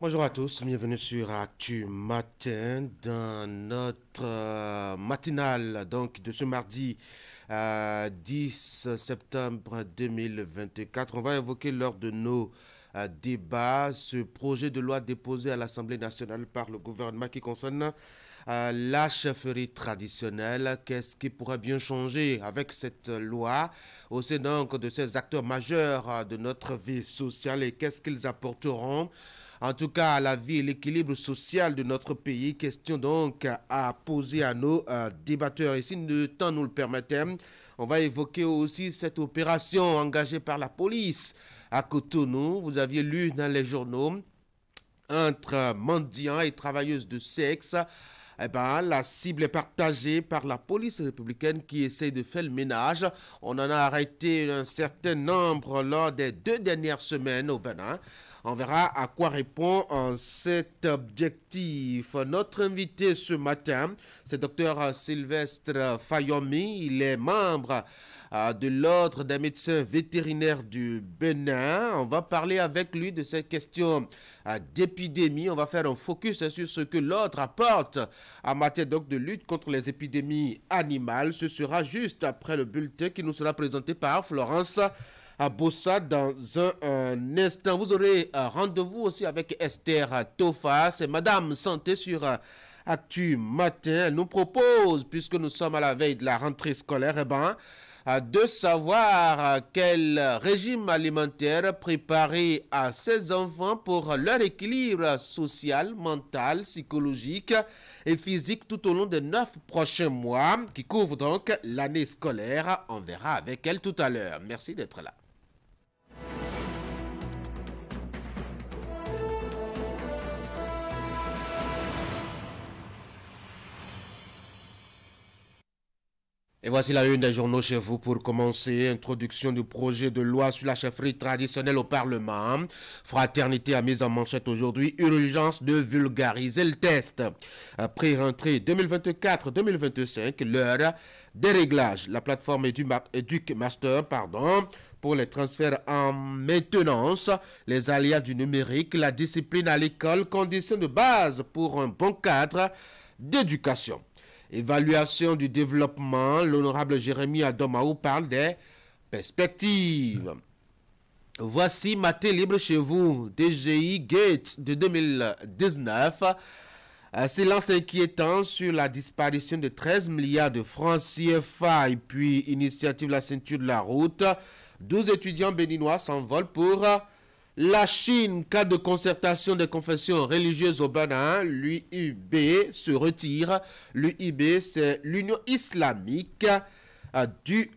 Bonjour à tous, bienvenue sur Actu Matin dans notre matinale donc de ce mardi 10 septembre 2024. On va évoquer lors de nos débats ce projet de loi déposé à l'Assemblée nationale par le gouvernement qui concerne la chefferie traditionnelle. Qu'est-ce qui pourrait bien changer avec cette loi au sein donc de ces acteurs majeurs de notre vie sociale et qu'est-ce qu'ils apporteront en tout cas à la vie et l'équilibre social de notre pays? Question donc à poser à nos débatteurs. Et si le temps nous le permettait, on va évoquer aussi cette opération engagée par la police à Cotonou. Vous aviez lu dans les journaux entre mendiants et travailleuses de sexe. Eh ben, la cible est partagée par la police républicaine qui essaye de faire le ménage. On en a arrêté un certain nombre lors des 2 dernières semaines au Bénin. On verra à quoi répond cet objectif. Notre invité ce matin, c'est Dr Sylvestre Fayomi. Il est membre de l'Ordre des médecins vétérinaires du Bénin. On va parler avec lui de ces questions d'épidémie. On va faire un focus sur ce que l'Ordre apporte en matière donc de lutte contre les épidémies animales. Ce sera juste après le bulletin qui nous sera présenté par Florence à Bossa dans un instant. Vous aurez rendez-vous aussi avec Esther Tofa, c'est Madame Santé sur Actu Matin. Elle nous propose, puisque nous sommes à la veille de la rentrée scolaire, de savoir quel régime alimentaire préparer à ses enfants pour leur équilibre social, mental, psychologique et physique tout au long des 9 prochains mois qui couvrent donc l'année scolaire. On verra avec elle tout à l'heure. Merci d'être là. Et voici la une des journaux chez vous pour commencer. Introduction du projet de loi sur la chefferie traditionnelle au Parlement. Fraternité a mis en manchette aujourd'hui. Urgence de vulgariser le test. Pré-rentrée 2024-2025, l'heure des réglages. La plateforme EducMaster, pour les transferts en maintenance, les aléas du numérique, la discipline à l'école, conditions de base pour un bon cadre d'éducation. Évaluation du développement, l'honorable Jérémy Adomaou parle des perspectives. Voici Matin libre chez vous, DGI Gate de 2019. Silence inquiétant sur la disparition de 13 milliards de francs CFA et puis initiative la ceinture de la route. 12 étudiants béninois s'envolent pour la Chine. Cas de concertation des confessions religieuses au Bénin, l'UIB se retire. L'UIB, c'est l'Union islamique du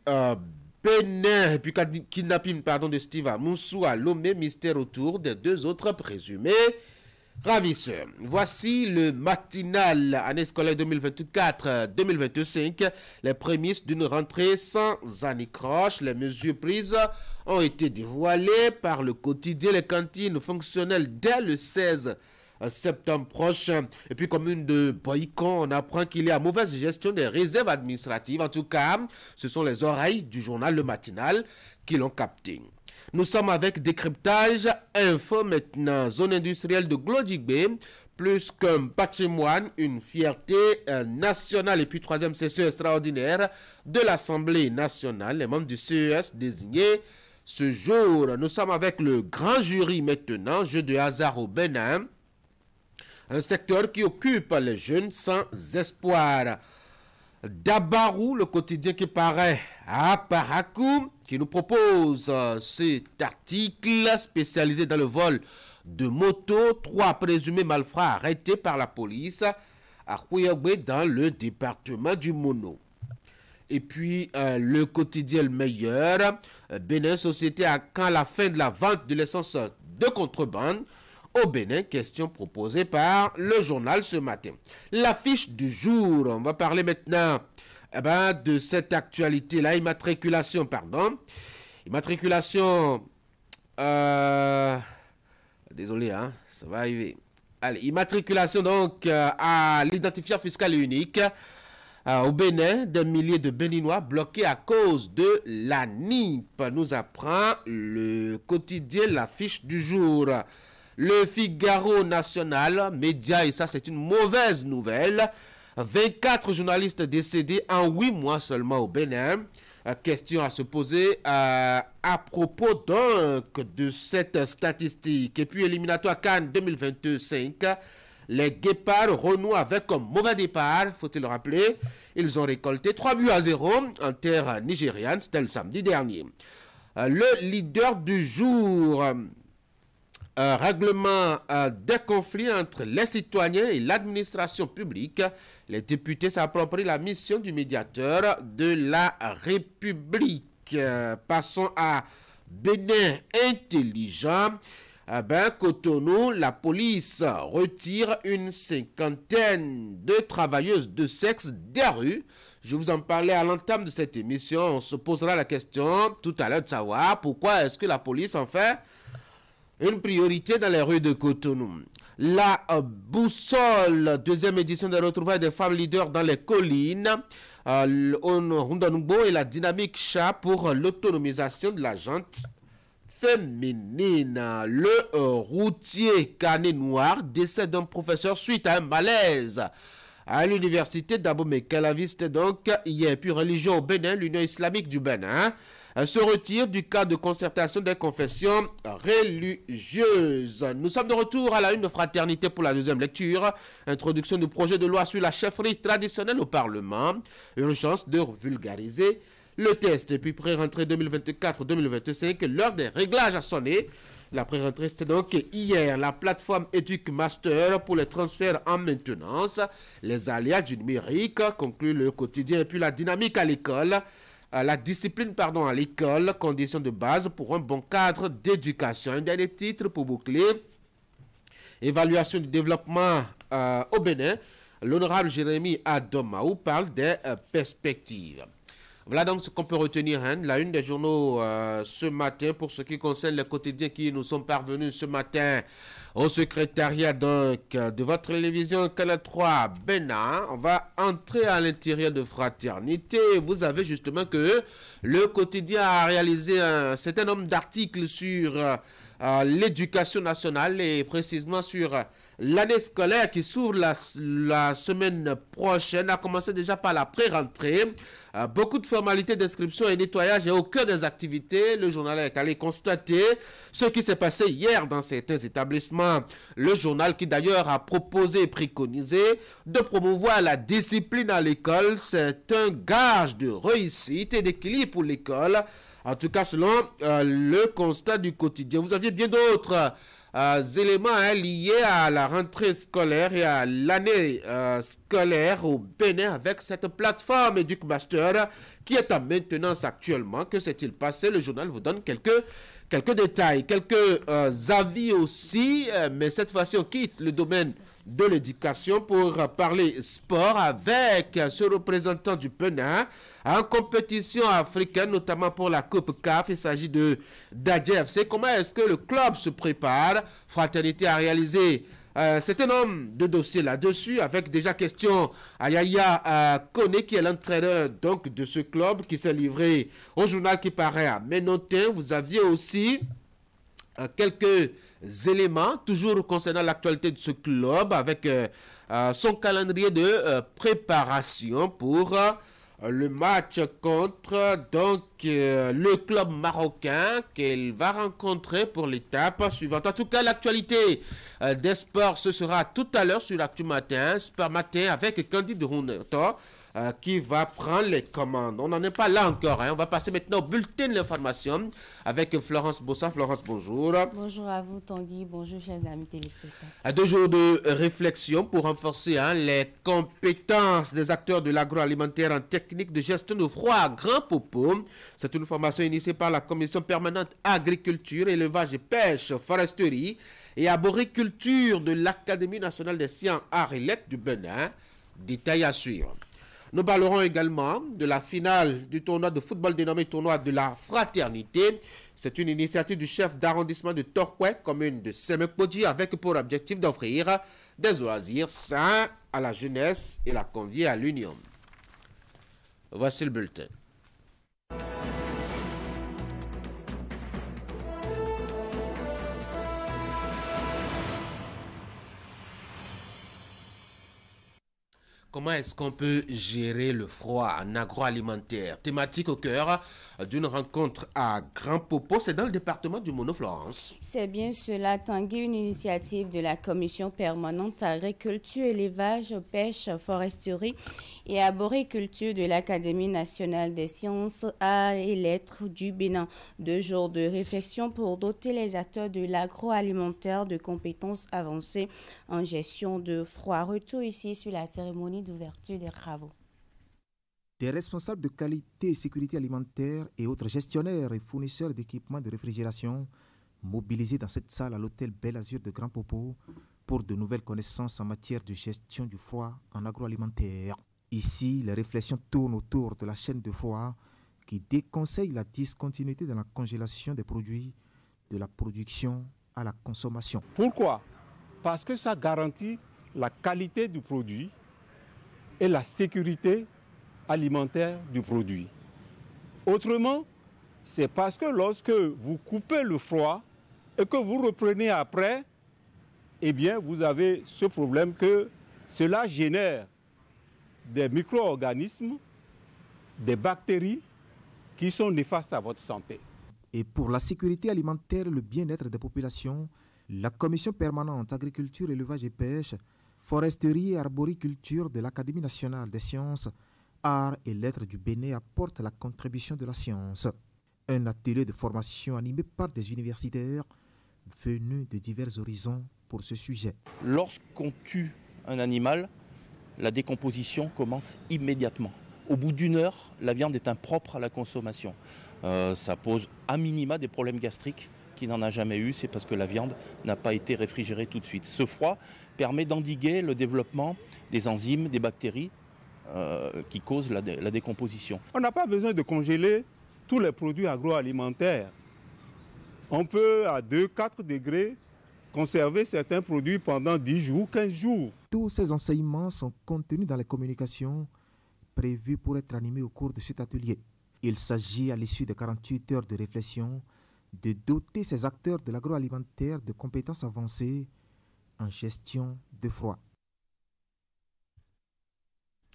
Bénin. Et puis kidnapping de Steve Moussou à Lomé, mystère autour des 2 autres présumés ravisseurs. Voici le matinal année scolaire 2024-2025. Les prémices d'une rentrée sans anicroche. Les mesures prises ont été dévoilées par le quotidien. Les cantines fonctionnelles dès le 16 septembre prochain. Et puis, commune de Boycon, on apprend qu'il y a mauvaise gestion des réserves administratives. En tout cas, ce sont les oreilles du journal Le Matinal qui l'ont capté. Nous sommes avec décryptage info maintenant. Zone industrielle de Glodjigbe, plus qu'un patrimoine, une fierté nationale. Et puis 3e session extraordinaire de l'Assemblée nationale. Les membres du CES désignés ce jour. Nous sommes avec le grand jury maintenant. Jeu de hasard au Bénin. Un secteur qui occupe les jeunes sans espoir. Dabarou, le quotidien qui paraît à Parakou, qui nous propose cet article spécialisé dans le vol de moto. 3 présumés malfrats arrêtés par la police à Kouyaoué dans le département du Mono. Et puis le quotidien Le Meilleur, Bénin Société à quand la fin de la vente de l'essence de contrebande au Bénin, question proposée par le journal ce matin. L'affiche du jour, on va parler maintenant de cette actualité-là, immatriculation, désolé, ça va arriver. Allez, immatriculation donc à l'identifiant fiscal unique au Bénin, des milliers de Béninois bloqués à cause de la NIP, nous apprend le quotidien l'affiche du jour. Le Figaro national, média, et ça c'est une mauvaise nouvelle. 24 journalistes décédés en 8 mois seulement au Bénin. Question à se poser à propos donc de cette statistique. Et puis éliminatoire Cannes 2025, les Guépards renouent avec un mauvais départ, faut-il le rappeler. Ils ont récolté 3-0 en terre nigériane, c'était le samedi dernier. Le leader du jour, règlement des conflits entre les citoyens et l'administration publique. Les députés s'approprient la mission du médiateur de la République. Passons à Bénin intelligent. Cotonou, la police retire une 50aine de travailleuses de sexe des rues. Je vous en parlais à l'entame de cette émission. On se posera la question tout à l'heure de savoir pourquoi est-ce que la police en fait une priorité dans les rues de Cotonou. La boussole, deuxième édition des retrouvailles des femmes leaders dans les collines. Rundanumbo et la dynamique chat pour l'autonomisation de la gente féminine. Le routier Canet Noir décède d'un professeur suite à un malaise à l'université d'Abomey. La visite donc hier. Puis religion au Bénin, l'Union islamique du Bénin se retire du cadre de concertation des confessions religieuses. Nous sommes de retour à la une de Fraternité pour la deuxième lecture. Introduction du projet de loi sur la chefferie traditionnelle au Parlement. Urgence de vulgariser le test. Et puis pré-rentrée 2024-2025, l'heure des réglages a sonné. La pré-rentrée, c'était donc hier. La plateforme EducMaster pour les transferts en maintenance. Les aléas du numérique, conclut le quotidien. Et puis la dynamique à l'école. La discipline, à l'école, condition de base pour un bon cadre d'éducation. Un dernier titre pour boucler. Évaluation du développement au Bénin. L'honorable Jérémy Adomaou parle des perspectives. Voilà donc ce qu'on peut retenir, la une des journaux ce matin pour ce qui concerne les quotidiens qui nous sont parvenus ce matin au secrétariat donc, de votre télévision Canal 3 Bénin. On va entrer à l'intérieur de Fraternité. Vous avez justement que le quotidien a réalisé un certain nombre d'articles sur l'éducation nationale et précisément sur l'année scolaire qui s'ouvre la semaine prochaine, a commencé déjà par la pré-rentrée. Beaucoup de formalités d'inscription et nettoyage et au cœur des activités. Le journal est allé constater ce qui s'est passé hier dans certains établissements. Le journal qui d'ailleurs a proposé et préconisé de promouvoir la discipline à l'école. C'est un gage de réussite et d'équilibre pour l'école. En tout cas, selon le constat du quotidien. Vous aviez bien d'autres éléments liés à la rentrée scolaire et à l'année scolaire au Bénin avec cette plateforme EducMaster qui est en maintenance actuellement. Que s'est-il passé? Le journal vous donne quelques détails, quelques avis aussi, mais cette fois-ci on quitte le domaine de l'éducation pour parler sport avec ce représentant du Bénin en compétition africaine, notamment pour la Coupe CAF. Il s'agit de Dadje FC. Comment est-ce que le club se prépare? Fraternité a réalisé c'est un homme de dossier là-dessus, avec déjà question à Yaya Kone, qui est l'entraîneur donc de ce club, qui s'est livré au journal qui paraît à Ménotin. Vous aviez aussi quelques éléments, toujours concernant l'actualité de ce club, avec son calendrier de préparation pour le match contre donc le club marocain qu'il va rencontrer pour l'étape suivante. En tout cas, l'actualité des sports, ce sera tout à l'heure sur l'Actu Matin, Sport Matin, avec Candide Runeto qui va prendre les commandes. On n'en est pas là encore. On va passer maintenant au bulletin de l'information avec Florence Bossa. Florence, bonjour. Bonjour à vous, Tanguy. Bonjour, chers amis téléspectateurs. 2 jours de réflexion pour renforcer les compétences des acteurs de l'agroalimentaire en technique de gestion de froid à Grand Popo. C'est une formation initiée par la Commission permanente agriculture, élevage et pêche, foresterie et arboriculture de l'Académie nationale des sciences arts et lettres du Bénin. Détail à suivre. Nous parlerons également de la finale du tournoi de football dénommé tournoi de la fraternité. C'est une initiative du chef d'arrondissement de Torquay, commune de Semekpodji, avec pour objectif d'offrir des loisirs sains à la jeunesse et la convier à l'union. Voici le bulletin. Comment est-ce qu'on peut gérer le froid en agroalimentaire? Thématique au cœur d'une rencontre à Grand Popo, c'est dans le département du Mono-Florence. C'est bien cela, Tanguy, une initiative de la Commission permanente agriculture, élevage, pêche, foresterie et arboriculture de l'Académie nationale des sciences, arts et lettres du Bénin. 2 jours de réflexion pour doter les acteurs de l'agroalimentaire de compétences avancées en gestion de froid. Retour ici sur la cérémonie d'ouverture des travaux. Des responsables de qualité et sécurité alimentaire et autres gestionnaires et fournisseurs d'équipements de réfrigération mobilisés dans cette salle à l'hôtel Bel Azur de Grand Popo pour de nouvelles connaissances en matière de gestion du froid en agroalimentaire. Ici, les réflexions tournent autour de la chaîne de froid qui déconseille la discontinuité dans la congélation des produits de la production à la consommation. Pourquoi? Parce que ça garantit la qualité du produit et la sécurité alimentaire du produit. Autrement, c'est parce que lorsque vous coupez le froid et que vous reprenez après, eh bien, vous avez ce problème que cela génère des micro-organismes, des bactéries qui sont néfastes à votre santé. Et pour la sécurité alimentaire et le bien-être des populations, la Commission permanente agriculture, élevage et pêche, foresterie et arboriculture de l'Académie nationale des sciences, arts et lettres du Bénin apporte la contribution de la science. Un atelier de formation animé par des universitaires venus de divers horizons pour ce sujet. Lorsqu'on tue un animal, la décomposition commence immédiatement. Au bout d'1 heure, la viande est impropre à la consommation. Ça pose à minima des problèmes gastriques qui n'en a jamais eu, c'est parce que la viande n'a pas été réfrigérée tout de suite. Ce froid permet d'endiguer le développement des enzymes, des bactéries qui causent la décomposition. On n'a pas besoin de congeler tous les produits agroalimentaires. On peut, à 2-4 degrés, conserver certains produits pendant 10 jours, 15 jours. Tous ces enseignements sont contenus dans les communications prévues pour être animées au cours de cet atelier. Il s'agit, à l'issue de 48 heures de réflexion, de doter ces acteurs de l'agroalimentaire de compétences avancées en gestion de froid.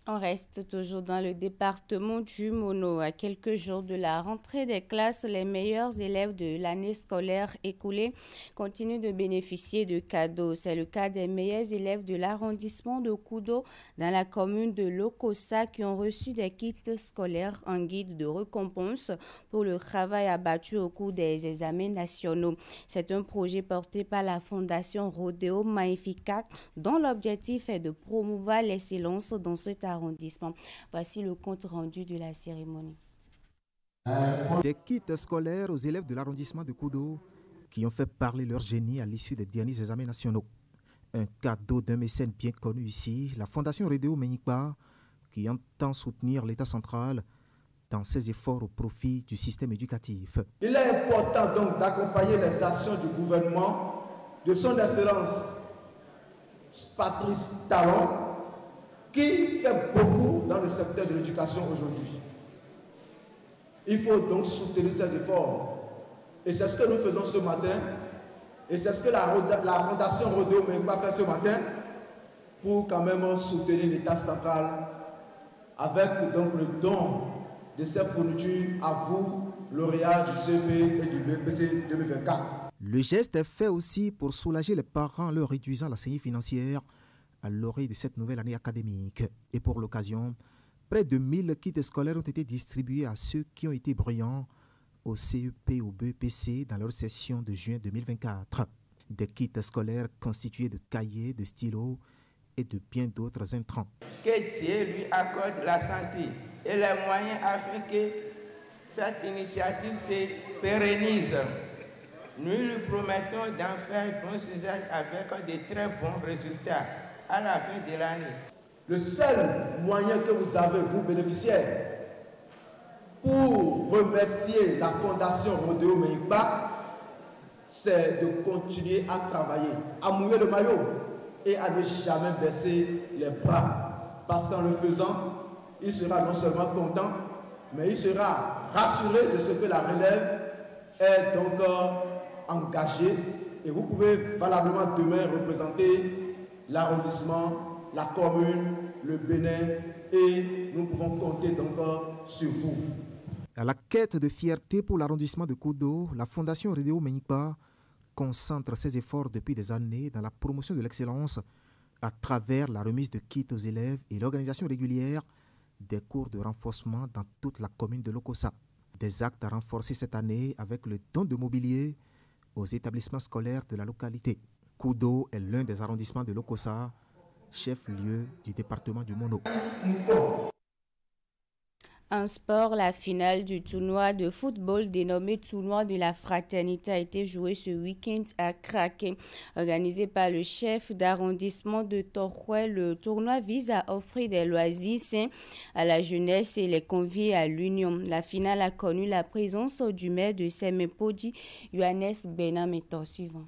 On reste toujours dans le département du Mono. À quelques jours de la rentrée des classes, les meilleurs élèves de l'année scolaire écoulée continuent de bénéficier de cadeaux. C'est le cas des meilleurs élèves de l'arrondissement de Koudo dans la commune de Lokossa qui ont reçu des kits scolaires en guide de récompense pour le travail abattu au cours des examens nationaux. C'est un projet porté par la Fondation Rodeo Magnificat dont l'objectif est de promouvoir l'excellence dans cet arrondissement. Voici le compte rendu de la cérémonie. Des kits scolaires aux élèves de l'arrondissement de Koudo qui ont fait parler leur génie à l'issue des derniers examens nationaux. Un cadeau d'un mécène bien connu ici, la Fondation Rodeo Magnificat, qui entend soutenir l'État central dans ses efforts au profit du système éducatif. Il est important donc d'accompagner les actions du gouvernement de son Excellence Patrice Talon, qui fait beaucoup dans le secteur de l'éducation aujourd'hui. Il faut donc soutenir ces efforts. Et c'est ce que nous faisons ce matin. Et c'est ce que la Fondation Rodeo Magnificat fait ce matin pour quand même soutenir l'État central avec donc le don de ces fournitures à vous, lauréats du CEP et du BPC 2024. Le geste est fait aussi pour soulager les parents en leur réduisant la saignée financière à l'orée de cette nouvelle année académique. Et pour l'occasion, près de 1000 kits scolaires ont été distribués à ceux qui ont été brillants au CEP et au BEPC dans leur session de juin 2024. Des kits scolaires constitués de cahiers, de stylos et de bien d'autres intrants. Que Dieu lui accorde la santé et les moyens afin que cette initiative se pérennise. Nous lui promettons d'en faire bon usage avec de très bons résultats à la fin de l'année. Le seul moyen que vous avez, vous bénéficiaires, pour remercier la Fondation Rodeo Magnificat, c'est de continuer à travailler, à mouiller le maillot et à ne jamais baisser les bras. Parce qu'en le faisant, il sera non seulement content, mais il sera rassuré de ce que la relève est donc engagée. Et vous pouvez valablement demain représenter l'arrondissement, la commune le Bénin et nous pouvons compter donc sur vous. À la quête de fierté pour l'arrondissement de Kudo, la Fondation Redeo Menikpa concentre ses efforts depuis des années dans la promotion de l'excellence à travers la remise de kits aux élèves et l'organisation régulière des cours de renforcement dans toute la commune de Lokossa. Des actes à renforcer cette année avec le don de mobilier aux établissements scolaires de la localité. Kudo est l'un des arrondissements de Lokossa, chef-lieu du département du Mono. En sport, la finale du tournoi de football dénommé Tournoi de la Fraternité a été jouée ce week-end à Craqué. Organisé par le chef d'arrondissement de Torhoué, le tournoi vise à offrir des loisirs sains à la jeunesse et les convier à l'union. La finale a connu la présence du maire de Semepodi, Yohannes Benameto. Suivant.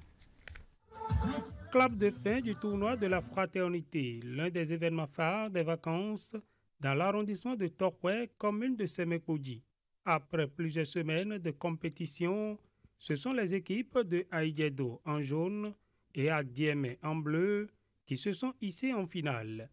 Club de fin du tournoi de la Fraternité, l'un des événements phares des vacances dans l'arrondissement de Torhoué, commune de Semepodi. Après plusieurs semaines de compétition, ce sont les équipes de Aïdjedo en jaune et Adiémé en bleu qui se sont hissées en finale.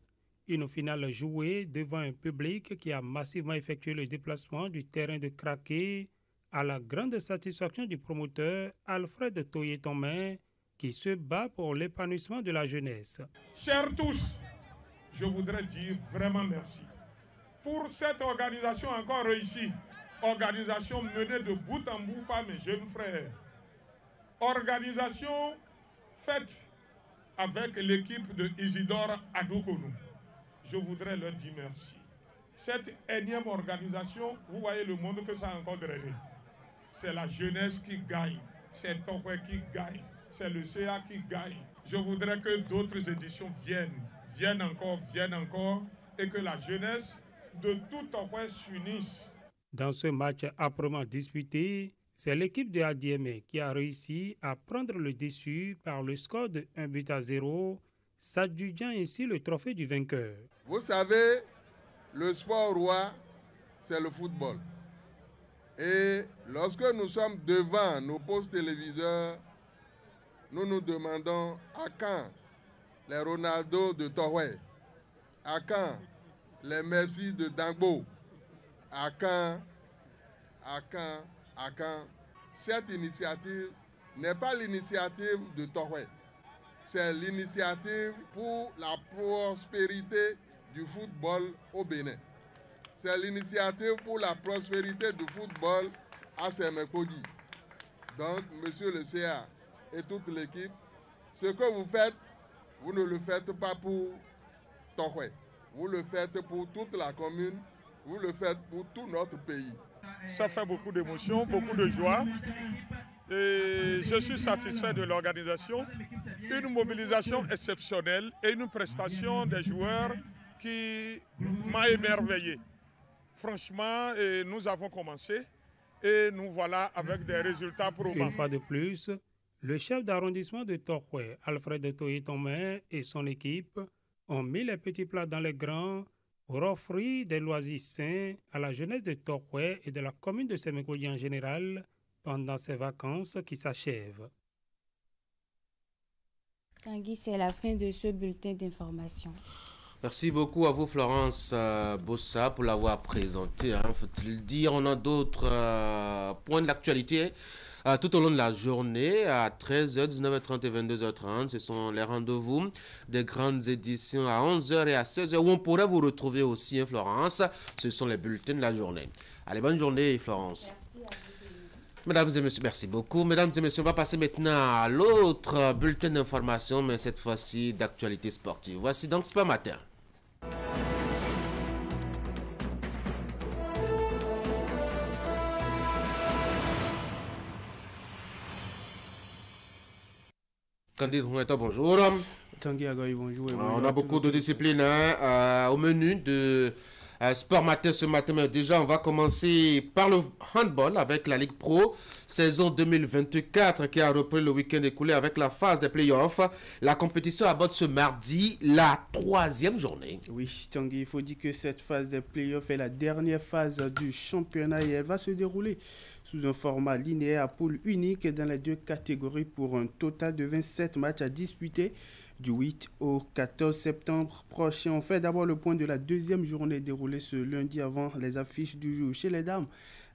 Une finale jouée devant un public qui a massivement effectué le déplacement du terrain de Craqué à la grande satisfaction du promoteur Alfred Toyetomé qui se bat pour l'épanouissement de la jeunesse. Chers tous, je voudrais dire vraiment merci pour cette organisation encore réussie. Organisation menée de bout en bout par mes jeunes frères. Organisation faite avec l'équipe de Isidore Adoukonou. Je voudrais leur dire merci. Cette énième organisation, vous voyez le monde que ça a encore drainé. C'est la jeunesse qui gagne, c'est Torhoué qui gagne, c'est le CA qui gagne. Je voudrais que d'autres éditions viennent encore, et que la jeunesse de tout Torhoué s'unisse. Dans ce match âprement disputé, c'est l'équipe de Adiémé qui a réussi à prendre le dessus par le score de 1-0, s'adjugeant ainsi le trophée du vainqueur. Vous savez, le sport roi, c'est le football. Et lorsque nous sommes devant nos postes téléviseurs, nous nous demandons à quand les Ronaldo de Torhoué, à quand les Messi de Dangbo, à quand. Cette initiative n'est pas l'initiative de Torhoué, c'est l'initiative pour la prospérité du football au Bénin. C'est l'initiative pour la prospérité du football à Semepodi. Donc, monsieur le CA et toute l'équipe, ce que vous faites, vous ne le faites pas pour Torhoué. Vous le faites pour toute la commune, vous le faites pour tout notre pays. Ça fait beaucoup d'émotions, beaucoup de joie. Et je suis satisfait de l'organisation. Une mobilisation exceptionnelle et une prestation des joueurs qui m'a émerveillé. Franchement, nous avons commencé et nous voilà avec des résultats probants. Une fois de plus, le chef d'arrondissement de Torhoué, Alfred Toyetomé et son équipe ont mis les petits plats dans les grands pour offrir des loisirs sains à la jeunesse de Torhoué et de la commune de Semepodi en général pendant ces vacances qui s'achèvent. Tanguy, c'est la fin de ce bulletin d'information. Merci beaucoup à vous, Florence Bossa, pour l'avoir présenté. Faut-il dire, on a d'autres points de l'actualité tout au long de la journée, à 13h, 19h30 et 22h30. Ce sont les rendez-vous des grandes éditions à 11h et à 16h, où on pourrait vous retrouver aussi, Florence. Ce sont les bulletins de la journée. Allez, bonne journée, Florence. Merci à vous. Mesdames et messieurs, merci beaucoup. Mesdames et messieurs, on va passer maintenant à l'autre bulletin d'information, mais cette fois-ci d'actualité sportive. Voici donc Sport Matin. Candide Roueta, bonjour. Tanguy Agaï, bonjour. On a beaucoup de disciplines au menu de Sport Matin ce matin. Mais déjà, on va commencer par le handball avec la Ligue Pro, saison 2024 qui a repris le week-end écoulé avec la phase des playoffs. La compétition aborde ce mardi la 3e journée. Oui, Tanguy, il faut dire que cette phase des playoffs est la dernière phase du championnat et elle va se dérouler sous un format linéaire à poule unique dans les deux catégories pour un total de 27 matchs à disputer du 8 au 14 septembre prochain. On fait d'abord le point de la deuxième journée déroulée ce lundi avant les affiches du jour. Chez les dames,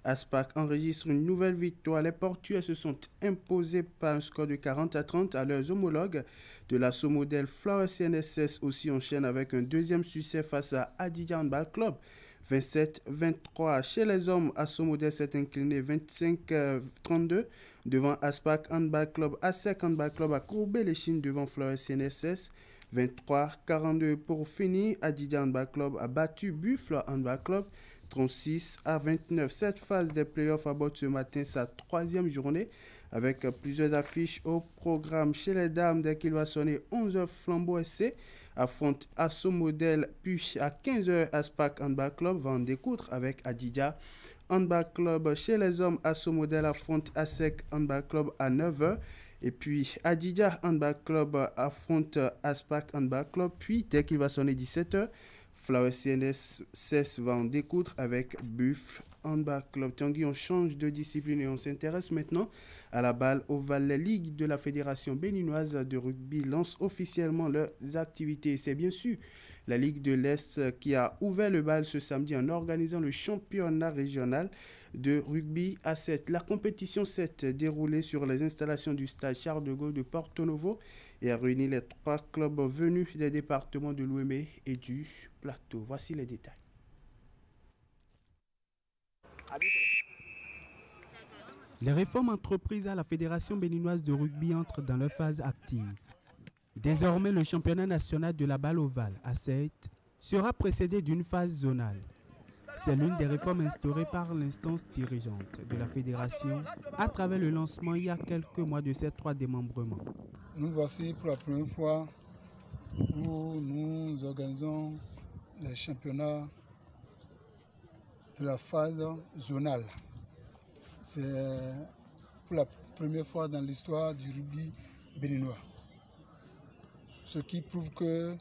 Aspac enregistre une nouvelle victoire. Les Portugais se sont imposés par un score de 40-30 à leurs homologues de la Somodel. Flowers CNSS aussi enchaîne avec un deuxième succès face à Adidja Handball Club. 27-23. Chez les hommes, Assomodel s'est incliné 25-32 devant Aspac Handball Club. ASEC Handball Club a courbé les chines devant Flores CNSS. 23-42 pour finir. Adidja Handball Club a battu Buffalo Handball Club. 36-29. Cette phase des playoffs aborde ce matin sa troisième journée avec plusieurs affiches au programme. Chez les dames, dès qu'il va sonner 11h, Flambeau SC affronte Assomodel, puis à 15h, Aspac Handball Club va en découdre avec Adidja Handball Club. Chez les hommes, Assomodel affronte ASEC Handball Club à 9h. Et puis Adidja Handball Club affronte Aspac Handball Club. Puis dès qu'il va sonner 17h, Flowers CNSS va en découdre avec Buff Handball Club. Tanguy, on change de discipline et on s'intéresse maintenant à la balle ovale. La Ligue de la Fédération béninoise de rugby lance officiellement leurs activités. C'est bien sûr la Ligue de l'Est qui a ouvert le bal ce samedi en organisant le championnat régional de rugby à 7. La compétition s'est déroulée sur les installations du stade Charles de Gaulle de Porto Novo et a réuni les trois clubs venus des départements de l'Ouémé et du Plateau. Voici les détails. Les réformes entreprises à la Fédération béninoise de rugby entrent dans leur phase active. Désormais, le championnat national de la balle ovale à 7 sera précédé d'une phase zonale. C'est l'une des réformes instaurées par l'instance dirigeante de la fédération à travers le lancement il y a quelques mois de ces trois démembrements. Nous voici pour la première fois où nous organisons les championnats de la phase zonale. C'est pour la première fois dans l'histoire du rugby béninois. Ce qui prouve que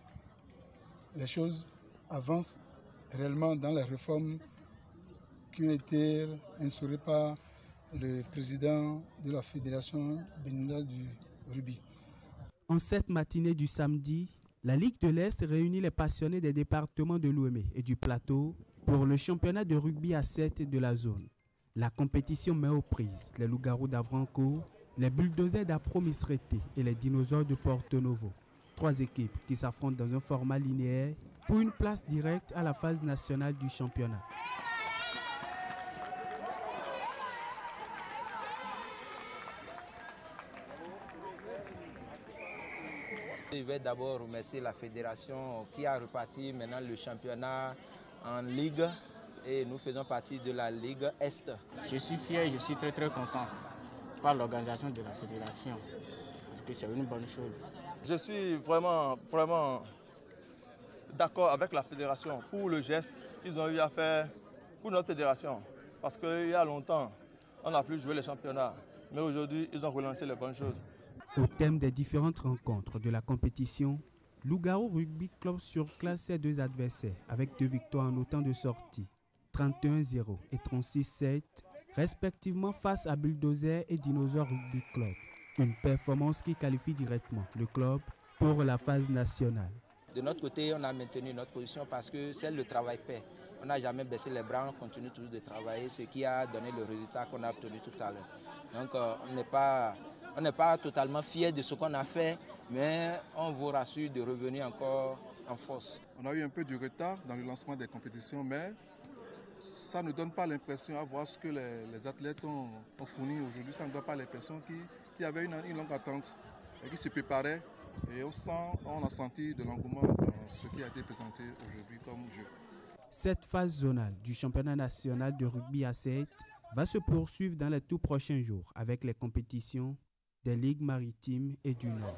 les choses avancent réellement dans les réformes qui ont été instaurées par le président de la Fédération béninoise du rugby. En cette matinée du samedi, la Ligue de l'Est réunit les passionnés des départements de l'Ouémé et du Plateau pour le championnat de rugby à 7 de la zone. La compétition met aux prises les loups-garous d'Avrancourt, les bulldozers d'Apro-Misrété et les dinosaures de Porto Novo. Trois équipes qui s'affrontent dans un format linéaire pour une place directe à la phase nationale du championnat. Je vais d'abord remercier la fédération qui a reparti maintenant le championnat en Ligue et nous faisons partie de la Ligue Est. Je suis fier, je suis très content par l'organisation de la fédération parce que c'est une bonne chose. Je suis vraiment d'accord avec la fédération pour le geste qu'ils ont eu à faire pour notre fédération. Parce qu'il y a longtemps, on n'a plus joué les championnats. Mais aujourd'hui, ils ont relancé les bonnes choses. Au thème des différentes rencontres de la compétition, Loup-Garou Rugby Club surclasse ses deux adversaires avec 2 victoires en autant de sorties, 31-0 et 36-7, respectivement face à Bulldozer et Dinosaur Rugby Club. Une performance qui qualifie directement le club pour la phase nationale. De notre côté, on a maintenu notre position parce que c'est le travail paie. On n'a jamais baissé les bras, on continue toujours de travailler, ce qui a donné le résultat qu'on a obtenu tout à l'heure. Donc on n'est pas totalement fiers de ce qu'on a fait, mais on vous rassure de revenir encore en force. On a eu un peu de retard dans le lancement des compétitions, mais ça ne donne pas l'impression à voir ce que les athlètes ont fourni aujourd'hui. Ça ne donne pas l'impression qu'il y avait une longue attente et qui se préparait. Et on a senti de l'engouement dans ce qui a été présenté aujourd'hui comme jeu. Cette phase zonale du championnat national de rugby à 7 va se poursuivre dans les tout prochains jours avec les compétitions des ligues maritimes et du Nord.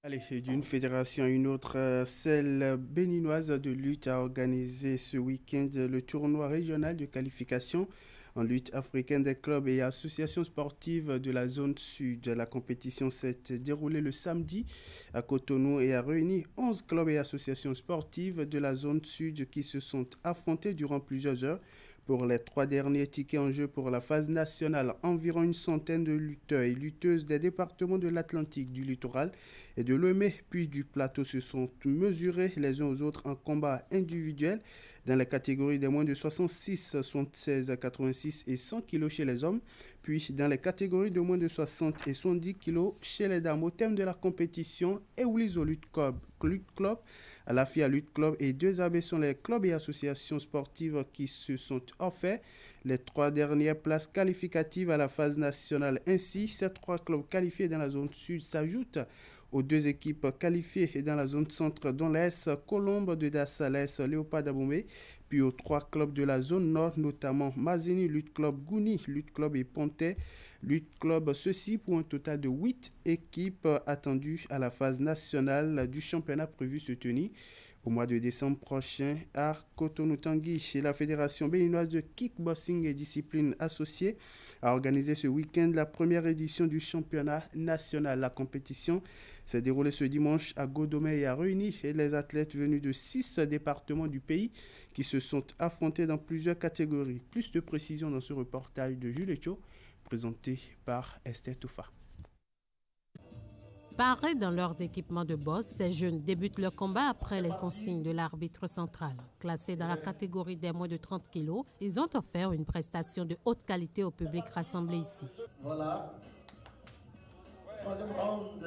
Allez, d'une fédération à une autre, celle béninoise de lutte a organisé ce week-end le tournoi régional de qualification en lutte africaine des clubs et associations sportives de la zone sud. La compétition s'est déroulée le samedi à Cotonou et a réuni 11 clubs et associations sportives de la zone sud qui se sont affrontés durant plusieurs heures. Pour les 3 derniers tickets en jeu pour la phase nationale, environ une centaine de lutteurs et lutteuses des départements de l'Atlantique, du littoral et de l'Omé, puis du plateau se sont mesurés les uns aux autres en combat individuel dans les catégories des moins de 66, 76, 86 et 100 kg chez les hommes, puis dans les catégories de moins de 60 et 70 kg chez les dames. Au thème de la compétition, Eulizo Lutte Club, Alafia Lutte Club et 2AB sont les clubs et associations sportives qui se sont offerts les 3 dernières places qualificatives à la phase nationale. Ainsi, ces 3 clubs qualifiés dans la zone sud s'ajoutent aux 2 équipes qualifiées dans la zone centre, dont l'AS Colombe de Dassa, l'AS Léopard d'Abomey, puis aux 3 clubs de la zone nord, notamment Mazini Lutte Club, Gouni Lutte Club et Pontet Lutte Club. Ceci pour un total de 8 équipes attendues à la phase nationale du championnat prévu se tenir au mois de décembre prochain à Cotonou-Tanguy. La Fédération béninoise de kickboxing et disciplines associées a organisé ce week-end la première édition du championnat national. La compétition s'est déroulée ce dimanche à Godomé et a réuni les athlètes venus de 6 départements du pays qui se sont affrontés dans plusieurs catégories. Plus de précisions dans ce reportage de Jules Echo, présenté par Esther Toufa. Parés dans leurs équipements de boxe, ces jeunes débutent leur combat après les consignes de l'arbitre central. Classés dans la catégorie des moins de 30 kg, ils ont offert une prestation de haute qualité au public rassemblé ici. Voilà. Troisième round.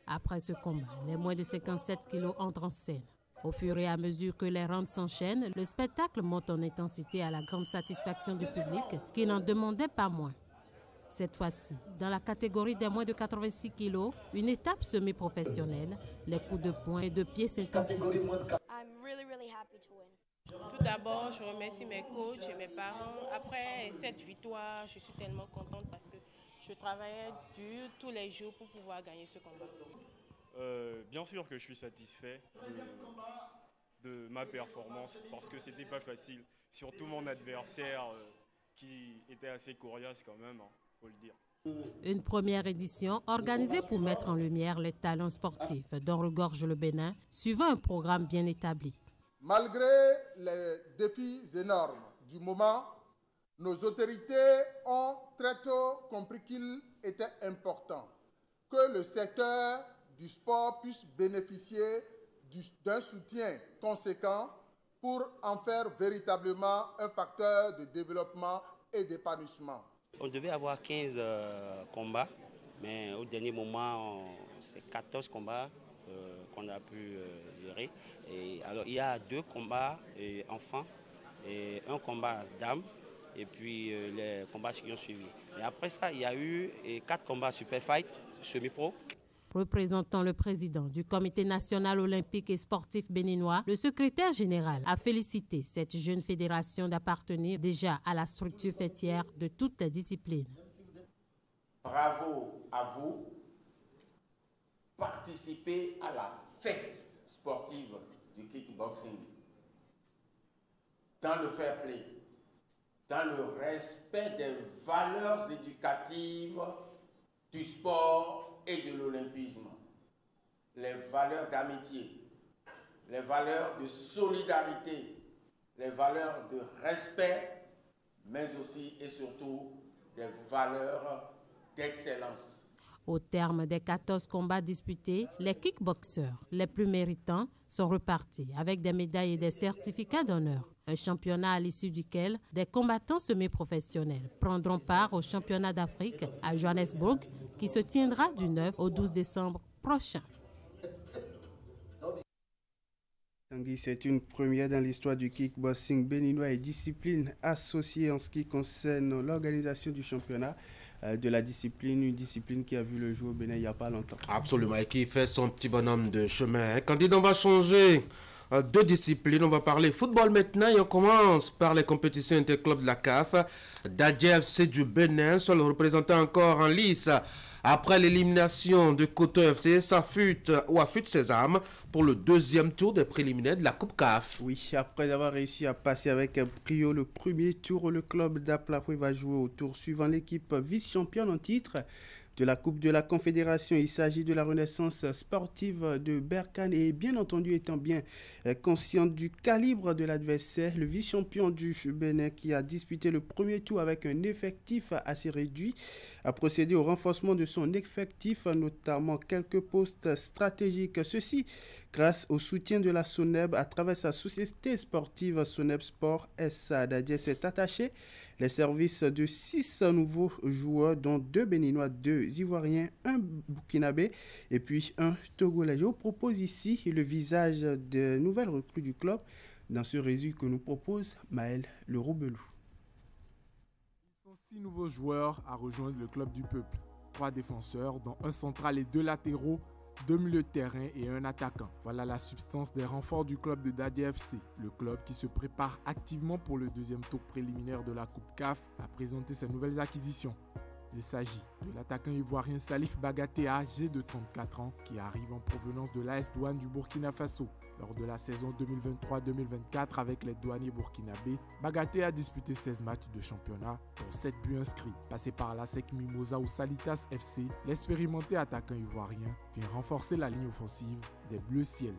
Après ce combat, les moins de 57 kg entrent en scène. Au fur et à mesure que les rounds s'enchaînent, le spectacle monte en intensité à la grande satisfaction du public qui n'en demandait pas moins. Cette fois-ci, dans la catégorie des moins de 86 kg, une étape semi-professionnelle, les coups de poing et de pied s'intensifient. Tout d'abord, je remercie mes coachs et mes parents. Après cette victoire, je suis tellement contente parce que je travaillais dur tous les jours pour pouvoir gagner ce combat. Bien sûr que je suis satisfait de ma performance parce que c'était pas facile. Surtout mon adversaire qui était assez coriace quand même, faut le dire. Une première édition organisée pour mettre en lumière les talents sportifs dont regorge le Bénin, suivant un programme bien établi. Malgré les défis énormes du moment, nos autorités ont très tôt compris qu'il était important que le secteur du sport puisse bénéficier d'un soutien conséquent pour en faire véritablement un facteur de développement et d'épanouissement. On devait avoir 15 combats, mais au dernier moment, c'est 14 combats qu'on a pu gérer. Et alors, il y a 2 combats enfants et un combat dames, et puis les combats qui ont suivi. Et après ça, il y a eu 4 combats super fight, semi-pro. Représentant le président du Comité national olympique et sportif béninois, le secrétaire général a félicité cette jeune fédération d'appartenir déjà à la structure fêtière de toutes les disciplines. Bravo à vous. Participez à la fête sportive du kickboxing dans le fair play, dans le respect des valeurs éducatives du sport et de l'olympisme, les valeurs d'amitié, les valeurs de solidarité, les valeurs de respect, mais aussi et surtout des valeurs d'excellence. Au terme des 14 combats disputés, les kickboxeurs les plus méritants sont repartis avec des médailles et des certificats d'honneur. Un championnat à l'issue duquel des combattants semi-professionnels prendront part au championnat d'Afrique à Johannesburg qui se tiendra du 9 au 12 décembre prochain. C'est une première dans l'histoire du kickboxing béninois et discipline associée en ce qui concerne l'organisation du championnat de la discipline, une discipline qui a vu le jour au Bénin il n'y a pas longtemps. Absolument, et qui fait son petit bonhomme de chemin. Candidat, on va changer. deux disciplines. On va parler football maintenant et on commence par les compétitions interclubs de la CAF. Dadje FC du Bénin, seul représentant encore en lice. Après l'élimination de Coton FC, affûte ses armes pour le deuxième tour des préliminaires de la Coupe CAF. Oui, après avoir réussi à passer avec brio le premier tour, le club d'Aplakoui va jouer au tour suivant l'équipe vice-championne en titre de la Coupe de la Confédération. Il s'agit de la Renaissance sportive de Berkane et bien entendu étant bien conscient du calibre de l'adversaire, le vice-champion du Bénin qui a disputé le premier tour avec un effectif assez réduit, a procédé au renforcement de son effectif, notamment quelques postes stratégiques. Ceci grâce au soutien de la SONEB à travers sa société sportive SONEB Sport SA. Dadje s'est attaché les services de 6 nouveaux joueurs, dont 2 Béninois, 2 Ivoiriens, 1 Burkinabé et puis 1 Togolais. Je vous propose ici le visage des nouvelles recrues du club dans ce résumé que nous propose Maël Le Roubelou. Ils sont 6 nouveaux joueurs à rejoindre le club du peuple. 3 défenseurs, dont 1 central et 2 latéraux, 2 milieux de terrain et 1 attaquant. Voilà la substance des renforts du club de Dadje FC. Le club qui se prépare activement pour le deuxième tour préliminaire de la Coupe CAF a présenté ses nouvelles acquisitions. Il s'agit de l'attaquant ivoirien Salif Bagaté, âgé de 34 ans, qui arrive en provenance de l'AS Douane du Burkina Faso. Lors de la saison 2023-2024 avec les douaniers burkinabés, Bagaté a disputé 16 matchs de championnat pour 7 buts inscrits. Passé par la SEC Mimosa ou Salitas FC, l'expérimenté attaquant ivoirien vient renforcer la ligne offensive des Bleus Ciel.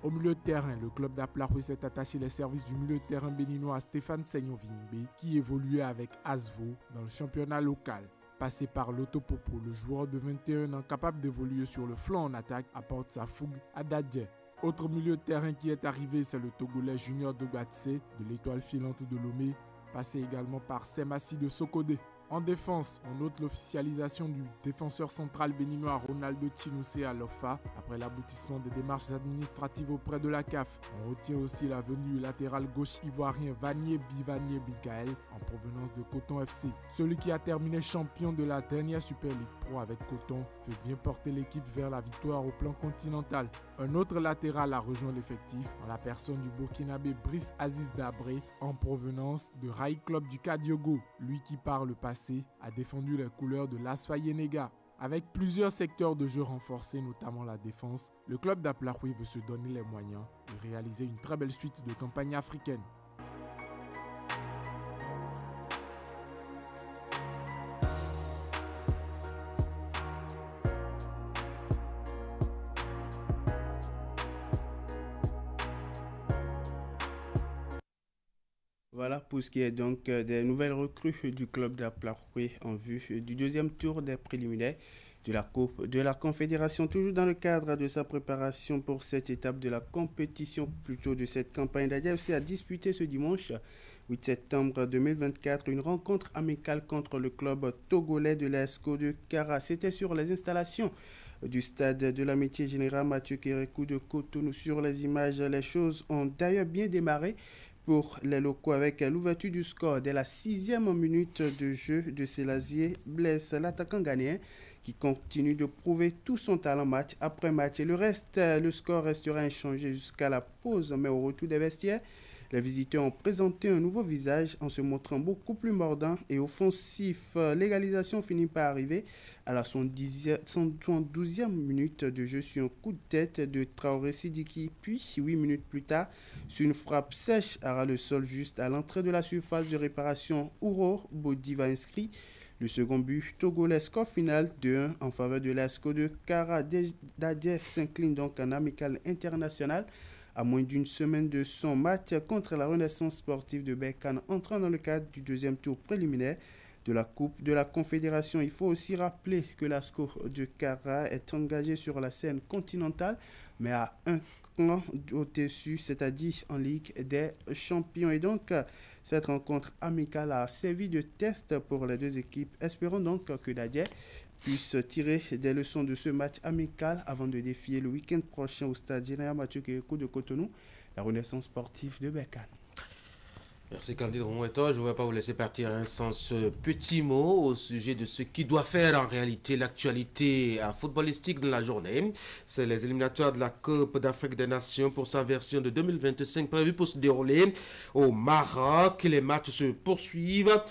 Au milieu de terrain, le club d'Aplakoui s'est attaché les services du milieu de terrain béninois Stéphane Seignon-Vingbe qui évoluait avec Asvo dans le championnat local. Passé par l'Autopopo, le joueur de 21 ans capable d'évoluer sur le flanc en attaque apporte sa fougue à Dadje. Autre milieu de terrain qui est arrivé, c'est le Togolais Junior Dogatse de l'Étoile filante de Lomé, passé également par Semassi de Sokodé. En défense, on note l'officialisation du défenseur central béninois Ronaldo Chinoussé à l'OFA après l'aboutissement des démarches administratives auprès de la CAF. On retient aussi la venue du latéral gauche ivoirien Vanier Bivanier Mikael en provenance de Coton FC. Celui qui a terminé champion de la dernière Super League Pro avec Coton veut bien porter l'équipe vers la victoire au plan continental. Un autre latéral a rejoint l'effectif en la personne du Burkinabé Brice Aziz Dabré en provenance de Rai Club du Kadiogo, lui qui par le passé a défendu les couleurs de l'Asfa Yenega. Avec plusieurs secteurs de jeu renforcés, notamment la défense, le club d'Aplakoui veut se donner les moyens de réaliser une très belle suite de campagnes africaines. Voilà pour ce qui est donc des nouvelles recrues du club d'Aplakoui en vue du deuxième tour des préliminaires de la Coupe de la Confédération. Toujours dans le cadre de sa préparation pour cette étape de la compétition, plutôt de cette campagne, Dadje FC a disputé ce dimanche 8 septembre 2024 une rencontre amicale contre le club togolais de l'ESCO de Kara. C'était sur les installations du stade de l'amitié générale Mathieu Kérékou de Cotonou. Sur les images, les choses ont d'ailleurs bien démarré pour les locaux avec l'ouverture du score dès la 6e minute de jeu de Sélazier blesse l'attaquant ghanéen qui continue de prouver tout son talent match après match. Et le score restera inchangé jusqu'à la pause, mais au retour des vestiaires, les visiteurs ont présenté un nouveau visage en se montrant beaucoup plus mordant et offensif. L'égalisation finit par arriver à la 112e minute de jeu sur un coup de tête de Traoré Sidiki. Puis, 8 minutes plus tard, sur une frappe sèche à ras le sol juste à l'entrée de la surface de réparation, Ouro Bodiva inscrit le second but togolais. Score final 2-1 en faveur de l'ESCO de Kara. Dadje s'incline donc en amical international à moins d'une semaine de son match contre la Renaissance sportive de Berkane, entrant dans le cadre du deuxième tour préliminaire de la Coupe de la Confédération. Il faut aussi rappeler que l'ASCO de Kara est engagé sur la scène continentale, mais à un cran au-dessus, c'est-à-dire en Ligue des Champions. Et donc, cette rencontre amicale a servi de test pour les deux équipes. Espérons donc que Dadje puisse tirer des leçons de ce match amical avant de défier le week-end prochain au stade général Mathieu Kérékou de Cotonou, la Renaissance sportive de Berkane. Merci Candide Roueto. Je ne vais pas vous laisser partir sans ce petit mot au sujet de ce qui doit faire en réalité l'actualité footballistique de la journée. C'est les éliminatoires de la Coupe d'Afrique des Nations pour sa version de 2025 prévue pour se dérouler au Maroc. Les matchs se poursuivent.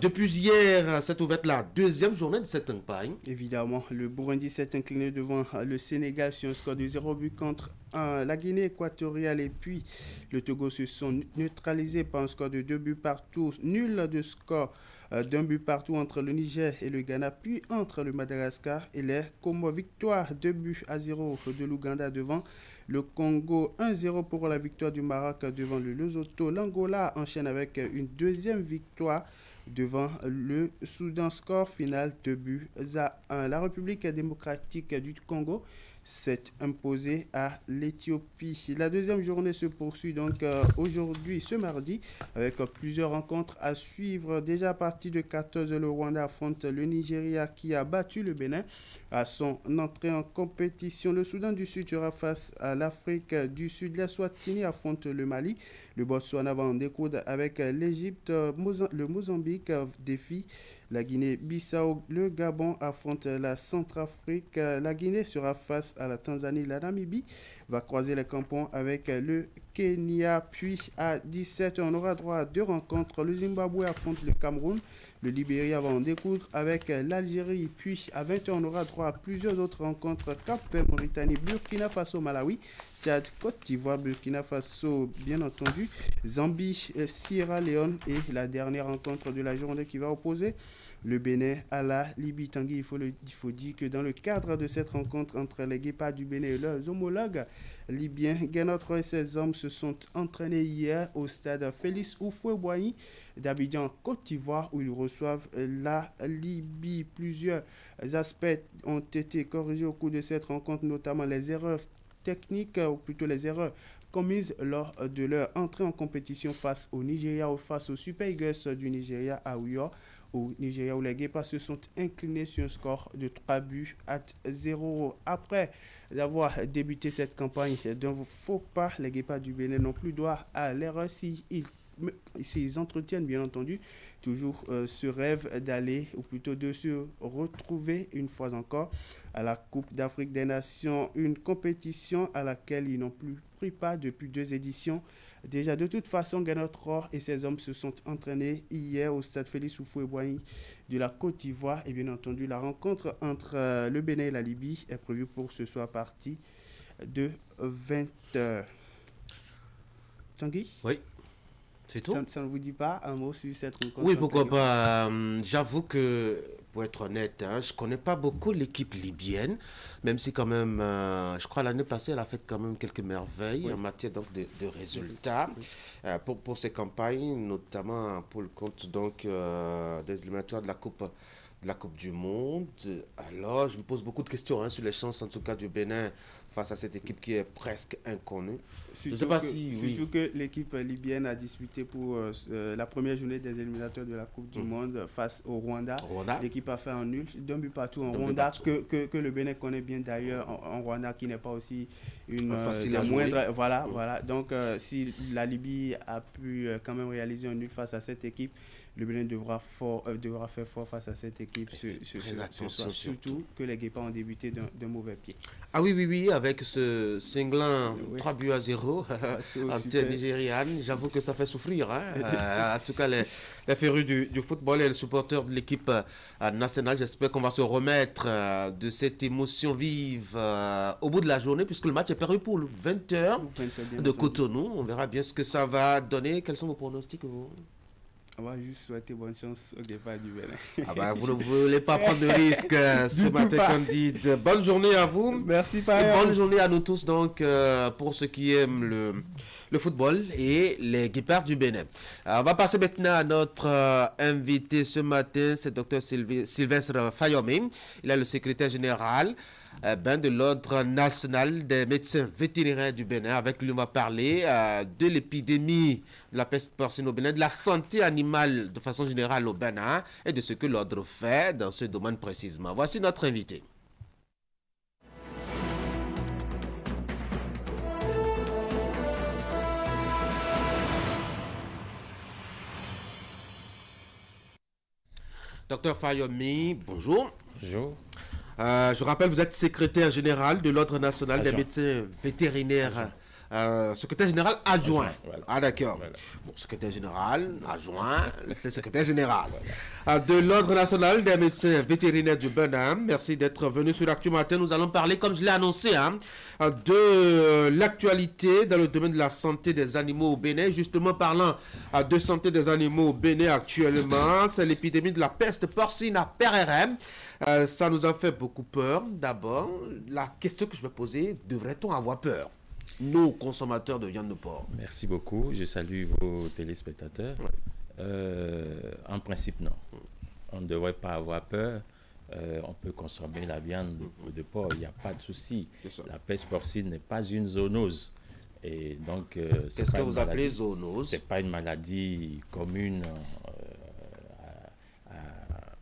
Depuis hier, s'est ouverte la deuxième journée de cette campagne. Évidemment, le Burundi s'est incliné devant le Sénégal sur un score de 0 but contre la Guinée équatoriale et puis le Togo se sont neutralisés par un score de 2 buts partout, nul de score d'un but partout entre le Niger et le Ghana, puis entre le Madagascar et les Comores. Victoire 2 buts à 0 de l'Ouganda devant le Congo, 1-0 pour la victoire du Maroc devant le Lesotho. L'Angola enchaîne avec une deuxième victoire devant le Soudan, score final 2 buts à 1. La République démocratique du Congo s'est imposée à l'Éthiopie. La deuxième journée se poursuit donc aujourd'hui, ce mardi, avec plusieurs rencontres à suivre. Déjà à partir de 14h, le Rwanda affronte le Nigeria qui a battu le Bénin à son entrée en compétition. Le Soudan du Sud sera face à l'Afrique du Sud. La Swatini affronte le Mali. Le Botswana va en découdre avec l'Égypte. Le Mozambique défie la Guinée-Bissau. Le Gabon affronte la Centrafrique. La Guinée sera face à la Tanzanie. La Namibie va croiser les crampons avec le Kenya. Puis à 17h, on aura droit à 2 rencontres. Le Zimbabwe affronte le Cameroun. Le Libéria va en découdre avec l'Algérie. Puis à 20h, on aura droit à plusieurs autres rencontres. Cap-Vert, Mauritanie, Burkina Faso, Malawi, Tchad, Côte d'Ivoire, Burkina Faso, bien entendu, Zambie, Sierra Leone et la dernière rencontre de la journée qui va opposer le Bénin à la Libye. Tanguy, il faut dire que dans le cadre de cette rencontre entre les Guépards du Bénin et leurs homologues libyens, Guénotre et ses hommes se sont entraînés hier au stade Félix Houphouët-Boigny d'Abidjan, Côte d'Ivoire, où ils reçoivent la Libye. Plusieurs aspects ont été corrigés au cours de cette rencontre, notamment les erreurs techniques, ou plutôt les erreurs commises lors de leur entrée en compétition face au Nigeria ou face au Super Eagles du Nigeria à Uyo, au Nigeria, où les Guépards se sont inclinés sur un score de 3 buts à 0. Après avoir débuté cette campagne d'un faux pas, les Guépards du Bénin n'ont plus droit à l'erreur s'ils entretiennent bien entendu toujours ce rêve d'aller, ou plutôt de se retrouver une fois encore à la Coupe d'Afrique des Nations, une compétition à laquelle ils n'ont plus pris part depuis 2 éditions. Déjà, de toute façon, Guénotre et ses hommes se sont entraînés hier au stade Félix Houphouët-Boigny de la Côte d'Ivoire. Et bien entendu, la rencontre entre le Bénin et la Libye est prévue pour ce soir à partir de 20h. Tanguy ? Oui. C'est tout. Ça ne vous dit pas un mot sur cette rencontre? Oui, pourquoi pas. J'avoue que, pour être honnête, je ne connais pas beaucoup l'équipe libyenne, même si quand même, je crois l'année passée, elle a fait quand même quelques merveilles en matière donc, de résultats pour ces campagnes, notamment pour le compte donc, des éliminatoires de la Coupe du Monde. Alors, je me pose beaucoup de questions sur les chances, en tout cas, du Bénin face à cette équipe qui est presque inconnue. Surtout que l'équipe libyenne a disputé pour la première journée des éliminatoires de la Coupe du Monde face au Rwanda. L'équipe a fait un nul, d'un but partout en Rwanda, que le Bénin connaît bien d'ailleurs, en Rwanda, qui n'est pas aussi une moindre. Voilà. Donc, si la Libye a pu quand même réaliser un nul face à cette équipe, le Bénin devra faire fort face à cette équipe, surtout que les Guépards ont débuté d'un mauvais pied. Ah oui, avec ce cinglant 3 buts à 0 en terre nigériane, j'avoue que ça fait souffrir. En tout cas, les férus du football et les supporters de l'équipe nationale, j'espère qu'on va se remettre de cette émotion vive au bout de la journée, puisque le match est prévu pour le 20h de Cotonou. On verra bien ce que ça va donner. Quels sont vos pronostics, vous? On va juste souhaiter bonne chance au Guépard du Bénin. Vous ne voulez pas prendre de risque ce matin, Candide. Bonne journée à vous. Merci, pareil. Bonne journée à nous tous, donc, pour ceux qui aiment le football et les Guépards du Bénin. On va passer maintenant à notre invité ce matin, c'est Dr Sylvestre Fayomé. Il est le secrétaire général de l'Ordre national des médecins vétérinaires du Bénin. Avec lui, on va parler de l'épidémie de la peste porcine au Bénin, de la santé animale de façon générale au Bénin et de ce que l'Ordre fait dans ce domaine précisément. Voici notre invité. Docteur Fayomi, bonjour. Bonjour. Je rappelle, vous êtes secrétaire général de l'Ordre national des médecins vétérinaires. Secrétaire général adjoint. Voilà. Ah d'accord. Voilà. Bon, secrétaire général, adjoint, c'est secrétaire général. Voilà. De l'Ordre national des médecins vétérinaires du Bénin. Merci d'être venu sur Actu Matin. Nous allons parler, comme je l'ai annoncé, de l'actualité dans le domaine de la santé des animaux au Bénin. Justement, parlant de santé des animaux au Bénin actuellement, c'est l'épidémie de la peste porcine à PRRM. Ça nous a fait beaucoup peur. D'abord, la question que je vais poser, devrait-on avoir peur, nos consommateurs de viande de porc? Merci beaucoup. Je salue vos téléspectateurs. Ouais. En principe, non. On ne devrait pas avoir peur. On peut consommer la viande de porc. Il n'y a pas de souci. La peste porcine n'est pas une zoonose. Et donc, qu'est-ce que vous appelez zoonose? Ce n'est pas une maladie commune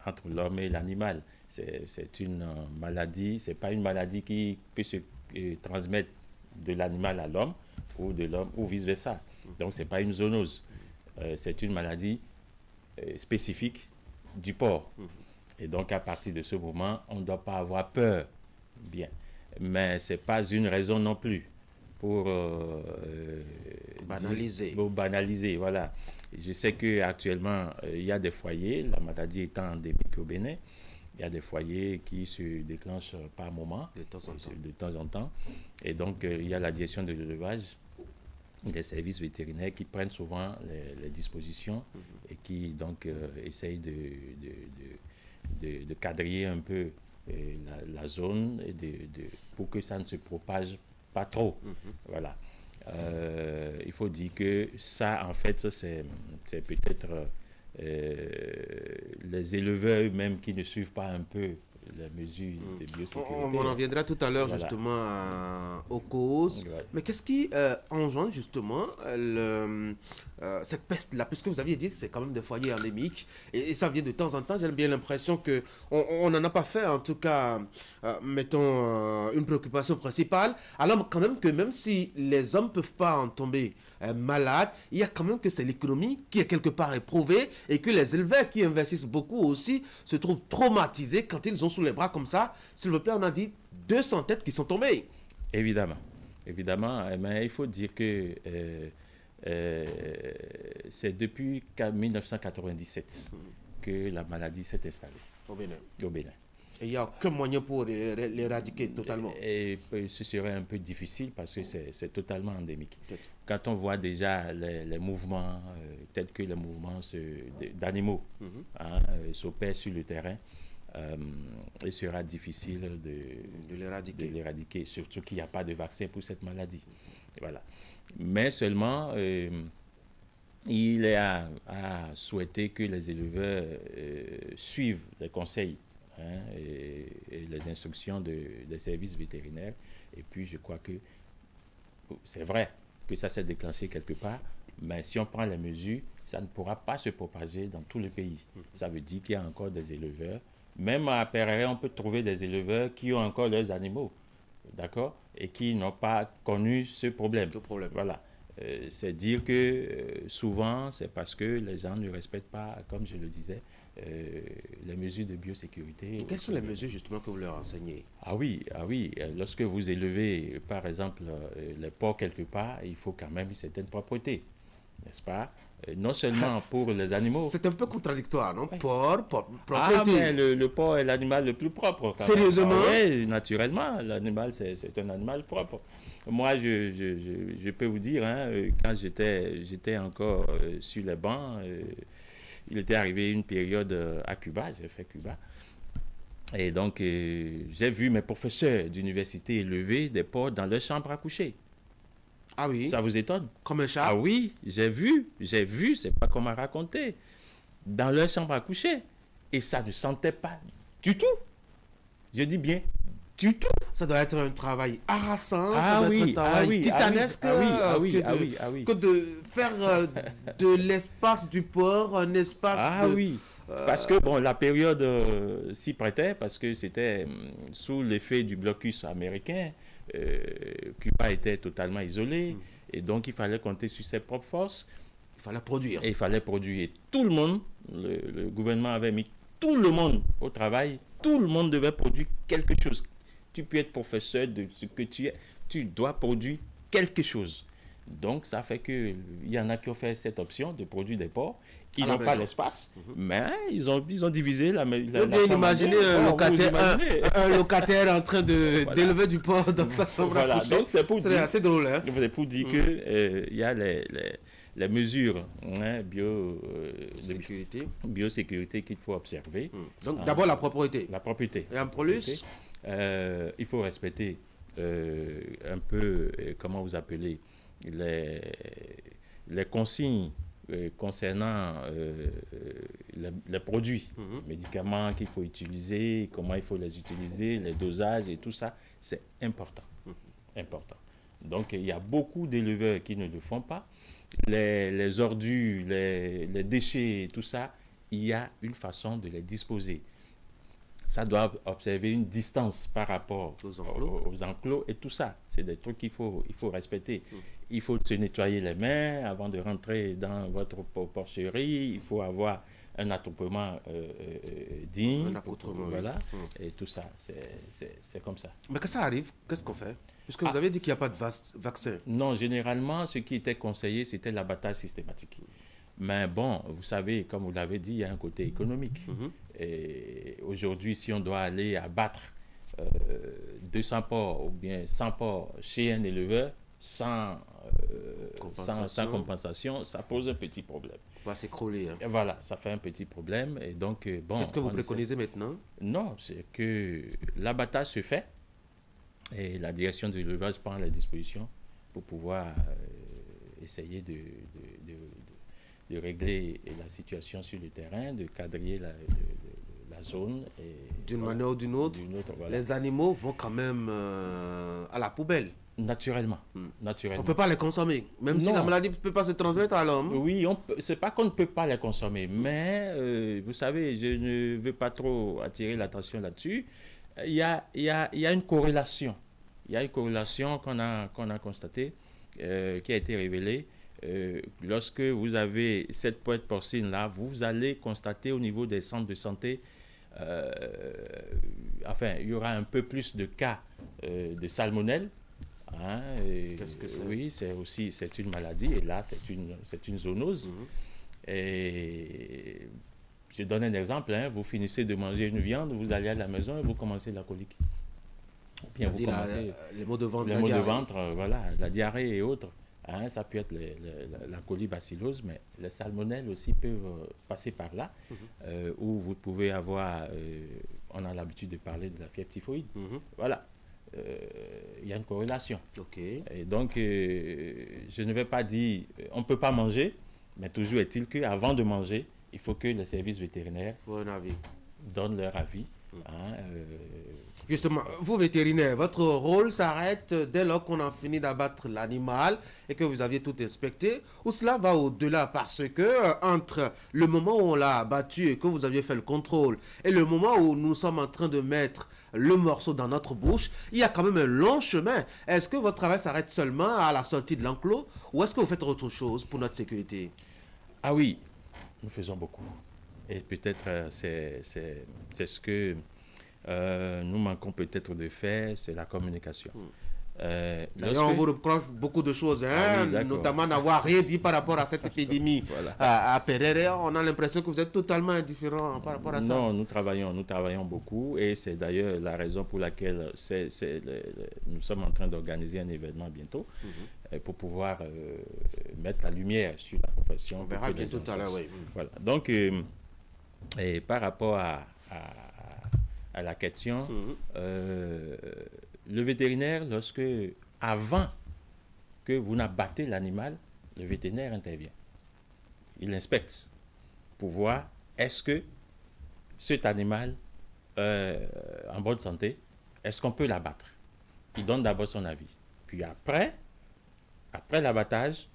entre l'homme et l'animal. C'est une maladie. Ce n'est pas une maladie qui peut se transmettre de l'animal à l'homme ou de l'homme ou vice-versa. Donc, ce n'est pas une zoonose. C'est une maladie spécifique du porc. Et donc, à partir de ce moment, on ne doit pas avoir peur. Bien. Mais ce n'est pas une raison non plus pour banaliser. Pour banaliser, voilà. Je sais qu'actuellement, il y a des foyers, la maladie étant endémique au Bénin, il y a des foyers qui se déclenchent par moment, de temps en temps. Et donc, il y a la direction de l'élevage, des services vétérinaires qui prennent souvent les dispositions et qui donc essayent de quadriller un peu la zone et pour que ça ne se propage pas trop. Voilà. Il faut dire que ça, en fait, c'est peut-être les éleveurs eux-mêmes qui ne suivent pas un peu les mesures de biosécurité. On en reviendra tout à l'heure, voilà, justement aux causes. Ouais. Mais qu'est-ce qui engendre justement cette peste-là? Puisque vous aviez dit que c'est quand même des foyers endémiques et ça vient de temps en temps. J'ai bien l'impression qu'on n'en a pas fait, en tout cas, mettons, une préoccupation principale. Alors quand même que même si les hommes ne peuvent pas en tomber malades, il y a quand même que c'est l'économie qui est quelque part éprouvée et que les éleveurs qui investissent beaucoup aussi se trouvent traumatisés quand ils ont sous les bras comme ça. S'il vous plaît, on a dit 200 têtes qui sont tombées. Évidemment. Mais il faut dire que c'est depuis 1997 que la maladie s'est installée. Au Bénin. Et il n'y a aucun moyen pour l'éradiquer totalement. Et ce serait un peu difficile parce que c'est totalement endémique. Quand on voit déjà les mouvements, tels que les mouvements d'animaux s'opèrent sur le terrain, il sera difficile de l'éradiquer, surtout qu'il n'y a pas de vaccin pour cette maladie. Voilà. Mais seulement, il est à souhaiter que les éleveurs suivent les conseils et les instructions des services vétérinaires. Et puis, je crois que c'est vrai que ça s'est déclenché quelque part, mais si on prend les mesures, ça ne pourra pas se propager dans tout le pays. Ça veut dire qu'il y a encore des éleveurs. Même à PRRM, on peut trouver des éleveurs qui ont encore leurs animaux, d'accord, et qui n'ont pas connu ce problème. Voilà. C'est dire que souvent, c'est parce que les gens ne respectent pas, comme je le disais, les mesures de biosécurité. Quelles sont les mesures justement que vous leur enseignez? Ah oui. Lorsque vous élevez, par exemple, les porcs quelque part, il faut quand même une certaine propreté, n'est-ce pas? Non seulement pour les animaux. C'est un peu contradictoire, non? Porc, propreté. Ah, mais le porc est l'animal le plus propre. Sérieusement? Oui, naturellement, l'animal, c'est un animal propre. Moi, je peux vous dire, quand j'étais encore sur les bancs, il était arrivé une période à Cuba, j'ai fait Cuba. Et donc, j'ai vu mes professeurs d'université élever des porcs dans leur chambre à coucher. Ah oui? Ça vous étonne? Comme un chat? Ah oui, j'ai vu, c'est pas qu'on m'a raconté. Dans leur chambre à coucher. Et ça ne sentait pas du tout. Je dis bien, du tout. Ça doit être un travail harassant, ça doit être un travail titanesque. Que de faire de l'espace du porc un espace parce que bon, la période s'y prêtait, parce que c'était sous l'effet du blocus américain. Cuba était totalement isolé et donc il fallait compter sur ses propres forces. Il fallait produire. Et il fallait produire. Et tout le monde, le gouvernement avait mis tout le monde au travail, tout le monde devait produire quelque chose. Tu peux être professeur de ce que tu es, tu dois produire quelque chose. Donc, ça fait qu'il y en a qui ont fait cette option de produire des porcs. Ils n'ont pas l'espace, mais ils ont divisé la chambre. Vous bien imaginer un locataire en train d'élever du porc dans sa chambre à coucher. Donc, c'est pour dire, assez drôle. Hein? C'est pour dire qu'il y a les mesures biosécurité qu'il faut observer. Donc, d'abord la propriété. La propriété. Et en plus, il faut respecter un peu, comment vous appelez, les consignes concernant les produits, médicaments qu'il faut utiliser, comment il faut les utiliser, les dosages et tout ça, c'est important. Important. Donc, il y a beaucoup d'éleveurs qui ne le font pas. Les ordures, les déchets, tout ça, il y a une façon de les disposer. Ça doit observer une distance par rapport aux enclos et tout ça. C'est des trucs qu'il faut respecter. Il faut se nettoyer les mains avant de rentrer dans votre porcherie. Il faut avoir un attroupement digne. Voilà. Et tout ça, c'est comme ça. Mais quand ça arrive, qu'est-ce qu'on fait? Puisque vous avez dit qu'il n'y a pas de vaccin. Non, généralement, ce qui était conseillé, c'était l'abattage systématique. Mais bon, vous savez, comme vous l'avez dit, il y a un côté économique. Et aujourd'hui, si on doit aller abattre 200 porcs ou bien 100 porcs chez un éleveur sans compensation, ça pose un petit problème. On va s'écrouler. Hein. Voilà, ça fait un petit problème. Et donc, bon. Qu'est-ce que vous préconisez maintenant? Non, c'est que l'abattage se fait et la direction de l'élevage prend les dispositions pour pouvoir essayer de régler la situation sur le terrain, de cadrer la zone. D'une manière ou d'une autre, voilà. Les animaux vont quand même à la poubelle. Naturellement. On ne peut pas les consommer, même si la maladie ne peut pas se transmettre à l'homme. Oui, ce n'est pas qu'on ne peut pas les consommer, mais vous savez, je ne veux pas trop attirer l'attention là-dessus. Il y a une corrélation. Il y a une corrélation qu'on a constatée, qui a été révélée. Lorsque vous avez cette poète porcine-là, vous allez constater au niveau des centres de santé, il y aura un peu plus de cas de salmonelle. Hein, qu'est-ce que c'est? Oui, c'est une maladie, et là, c'est une zoonose. Et je donne un exemple, hein, vous finissez de manger une viande, vous allez à la maison et vous commencez la colique. Ou bien vous commencez les maux de ventre, voilà, la diarrhée et autres. Hein, ça peut être la colibacillose, mais les salmonelles aussi peuvent passer par là, où vous pouvez avoir, on a l'habitude de parler de la fièvre typhoïde. Voilà, il y a une corrélation. Et donc, je ne vais pas dire, on ne peut pas manger, mais toujours est-il qu'avant de manger, il faut que les services vétérinaires donnent leur avis. Justement, vous vétérinaires, votre rôle s'arrête dès lors qu'on a fini d'abattre l'animal et que vous aviez tout inspecté, ou cela va au-delà, parce que entre le moment où on l'a abattu et que vous aviez fait le contrôle et le moment où nous sommes en train de mettre le morceau dans notre bouche, il y a quand même un long chemin. Est-ce que votre travail s'arrête seulement à la sortie de l'enclos, ou est-ce que vous faites autre chose pour notre sécurité? Ah oui, nous faisons beaucoup. Et peut-être c'est ce que nous manquons peut-être de faire, c'est la communication. D'ailleurs, on vous reproche beaucoup de choses, hein, notamment n'avoir rien dit par rapport à cette épidémie à Perere. On a l'impression que vous êtes totalement indifférent par rapport à ça. Non, nous travaillons beaucoup, et c'est d'ailleurs la raison pour laquelle nous sommes en train d'organiser un événement bientôt pour pouvoir mettre la lumière sur la profession. On verra bien tout à l'heure, oui. Voilà. Donc, et par rapport à la question, le vétérinaire, avant que vous n'abattez l'animal, le vétérinaire intervient. Il inspecte pour voir est-ce que cet animal en bonne santé, est-ce qu'on peut l'abattre. Il donne d'abord son avis. Puis après l'abattage,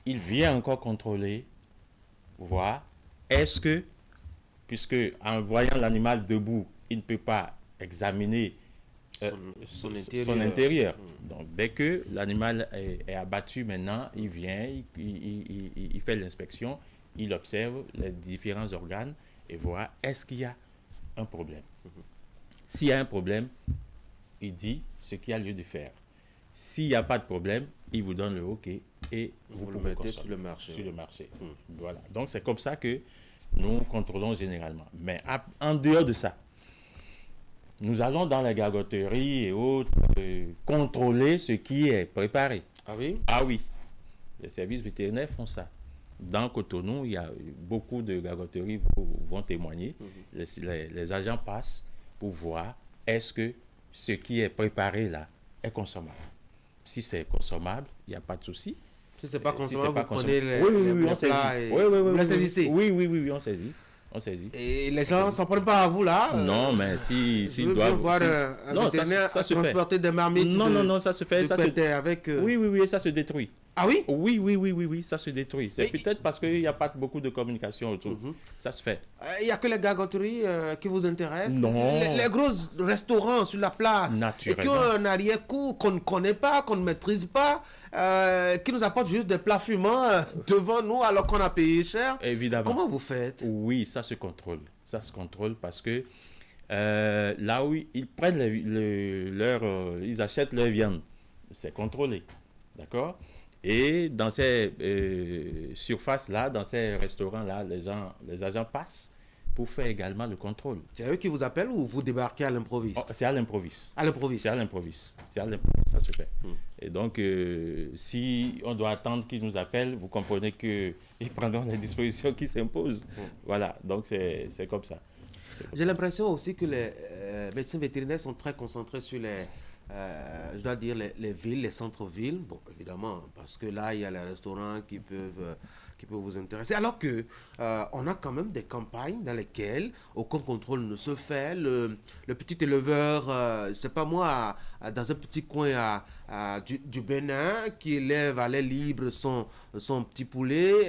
il vient encore contrôler, voir est-ce que, puisque en voyant l'animal debout, il ne peut pas examiner son intérieur. Donc, dès que l'animal est abattu maintenant, il vient, il fait l'inspection, il observe les différents organes et voir est-ce qu'il y a un problème. S'il y a un problème, il dit ce qu'il y a lieu de faire. S'il n'y a pas de problème, il vous donne le OK et vous le mettez sur le marché. Voilà. Donc, c'est comme ça que nous contrôlons généralement. Mais en dehors de ça, nous allons dans les gargoteries et autres contrôler ce qui est préparé. Ah oui? Ah oui. Les services vétérinaires font ça. Dans Cotonou, il y a beaucoup de gargoteries vont témoigner. Les agents passent pour voir est-ce que ce qui est préparé là est consommable. Si c'est consommable, il n'y a pas de souci. Si ce n'est pas consommable, vous prenez les plats et vous les saisissez. Oui, on saisit. On saisit. Et les gens ne s'en prennent pas à vous là? Non, mais s'ils doivent voir un vétérinaire transporter des marmites non, ça se fait. Avec, Oui, ça se détruit. Ah oui? Oui, ça se détruit. C'est peut-être parce qu'il n'y a pas beaucoup de communication autour. Ça se fait. Il n'y a que les gargoteries qui vous intéressent? Non. Les gros restaurants sur la place. Naturellement. Et qui ont un arrière-coût qu'on ne connaît pas, qu'on ne maîtrise pas, qui nous apportent juste des plats fumants devant nous alors qu'on a payé cher. Évidemment. Comment vous faites? Oui, ça se contrôle. Ça se contrôle parce que là où ils prennent ils achètent leur viande, c'est contrôlé. D'accord? Et dans ces surfaces-là, dans ces restaurants-là, les agents passent pour faire également le contrôle. C'est eux qui vous appellent ou vous débarquez à l'improviste? C'est à l'improviste. À l'improviste? C'est à l'improviste. C'est à l'improviste, ça se fait. Et donc, si on doit attendre qu'ils nous appellent, vous comprenez qu'ils prendront les dispositions qui s'imposent. Voilà, donc c'est comme ça. J'ai l'impression aussi que les médecins vétérinaires sont très concentrés sur je dois dire les villes, les centres-villes. Bon, évidemment, parce que là, il y a les restaurants qui peuvent vous intéresser. Alors que on a quand même des campagnes dans lesquelles aucun contrôle ne se fait. Le petit éleveur, je ne sais pas moi, dans un petit coin du Bénin, qui élève à l'air libre son petit poulet,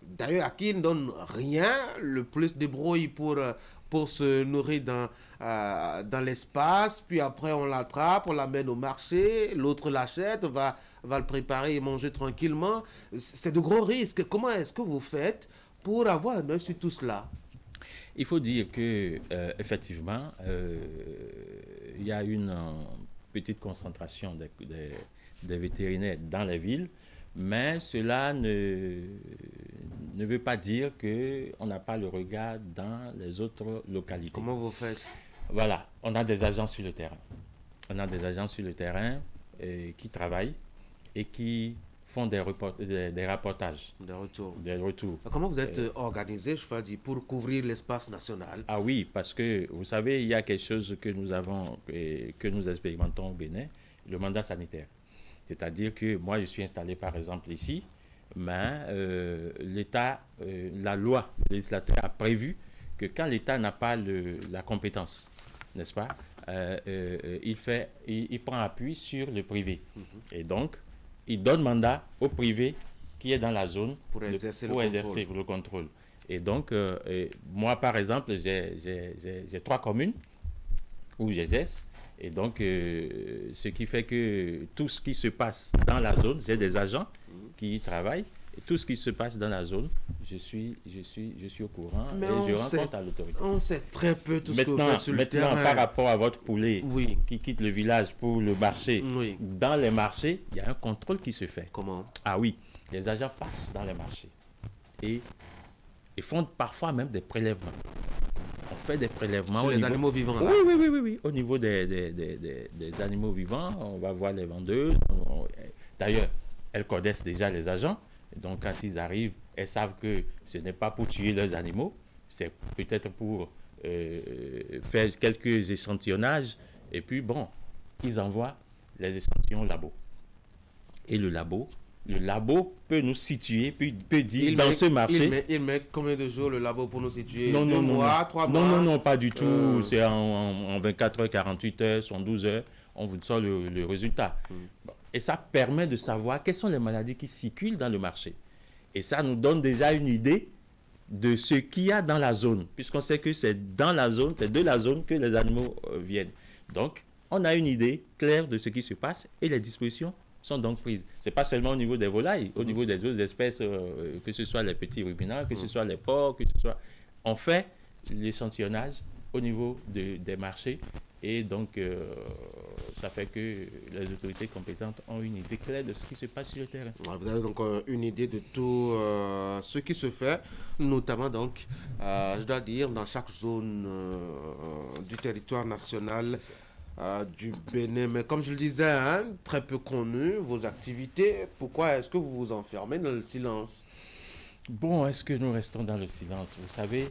d'ailleurs à qui il ne donne rien, le plus débrouille pour se nourrir dans l'espace, puis après on l'attrape, on l'amène au marché, l'autre l'achète, va le préparer et manger tranquillement. C'est de gros risques. Comment est-ce que vous faites pour avoir un œil sur tout cela? Il faut dire que effectivement, il y a une petite concentration des vétérinaires dans les villes, mais cela ne veut pas dire qu'on n'a pas le regard dans les autres localités. Comment vous faites? Voilà, on a des agents sur le terrain. On a des agents sur le terrain qui travaillent et qui font des rapportages. Des retours. Comment vous êtes organisé, je veux dire, pour couvrir l'espace national? Ah oui, parce que vous savez, il y a quelque chose que nous expérimentons au Bénin, le mandat sanitaire. C'est-à-dire que moi, je suis installé par exemple ici, mais l'État, la loi, le législateur a prévu que quand l'État n'a pas la compétence, n'est-ce pas, il prend appui sur le privé. Et donc, il donne mandat au privé qui est dans la zone pour exercer le contrôle. Et donc, moi, par exemple, j'ai 3 communes où j'exerce. Et donc, ce qui fait que tout ce qui se passe dans la zone, j'ai des agents qui y travaillent. Et tout ce qui se passe dans la zone, je suis au courant. Mais et je rends compte à l'autorité. On sait très peu tout ce que vous faites sur le terrain. Maintenant, par rapport à votre poulet qui quitte le village pour le marché, dans les marchés, il y a un contrôle qui se fait. Comment? Ah oui, les agents passent dans les marchés et font parfois même des prélèvements. On fait des prélèvements sur les animaux vivants. Là. Oui. Au niveau des animaux vivants, on va voir les vendeuses. D'ailleurs, elles connaissent déjà les agents. Donc, quand ils arrivent, elles savent que ce n'est pas pour tuer leurs animaux. C'est peut-être pour faire quelques échantillonnages. Et puis, bon, ils envoient les échantillons au labo. Et le labo peut nous situer, peut dire dans ce marché. Il met combien de jours le labo pour nous situer? Non, 2 mois, 3 mois? Non, pas du tout. C'est en 24 heures, 48 heures, 72 heures, on vous sort le résultat. Bon. Et ça permet de savoir quelles sont les maladies qui circulent dans le marché. Et ça nous donne déjà une idée de ce qu'il y a dans la zone, puisqu'on sait que c'est dans la zone, c'est de la zone que les animaux viennent. Donc, on a une idée claire de ce qui se passe et les dispositions sont donc prises. Ce n'est pas seulement au niveau des volailles, au niveau des autres espèces, que ce soit les petits ruminants, que ce soit les porcs, que ce soit... on fait l'échantillonnage au niveau des marchés. Et donc, ça fait que les autorités compétentes ont une idée claire de ce qui se passe sur le terrain. Vous avez donc une idée de tout ce qui se fait, notamment donc, je dois dire, dans chaque zone du territoire national du Bénin. Mais comme je le disais, hein, très peu connu, vos activités. Pourquoi est-ce que vous vous enfermez dans le silence? Bon, est-ce que nous restons dans le silence? Vous savez,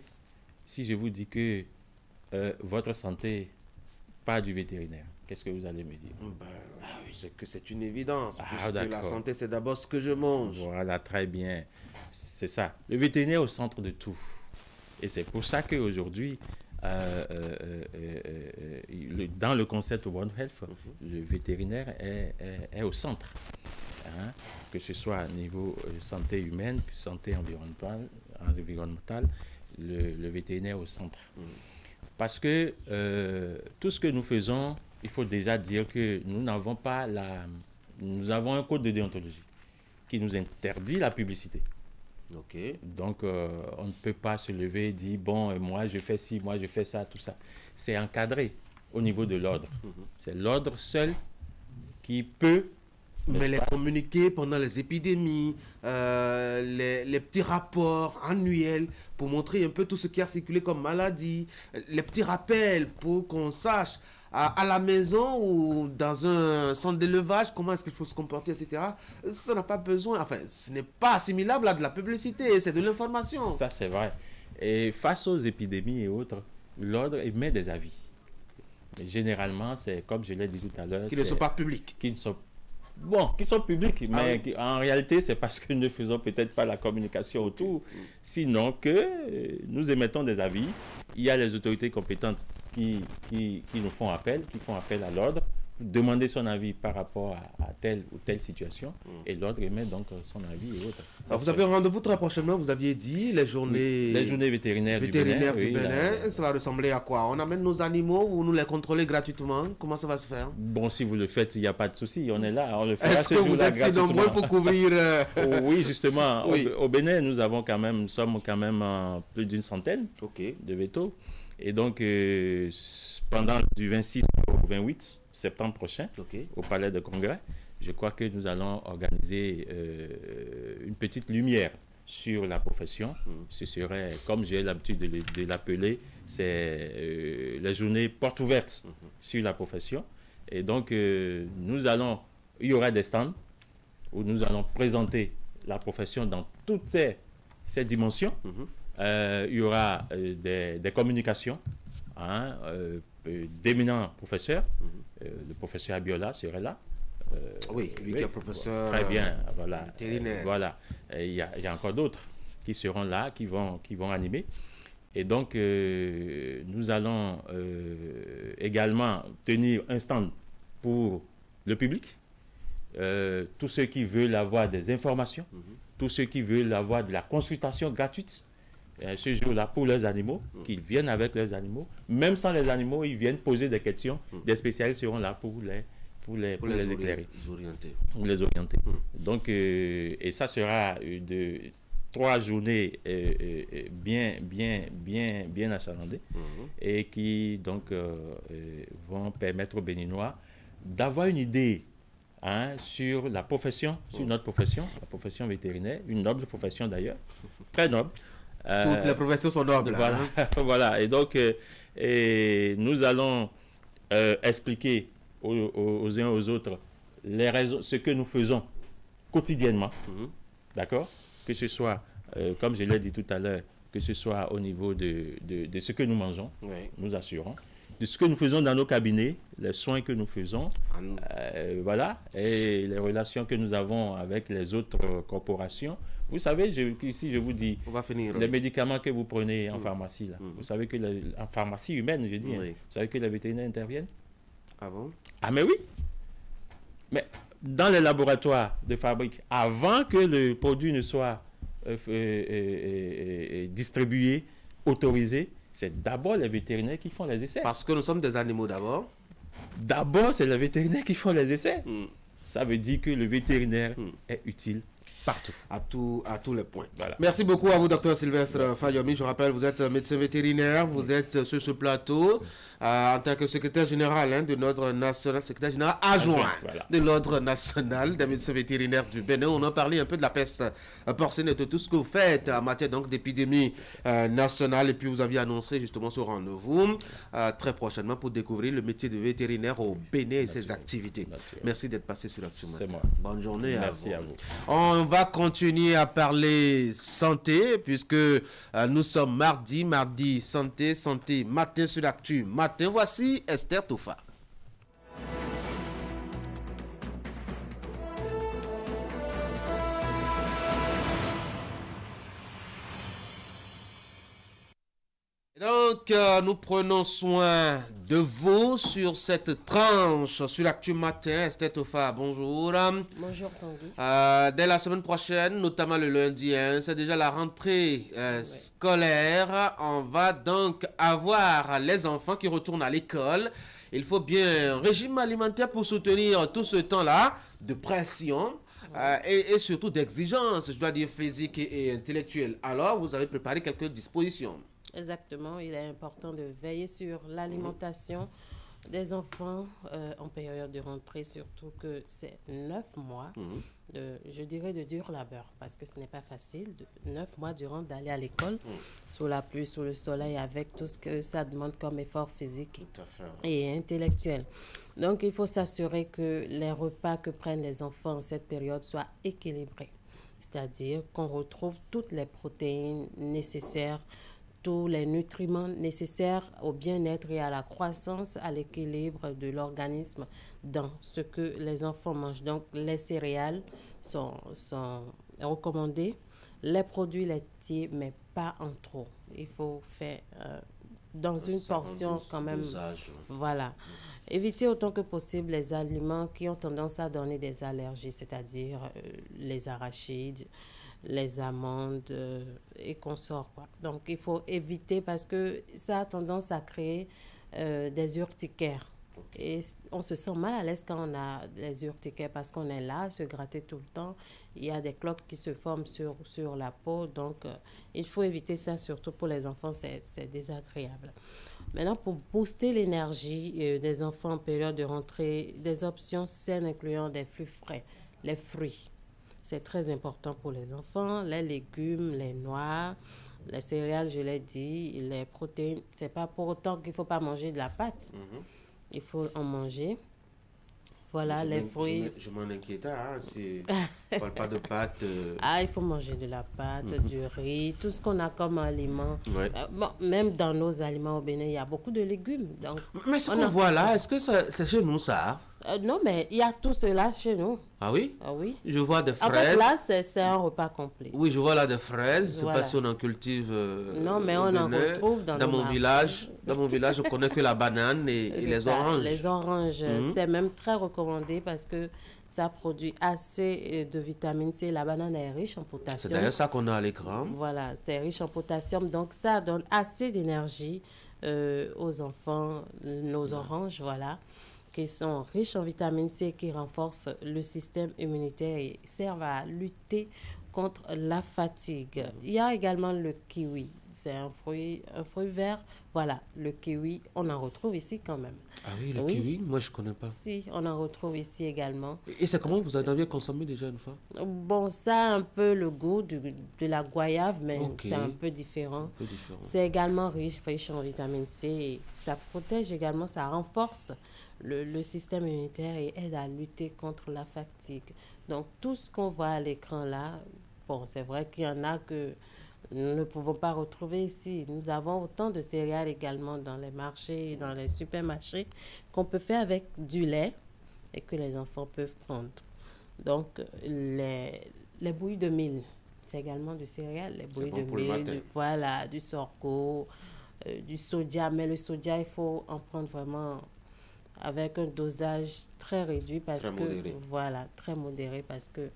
si je vous dis que votre santé... pas du vétérinaire. Qu'est-ce que vous allez me dire? C'est que c'est une évidence. Ah, puisque la santé, c'est d'abord ce que je mange. Voilà, très bien. C'est ça. Le vétérinaire est au centre de tout. Et c'est pour ça qu'aujourd'hui, dans le concept One Health, le vétérinaire est au centre. Hein? Que ce soit au niveau santé humaine, santé environnementale, le vétérinaire au centre. Parce que tout ce que nous faisons, il faut déjà dire que nous n'avons pas nous avons un code de déontologie qui nous interdit la publicité. Donc, on ne peut pas se lever et dire, bon, moi je fais ci, moi je fais ça, tout ça. C'est encadré au niveau de l'ordre. C'est l'ordre seul qui peut... Mais les communiqués pendant les épidémies, les petits rapports annuels pour montrer un peu tout ce qui a circulé comme maladie, les petits rappels pour qu'on sache à la maison ou dans un centre d'élevage comment est-ce qu'il faut se comporter, etc. Ça n'a pas besoin, enfin, ce n'est pas assimilable à de la publicité, c'est de l'information. Ça, c'est vrai. Et face aux épidémies et autres, l'ordre émet des avis. Mais généralement, c'est comme je l'ai dit tout à l'heure... Qui ne sont pas publics. Qui sont publics, mais en réalité, c'est parce que nous ne faisons peut-être pas la communication autour. Sinon que nous émettons des avis. Il y a les autorités compétentes qui nous font appel, qui font appel à l'ordre, demander son avis par rapport à telle ou telle situation, et l'ordre émet donc son avis et autres. Alors vous avez un rendez-vous très prochainement, vous aviez dit, les journées vétérinaires du Bénin. Ça va ressembler à quoi? On amène nos animaux ou nous les contrôler gratuitement? Comment ça va se faire? Bon, si vous le faites, il n'y a pas de souci, on est là, on le fera. Est-ce que vous êtes si nombreux pour couvrir Oui, justement. Oui. Au Bénin, nous sommes quand même plus d'une centaine de vétos. Et donc, pendant du 26 au 28 septembre prochain, au Palais de Congrès, je crois que nous allons organiser une petite lumière sur la profession. Ce serait, comme j'ai l'habitude de l'appeler, c'est la journée porte ouverte sur la profession. Et donc, il y aura des stands où nous allons présenter la profession dans toutes ses dimensions. Il y aura des communications, d'éminents professeurs. Le professeur Abiola serait là. Oui, lui qui est professeur. Très bien, voilà. Vétérinaire. Voilà. Il y a encore d'autres qui seront là, qui vont animer. Et donc, nous allons également tenir un stand pour le public. Tous ceux qui veulent avoir des informations, tous ceux qui veulent avoir de la consultation gratuite, ce jour-là, pour leurs animaux, qu'ils viennent avec leurs animaux. Même sans les animaux, ils viennent poser des questions. Des spécialistes seront là pour les éclairer. Pour les orienter. Donc, et ça sera de 3 journées bien achalandées et qui donc vont permettre aux Béninois d'avoir une idée sur la profession, sur notre profession, la profession vétérinaire, une noble profession d'ailleurs, très noble. Toutes les professions sont nobles. Voilà, voilà. Et donc, nous allons expliquer aux uns aux autres les raisons, ce que nous faisons quotidiennement, d'accord? Que ce soit, comme je l'ai dit tout à l'heure, que ce soit au niveau de ce que nous mangeons, nous assurons, de ce que nous faisons dans nos cabinets, les soins que nous faisons, voilà, et les relations que nous avons avec les autres corporations. Vous savez, ici je vous dis, les médicaments que vous prenez en pharmacie, là, vous savez que en pharmacie humaine, je dis, vous savez que les vétérinaires interviennent? Ah bon? Ah mais oui. Mais dans les laboratoires de fabrique, avant que le produit ne soit distribué, autorisé, c'est d'abord les vétérinaires qui font les essais. Parce que nous sommes des animaux d'abord. D'abord, c'est les vétérinaires qui font les essais. Ça veut dire que le vétérinaire est utile Partout. À tous les points. Voilà. Merci beaucoup à vous, Dr Sylvestre Fayomi. Je rappelle, vous êtes médecin vétérinaire, vous êtes sur ce plateau en tant que secrétaire général de l'ordre national, secrétaire général adjoint de l'ordre national des médecins vétérinaires du Bénin. On a parlé un peu de la peste porcine et de tout ce que vous faites en matière d'épidémie nationale. Et puis vous aviez annoncé justement ce rendez-vous très prochainement pour découvrir le métier de vétérinaire au Bénin et ses activités. Merci d'être passé sur l'Actu Matin. C'est moi. Bonne journée. Merci à vous. On va continuer à parler santé puisque nous sommes mardi santé matin sur l'Actu Matin. Voici Esther Tofa. Donc, nous prenons soin de vous sur cette tranche sur l'Actu Matin. Esther Tofa, bonjour. Bonjour, Tanguy. Dès la semaine prochaine, notamment le lundi, c'est déjà la rentrée scolaire. On va donc avoir les enfants qui retournent à l'école. Il faut bien un régime alimentaire pour soutenir tout ce temps-là de pression. Et surtout d'exigence, je dois dire physique et intellectuelle. Alors, vous avez préparé quelques dispositions. Exactement, il est important de veiller sur l'alimentation des enfants en période de rentrée, surtout que c'est 9 mois, je dirais de dur labeur, parce que ce n'est pas facile, 9 mois durant d'aller à l'école, sous la pluie, sous le soleil, avec tout ce que ça demande comme effort physique et intellectuel. Donc, il faut s'assurer que les repas que prennent les enfants en cette période soient équilibrés, c'est-à-dire qu'on retrouve toutes les protéines nécessaires, tous les nutriments nécessaires au bien-être et à la croissance, à l'équilibre de l'organisme dans ce que les enfants mangent. Donc, les céréales sont recommandées, les produits laitiers, mais pas en trop. Il faut faire dans une portion quand même. Voilà. Éviter autant que possible les aliments qui ont tendance à donner des allergies, c'est-à-dire les arachides, les amandes et consorts, quoi. Donc, il faut éviter parce que ça a tendance à créer des urticaires. Et on se sent mal à l'aise quand on a les urticaires parce qu'on est là, se gratter tout le temps. Il y a des cloques qui se forment sur la peau. Donc, il faut éviter ça, surtout pour les enfants, c'est désagréable. Maintenant, pour booster l'énergie des enfants en période de rentrée, des options saines incluant des fruits frais, les fruits. C'est très important pour les enfants, les légumes, les noix, les céréales, je l'ai dit, les protéines. C'est pas pour autant qu'il ne faut pas manger de la pâte. Il faut en manger. Voilà, les fruits. Je m'en inquiétais, si on ne parle pas de pâte. Il faut manger de la pâte, du riz, tout ce qu'on a comme aliment. Bon, même dans nos aliments au Bénin, il y a beaucoup de légumes. Donc, mais ce qu'on voit là, est-ce que c'est chez nous ça? Non, mais il y a tout cela chez nous. Ah oui? Ah oui. Je vois des fraises. En fait, là, c'est un repas complet. Oui, je vois là des fraises. Je ne sais pas si on en cultive. Non, mais on en retrouve dans mon village. Dans mon village, je connais que la banane et les oranges. Les oranges, c'est même très recommandé parce que ça produit assez de vitamine C. La banane est riche en potassium. C'est d'ailleurs ça qu'on a à l'écran. Voilà, c'est riche en potassium. Donc, ça donne assez d'énergie aux enfants, nos oranges, voilà, qui sont riches en vitamine C, qui renforcent le système immunitaire et servent à lutter contre la fatigue. Il y a également le kiwi. C'est un fruit vert. Voilà, le kiwi, on en retrouve ici quand même. Ah oui, le kiwi, moi je ne connais pas. Si, on en retrouve ici également. Et c'est comment vous en aviez consommé déjà une fois? Bon, ça a un peu le goût de la goyave, mais c'est un peu différent. C'est également riche en vitamine C. Et ça protège également, ça renforce le système immunitaire et aide à lutter contre la fatigue. Donc, tout ce qu'on voit à l'écran là, bon, c'est vrai qu'il y en a que nous ne pouvons pas retrouver ici. Nous avons autant de céréales également dans les marchés, dans les supermarchés, qu'on peut faire avec du lait et que les enfants peuvent prendre. Donc, les bouillies de mil, c'est également du céréales, les bouillies de mil, voilà, du sorgho, du soja. Mais le soja, il faut en prendre vraiment avec un dosage très réduit parce que, voilà, très modéré parce que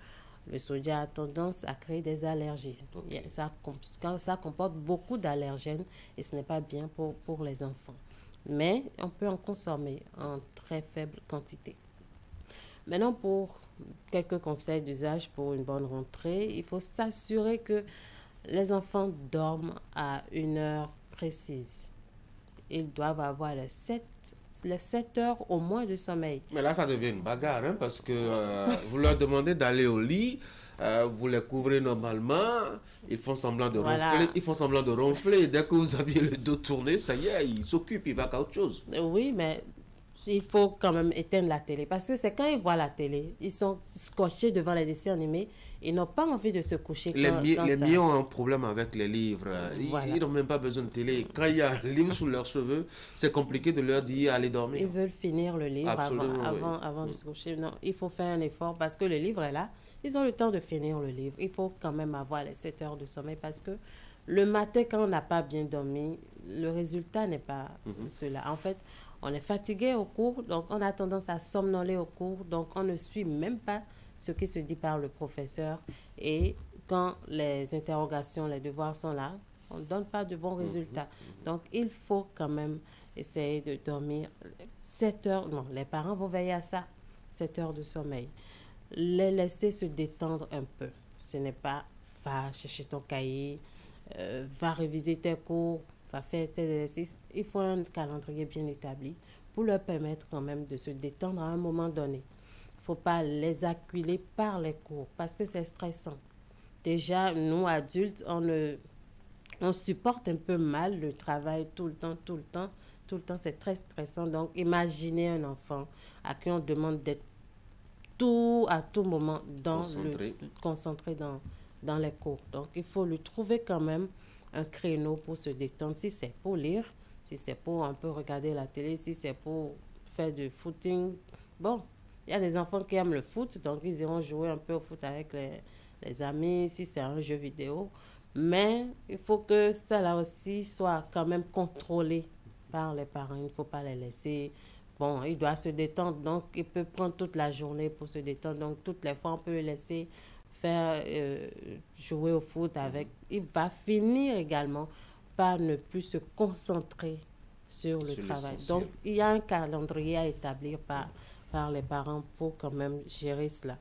le soja a tendance à créer des allergies. Ça comporte beaucoup d'allergènes et ce n'est pas bien pour les enfants. Mais on peut en consommer en très faible quantité. Maintenant, pour quelques conseils d'usage pour une bonne rentrée, il faut s'assurer que les enfants dorment à une heure précise. Ils doivent avoir les 7 heures au moins de sommeil. Mais là, ça devient une bagarre, hein, parce que vous leur demandez d'aller au lit, vous les couvrez normalement, ils font semblant de ronfler, dès que vous avez le dos tourné, ça y est, ils s'occupent, ils vont à autre chose. Oui, mais il faut quand même éteindre la télé, parce que c'est quand ils voient la télé, ils sont scotchés devant les dessins animés, ils n'ont pas envie de se coucher. Les miens ont un problème avec les livres. Ils n'ont même pas besoin de télé. Quand il y a un livre sous leurs cheveux, c'est compliqué de leur dire allez dormir. Ils veulent finir le livre avant de se coucher. Non, il faut faire un effort parce que le livre est là. Ils ont le temps de finir le livre. Il faut quand même avoir les 7 heures de sommeil parce que le matin, quand on n'a pas bien dormi, le résultat n'est pas cela. En fait, on est fatigué au cours, donc on a tendance à somnoler au cours, donc on ne suit même pas ce qui se dit par le professeur. Et quand les interrogations, les devoirs sont là, on ne donne pas de bons résultats. Donc, il faut quand même essayer de dormir 7 heures. Non, les parents vont veiller à ça, 7 heures de sommeil. Les laisser se détendre un peu. Ce n'est pas va chercher ton cahier, va réviser tes cours, va faire tes exercices. Il faut un calendrier bien établi pour leur permettre quand même de se détendre à un moment donné. Il ne faut pas les acculer par les cours parce que c'est stressant. Déjà, nous, adultes, on supporte un peu mal le travail tout le temps, c'est très stressant. Donc, imaginez un enfant à qui on demande d'être à tout moment concentré dans les cours. Donc, il faut lui trouver quand même un créneau pour se détendre. Si c'est pour lire, si c'est pour un peu regarder la télé, si c'est pour faire du footing. Bon, il y a des enfants qui aiment le foot, donc ils iront jouer un peu au foot avec les amis, si c'est un jeu vidéo. Mais il faut que ça là aussi soit quand même contrôlé par les parents. Il ne faut pas les laisser. Bon, il doit se détendre, donc il peut prendre toute la journée pour se détendre. Donc, toutes les fois, on peut le laisser faire jouer au foot avec. Il va finir également par ne plus se concentrer sur le travail. Donc, il y a un calendrier à établir par les parents pour quand même gérer cela.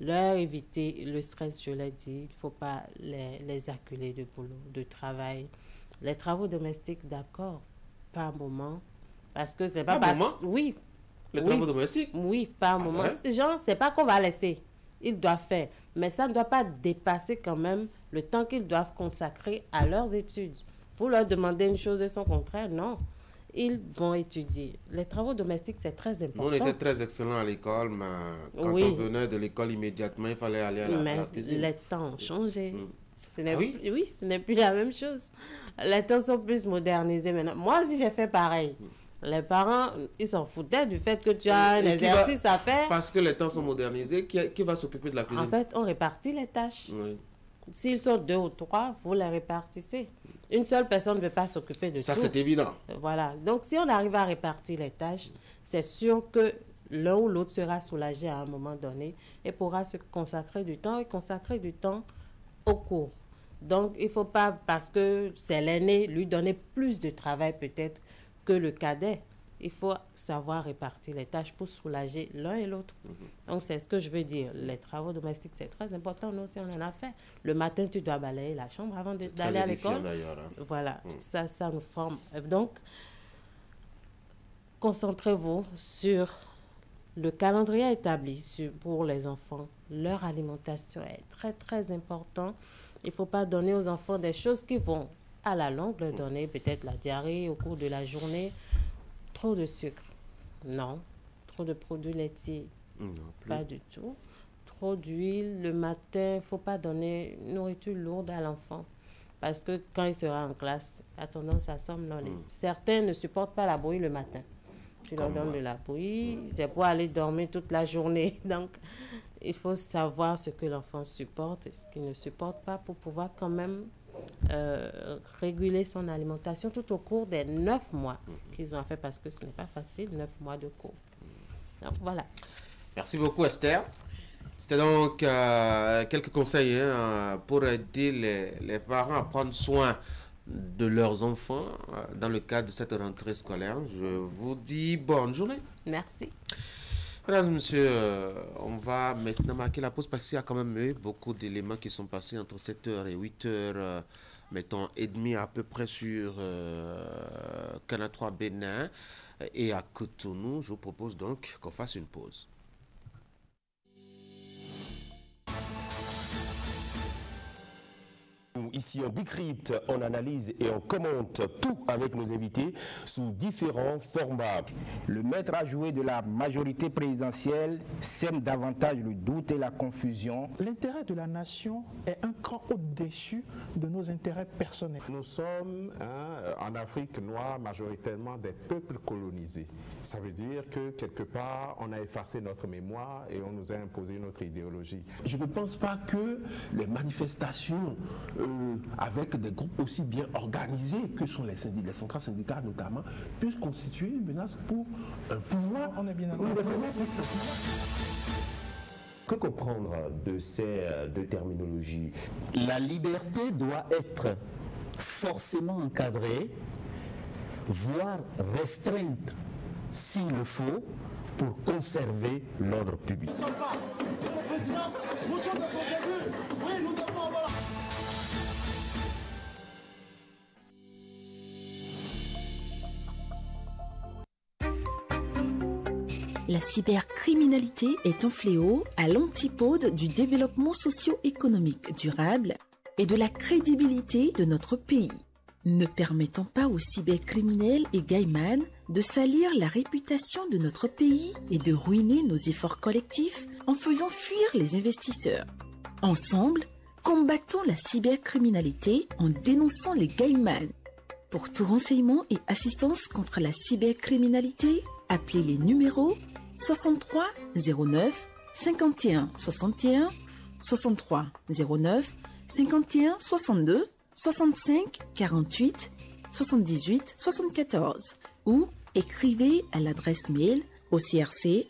Leur éviter le stress, je l'ai dit. Il ne faut pas les acculer de boulot, de travail. Les travaux domestiques, d'accord, par moment. Parce que c'est pas parce que... Oui. Les travaux domestiques? Oui, par moment. Genre, c'est pas qu'on va laisser. Ils doivent faire. Mais ça ne doit pas dépasser quand même le temps qu'ils doivent consacrer à leurs études. Vous leur demandez une chose et son contraire, non. Ils vont étudier. Les travaux domestiques, c'est très important. On était très excellents à l'école, mais quand on venait de l'école immédiatement, il fallait aller à la cuisine. Les temps ont changé. Ce n'est plus la même chose. Les temps sont plus modernisés maintenant. Moi aussi, j'ai fait pareil. Les parents, ils s'en foutaient du fait que tu as un exercice à faire. Parce que les temps sont modernisés, qui va s'occuper de la cuisine? En fait, on répartit les tâches. Oui. S'ils sont 2 ou 3, vous les répartissez. Une seule personne ne veut pas s'occuper de tout. Ça, c'est évident. Voilà. Donc, si on arrive à répartir les tâches, c'est sûr que l'un ou l'autre sera soulagé à un moment donné et pourra se consacrer du temps au cours. Donc, il ne faut pas, parce que c'est l'aîné, lui donner plus de travail peut-être que le cadet. Il faut savoir répartir les tâches pour soulager l'un et l'autre. Donc, c'est ce que je veux dire. Les travaux domestiques, c'est très important. Nous aussi, on en a fait. Le matin, tu dois balayer la chambre avant d'aller à l'école. Voilà, ça nous forme. Donc, concentrez-vous sur le calendrier établi pour les enfants. Leur alimentation est très, très importante. Il ne faut pas donner aux enfants des choses qui vont, à la longue, leur donner peut-être la diarrhée au cours de la journée. Trop de sucre, non. Trop de produits laitiers, non, pas du tout. Trop d'huile, le matin, il ne faut pas donner une nourriture lourde à l'enfant. Parce que quand il sera en classe, il a tendance à somnoler. Certains ne supportent pas la bouillie le matin. Tu leur donnes de la bouillie, c'est pour aller dormir toute la journée. Donc, il faut savoir ce que l'enfant supporte et ce qu'il ne supporte pas pour pouvoir quand même réguler son alimentation tout au cours des 9 mois qu'ils ont fait, parce que ce n'est pas facile, 9 mois de cours. Donc, voilà. Merci beaucoup, Esther. C'était donc quelques conseils pour aider les parents à prendre soin de leurs enfants dans le cadre de cette rentrée scolaire. Je vous dis bonne journée. Merci. Mesdames, Messieurs, on va maintenant marquer la pause parce qu'il y a quand même eu beaucoup d'éléments qui sont passés entre 7h et 8h, mettons, et demi à peu près sur Canal 3 Bénin et à Cotonou. Je vous propose donc qu'on fasse une pause. Ici, on décrypte, on analyse et on commente tout avec nos invités sous différents formats. Le maître à jouer de la majorité présidentielle sème davantage le doute et la confusion. L'intérêt de la nation est un cran au-dessus de nos intérêts personnels. Nous sommes en Afrique noire majoritairement des peuples colonisés. Ça veut dire que quelque part, on a effacé notre mémoire et on nous a imposé notre idéologie. Je ne pense pas que les manifestations avec des groupes aussi bien organisés que sont les centrales syndicales notamment, puissent constituer une menace pour un pouvoir. On est bien d'accord. Que comprendre de ces deux terminologies? La liberté doit être forcément encadrée, voire restreinte s'il le faut, pour conserver l'ordre public. Nous ne sommes pas le président, nous sommes de procédure. Oui, nous devons avoir... La cybercriminalité est un fléau à l'antipode du développement socio-économique durable et de la crédibilité de notre pays. Ne permettons pas aux cybercriminels et gaïmans de salir la réputation de notre pays et de ruiner nos efforts collectifs en faisant fuir les investisseurs. Ensemble, combattons la cybercriminalité en dénonçant les gaïmans. Pour tout renseignement et assistance contre la cybercriminalité, appelez les numéros 63 09 51 61, 63 09 51 62, 65 48 78 74 ou écrivez à l'adresse mail ocrc@dgpr.bj.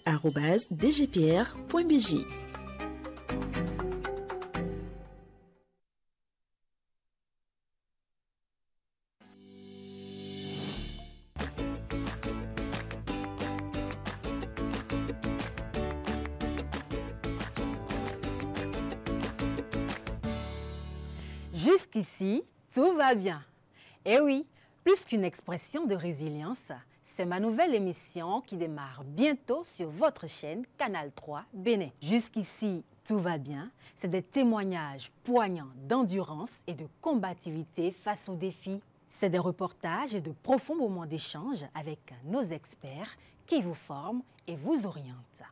Jusqu'ici, tout va bien. Et oui, plus qu'une expression de résilience, c'est ma nouvelle émission qui démarre bientôt sur votre chaîne Canal 3 Bénin. Jusqu'ici, tout va bien, c'est des témoignages poignants d'endurance et de combativité face aux défis. C'est des reportages et de profonds moments d'échange avec nos experts qui vous forment et vous orientent.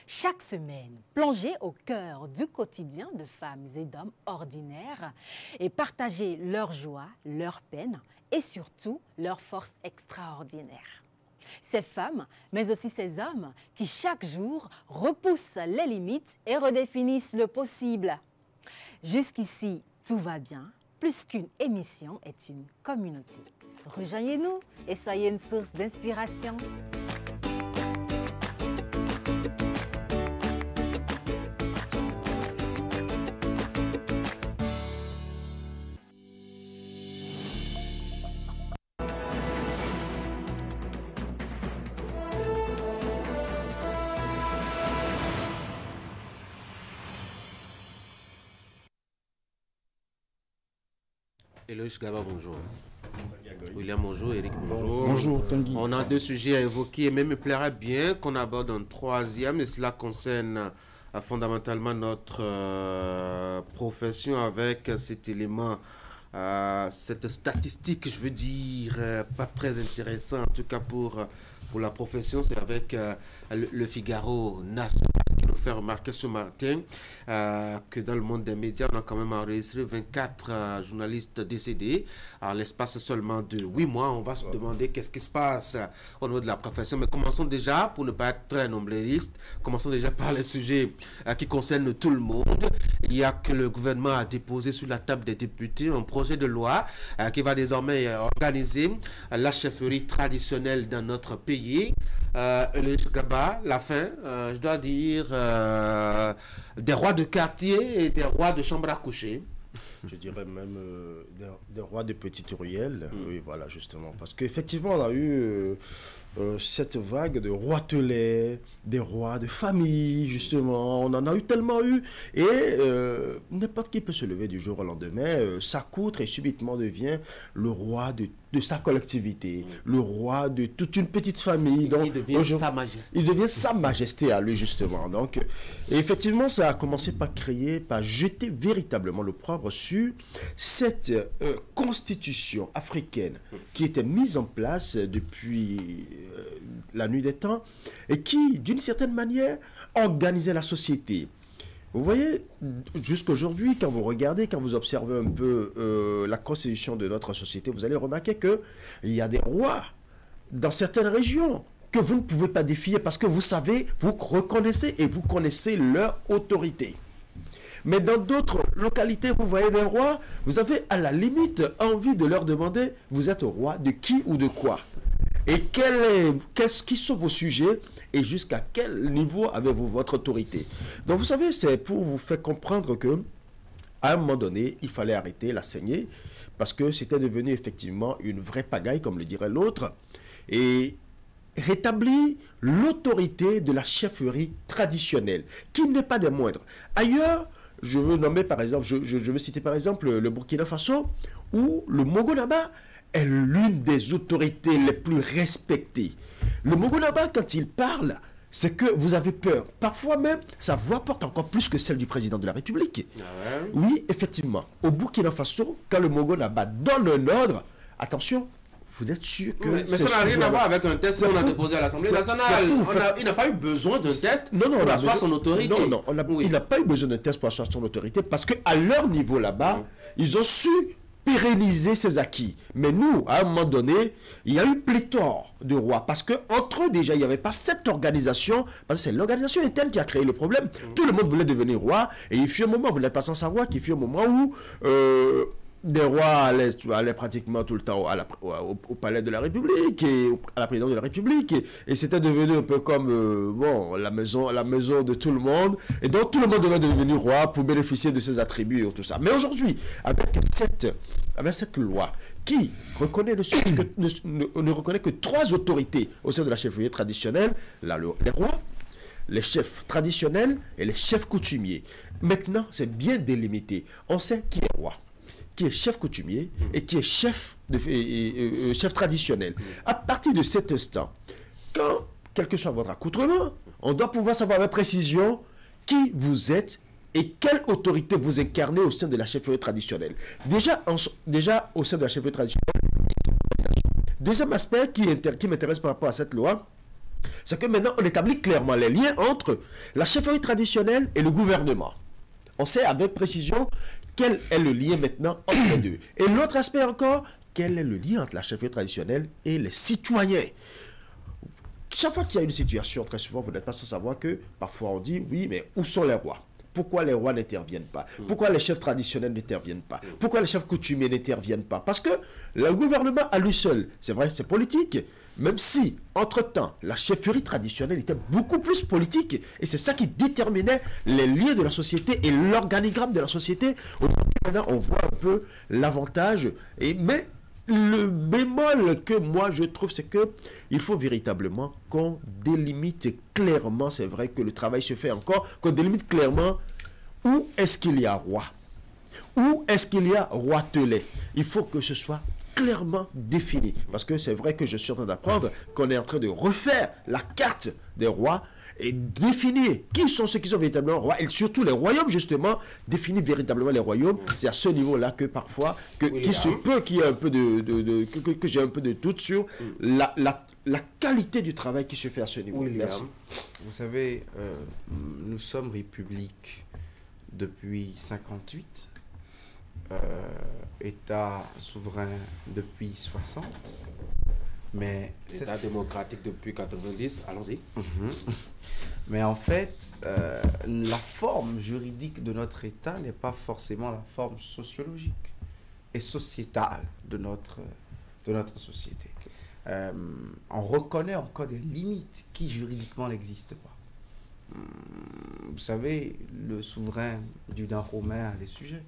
Chaque semaine, plongez au cœur du quotidien de femmes et d'hommes ordinaires et partagez leur joie, leur peine et surtout leur force extraordinaire. Ces femmes, mais aussi ces hommes qui chaque jour repoussent les limites et redéfinissent le possible. Jusqu'ici, tout va bien. Plus qu'une émission est une communauté. Rejoignez-nous et soyez une source d'inspiration. Eloïse Gaba, bonjour. William, bonjour. Eric, bonjour. Bonjour, Tanguy. On a deux sujets à évoquer, mais il me plairait bien qu'on aborde un troisième, et cela concerne fondamentalement notre profession avec cet élément, cette statistique, je veux dire, pas très intéressant, en tout cas pour la profession, c'est avec le Figaro national qui nous fait remarquer ce matin que dans le monde des médias, on a quand même enregistré 24 journalistes décédés en l'espace seulement de 8 mois. On va se demander qu'est-ce qui se passe au niveau de la profession. Mais commençons déjà, pour ne pas être très nombreuiliste, commençons déjà par les sujets qui concernent tout le monde. Il y a que le gouvernement a déposé sur la table des députés un projet de loi qui va désormais organiser la chefferie traditionnelle dans notre pays. Le Gaba, la fin, je dois dire, des rois de quartier et des rois de chambre à coucher. je dirais même des rois de petites ruelles. Oui, voilà, justement. Parce qu'effectivement, on a eu cette vague de roitelets, des rois de famille, justement. On en a eu tellement eu. Et n'importe qui peut se lever du jour au lendemain, s'accoutre et subitement devient le roi de sa collectivité, le roi de toute une petite famille. Donc, il devient sa majesté. Il devient sa majesté à lui, justement. Donc, et effectivement, ça a commencé par jeter véritablement l'opprobre sur cette constitution africaine qui était mise en place depuis la nuit des temps et qui, d'une certaine manière, organisait la société. Vous voyez, jusqu'aujourd'hui, quand vous regardez, quand vous observez un peu la constitution de notre société, vous allez remarquer qu'il y a des rois dans certaines régions que vous ne pouvez pas défier parce que vous savez, vous reconnaissez et vous connaissez leur autorité. Mais dans d'autres localités, vous voyez des rois, vous avez à la limite envie de leur demander, vous êtes roi de qui ou de quoi? Et qui sont vos sujets et jusqu'à quel niveau avez-vous votre autorité? Donc vous savez, c'est pour vous faire comprendre que à un moment donné, il fallait arrêter la saignée parce que c'était devenu effectivement une vraie pagaille, comme le dirait l'autre, et rétablir l'autorité de la chefferie traditionnelle, qui n'est pas des moindres. Ailleurs, je veux nommer par exemple, je veux citer par exemple le Burkina Faso, où le Mogonaba est l'une des autorités les plus respectées. Le Mogonaba, quand il parle, c'est que vous avez peur. Parfois même, sa voix porte encore plus que celle du président de la République. Ah ouais. Oui, effectivement. Au Burkina Faso, quand le Mogonaba donne un ordre, attention, vous êtes sûr que... Mais ça n'a rien à voir avec un test qu'on a déposé à l'Assemblée nationale. Il n'a pas eu besoin d'un test pour asseoir son autorité. Non, il n'a pas eu besoin d'un test pour asseoir son autorité parce qu'à leur niveau là-bas, ils ont su pérenniser ses acquis. Mais nous, à un moment donné, il y a eu pléthore de rois. Parce qu'entre eux, déjà, il n'y avait pas cette organisation. Parce que c'est l'organisation interne qui a créé le problème. Tout le monde voulait devenir roi. Et il fut un moment, vous n'êtes pas sans savoir, qu'il fut un moment où des rois allaient pratiquement tout le temps au palais de la République et à la présidence de la République. Et c'était devenu un peu comme la maison de tout le monde. Et donc, tout le monde devait devenir roi pour bénéficier de ses attributs et tout ça. Mais aujourd'hui, avec cette loi qui reconnaît ne reconnaît que 3 autorités au sein de la chefferie traditionnelle, les rois, les chefs traditionnels et les chefs coutumiers. Maintenant, c'est bien délimité. On sait qui est roi, qui est chef coutumier et qui est chef traditionnel. À partir de cet instant, quel que soit votre accoutrement, on doit pouvoir savoir avec précision qui vous êtes et quelle autorité vous incarnez au sein de la chefferie traditionnelle. Déjà au sein de la chefferie traditionnelle, deuxième aspect qui m'intéresse par rapport à cette loi, c'est que maintenant on établit clairement les liens entre la chefferie traditionnelle et le gouvernement. On sait avec précision quel est le lien maintenant entre les deux. Et l'autre aspect encore, quel est le lien entre la chefferie traditionnelle et les citoyens. Chaque fois qu'il y a une situation, très souvent, vous n'êtes pas sans savoir que parfois on dit, oui, mais où sont les rois? Pourquoi les rois n'interviennent pas? Pourquoi les chefs traditionnels n'interviennent pas? Pourquoi les chefs coutumiers n'interviennent pas? Parce que le gouvernement à lui seul, c'est vrai, c'est politique, même si, entre-temps, la chefferie traditionnelle était beaucoup plus politique, et c'est ça qui déterminait les liens de la société et l'organigramme de la société. Aujourd'hui, maintenant, on voit un peu l'avantage, mais le bémol que moi je trouve, c'est que il faut véritablement qu'on délimite clairement, c'est vrai que le travail se fait encore, qu'on délimite clairement où est-ce qu'il y a roi, où est-ce qu'il y a roitelet. Il faut que ce soit clairement défini, parce que c'est vrai que je suis en train d'apprendre qu'on est en train de refaire la carte des rois et définir qui sont ceux qui sont véritablement rois, et surtout les royaumes, justement, définir véritablement les royaumes. C'est à ce niveau-là que parfois, qu'il se peut qu'il y ait un peu que j'ai un peu de doute sur la qualité du travail qui se fait à ce niveau. Merci. Vous savez, nous sommes république depuis 1958, État souverain depuis 60, mais État démocratique depuis 90, allons-y. Mais en fait, la forme juridique de notre État n'est pas forcément la forme sociologique et sociétale de notre société. On reconnaît encore des limites qui juridiquement n'existent pas. Vous savez, le souverain du Dahomey a des sujets.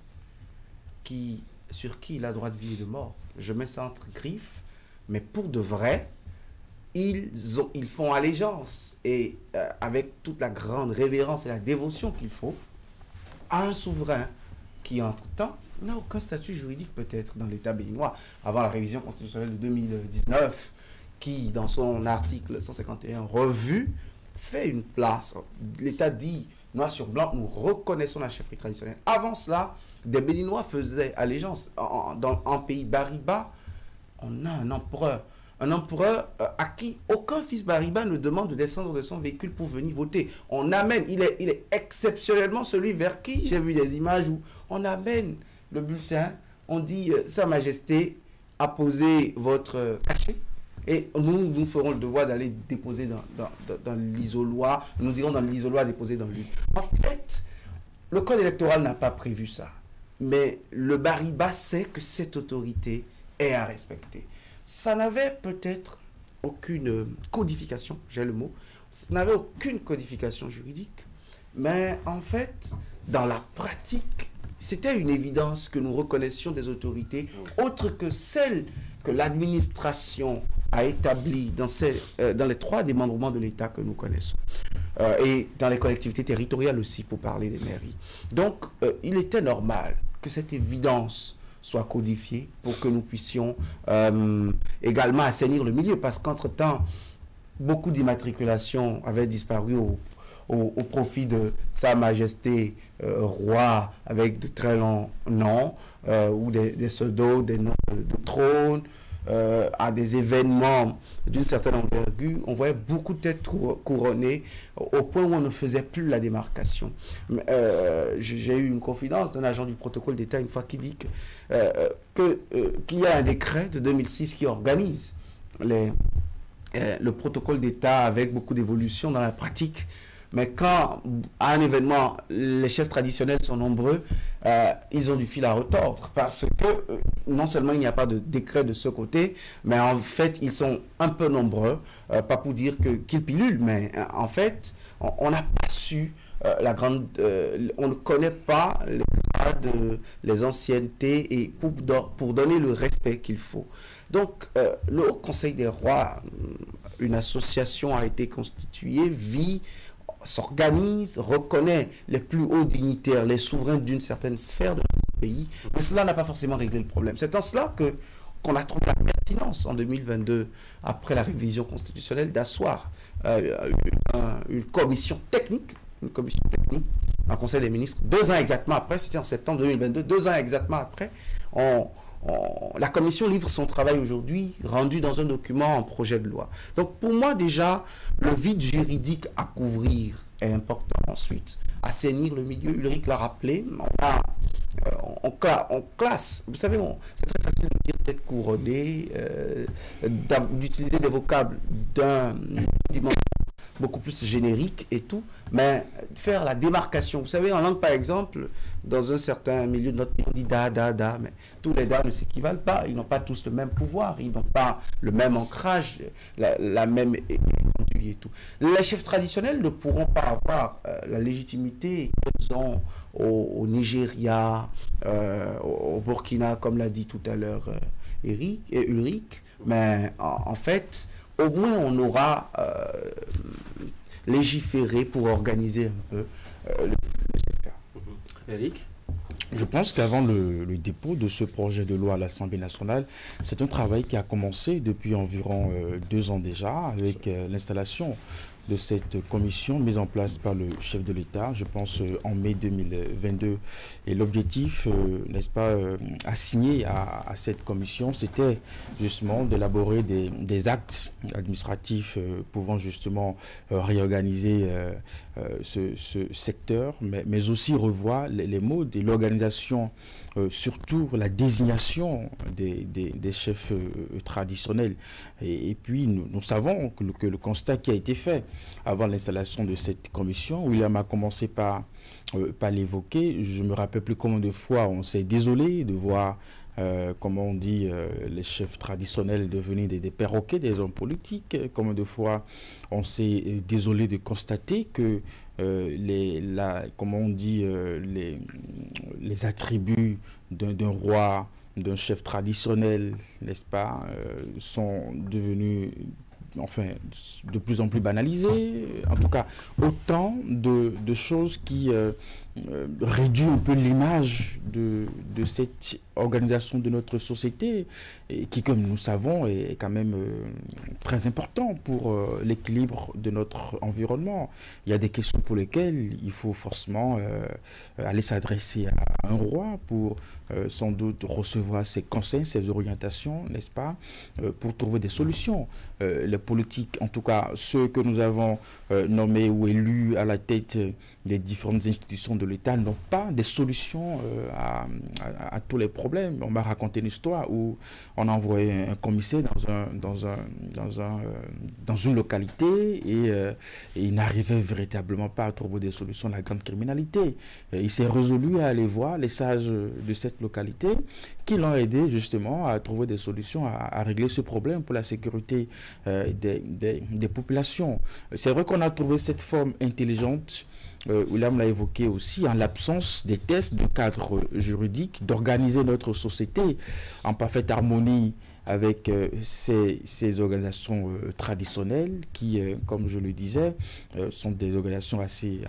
sur qui il a droit de vie et de mort. Je mets ça entre griffes, mais pour de vrai, ils font allégeance, et avec toute la grande révérence et la dévotion qu'il faut, à un souverain qui, entre-temps, n'a aucun statut juridique peut-être dans l'État béninois, avant la révision constitutionnelle de 2019, qui, dans son article 151 revu, fait une place. L'État dit, noir sur blanc, nous reconnaissons la chefferie traditionnelle. Avant cela, des Béninois faisaient allégeance. En pays Bariba, on a un empereur à qui aucun fils Bariba ne demande de descendre de son véhicule pour venir voter. On amène, il est exceptionnellement celui vers qui j'ai vu des images où on amène le bulletin, on dit Sa Majesté a posé votre cachet et nous ferons le devoir d'aller déposer dans l'isoloir. Nous irons dans l'isoloir déposer dans lui. En fait, le code électoral n'a pas prévu ça. Mais le Bariba sait que cette autorité est à respecter. Ça n'avait peut-être aucune codification, j'ai le mot, ça n'avait aucune codification juridique, mais en fait, dans la pratique, c'était une évidence que nous reconnaissions des autorités autres que celles que l'administration a établies dans les 3 démembrements de l'État que nous connaissons. Et dans les collectivités territoriales aussi, pour parler des mairies. Donc, il était normal que cette évidence soit codifiée pour que nous puissions également assainir le milieu, parce qu'entre-temps, beaucoup d'immatriculations avaient disparu au profit de Sa Majesté Roi, avec de très longs noms, ou des pseudos, des noms de trône, à des événements d'une certaine envergure. On voyait beaucoup de têtes couronnées au point où on ne faisait plus la démarcation. J'ai eu une confidence d'un agent du protocole d'État une fois qui dit qu'il y a un décret de 2006 qui organise le protocole d'État avec beaucoup d'évolution dans la pratique. Mais quand, à un événement, les chefs traditionnels sont nombreux, ils ont du fil à retordre. Parce que non seulement il n'y a pas de décret de ce côté, mais en fait, ils sont un peu nombreux. Pas pour dire qu'ils pilulent, mais en fait, on n'a pas su on ne connaît pas les grades, les anciennetés, et pour donner le respect qu'il faut. Donc, le Haut Conseil des rois, une association a été constituée, s'organise, reconnaît les plus hauts dignitaires, les souverains d'une certaine sphère de notre pays, mais cela n'a pas forcément réglé le problème. C'est en cela qu'on a trouvé la pertinence en 2022, après la révision constitutionnelle, d'asseoir une commission technique, un conseil des ministres, 2 ans exactement après, c'était en septembre 2022, 2 ans exactement après, la commission livre son travail aujourd'hui, rendu dans un document en projet de loi. Donc pour moi déjà, le vide juridique à couvrir est important. Ensuite, assainir le milieu, Ulrich l'a rappelé, on classe, vous savez, c'est très facile de dire tête couronnée, d'utiliser des vocables d'un dimension beaucoup plus générique et tout, mais faire la démarcation. Vous savez, en langue, par exemple, dans un certain milieu de notre pays, on dit da, da, da, mais tous les da ne s'équivalent pas. Ils n'ont pas tous le même pouvoir, ils n'ont pas le même ancrage, la même étendue et tout. Les chefs traditionnels ne pourront pas avoir la légitimité qu'ils ont au Nigeria, au Burkina, comme l'a dit tout à l'heure Ulrich, mais en fait, au moins on aura légiféré pour organiser un peu le secteur. Eric ? Je pense qu'avant le dépôt de ce projet de loi à l'Assemblée nationale, c'est un travail qui a commencé depuis environ 2 ans déjà, avec l'installation de cette commission mise en place par le chef de l'État, je pense en mai 2022. Et l'objectif, n'est-ce pas, assigné à cette commission, c'était justement d'élaborer des actes administratifs pouvant justement réorganiser ce secteur, mais aussi revoir les modes et l'organisation, surtout la désignation des chefs traditionnels. Et puis, nous savons que le constat qui a été fait avant l'installation de cette commission, William a commencé par l'évoquer. Je me rappelle plus combien de fois on s'est désolé de voir comme on dit, les chefs traditionnels devenus des perroquets, des hommes politiques. Combien de fois on s'est désolé de constater que les attributs d'un roi, d'un chef traditionnel, n'est-ce pas, sont devenus de plus en plus banalisés. En tout cas, autant de choses qui réduisent un peu l'image de cette organisation de notre société, et qui, comme nous savons, est quand même très important pour l'équilibre de notre environnement. Il y a des questions pour lesquelles il faut forcément aller s'adresser à un roi pour sans doute recevoir ses conseils, ses orientations, n'est-ce pas, pour trouver des solutions. Les politiques, en tout cas ceux que nous avons nommés ou élus à la tête des différentes institutions de l'État, n'ont pas des solutions à tous les problèmes. On m'a raconté une histoire où on a envoyé un commissaire dans une localité et il n'arrivait véritablement pas à trouver des solutions à la grande criminalité. Il s'est résolu à aller voir les sages de cette localité qui l'ont aidé justement à trouver des solutions à régler ce problème pour la sécurité des populations. C'est vrai qu'on a trouvé cette forme intelligente, William l'a évoqué aussi, en l'absence des tests de cadre juridique, d'organiser notre société en parfaite harmonie avec ces organisations traditionnelles qui, comme je le disais, sont des organisations assez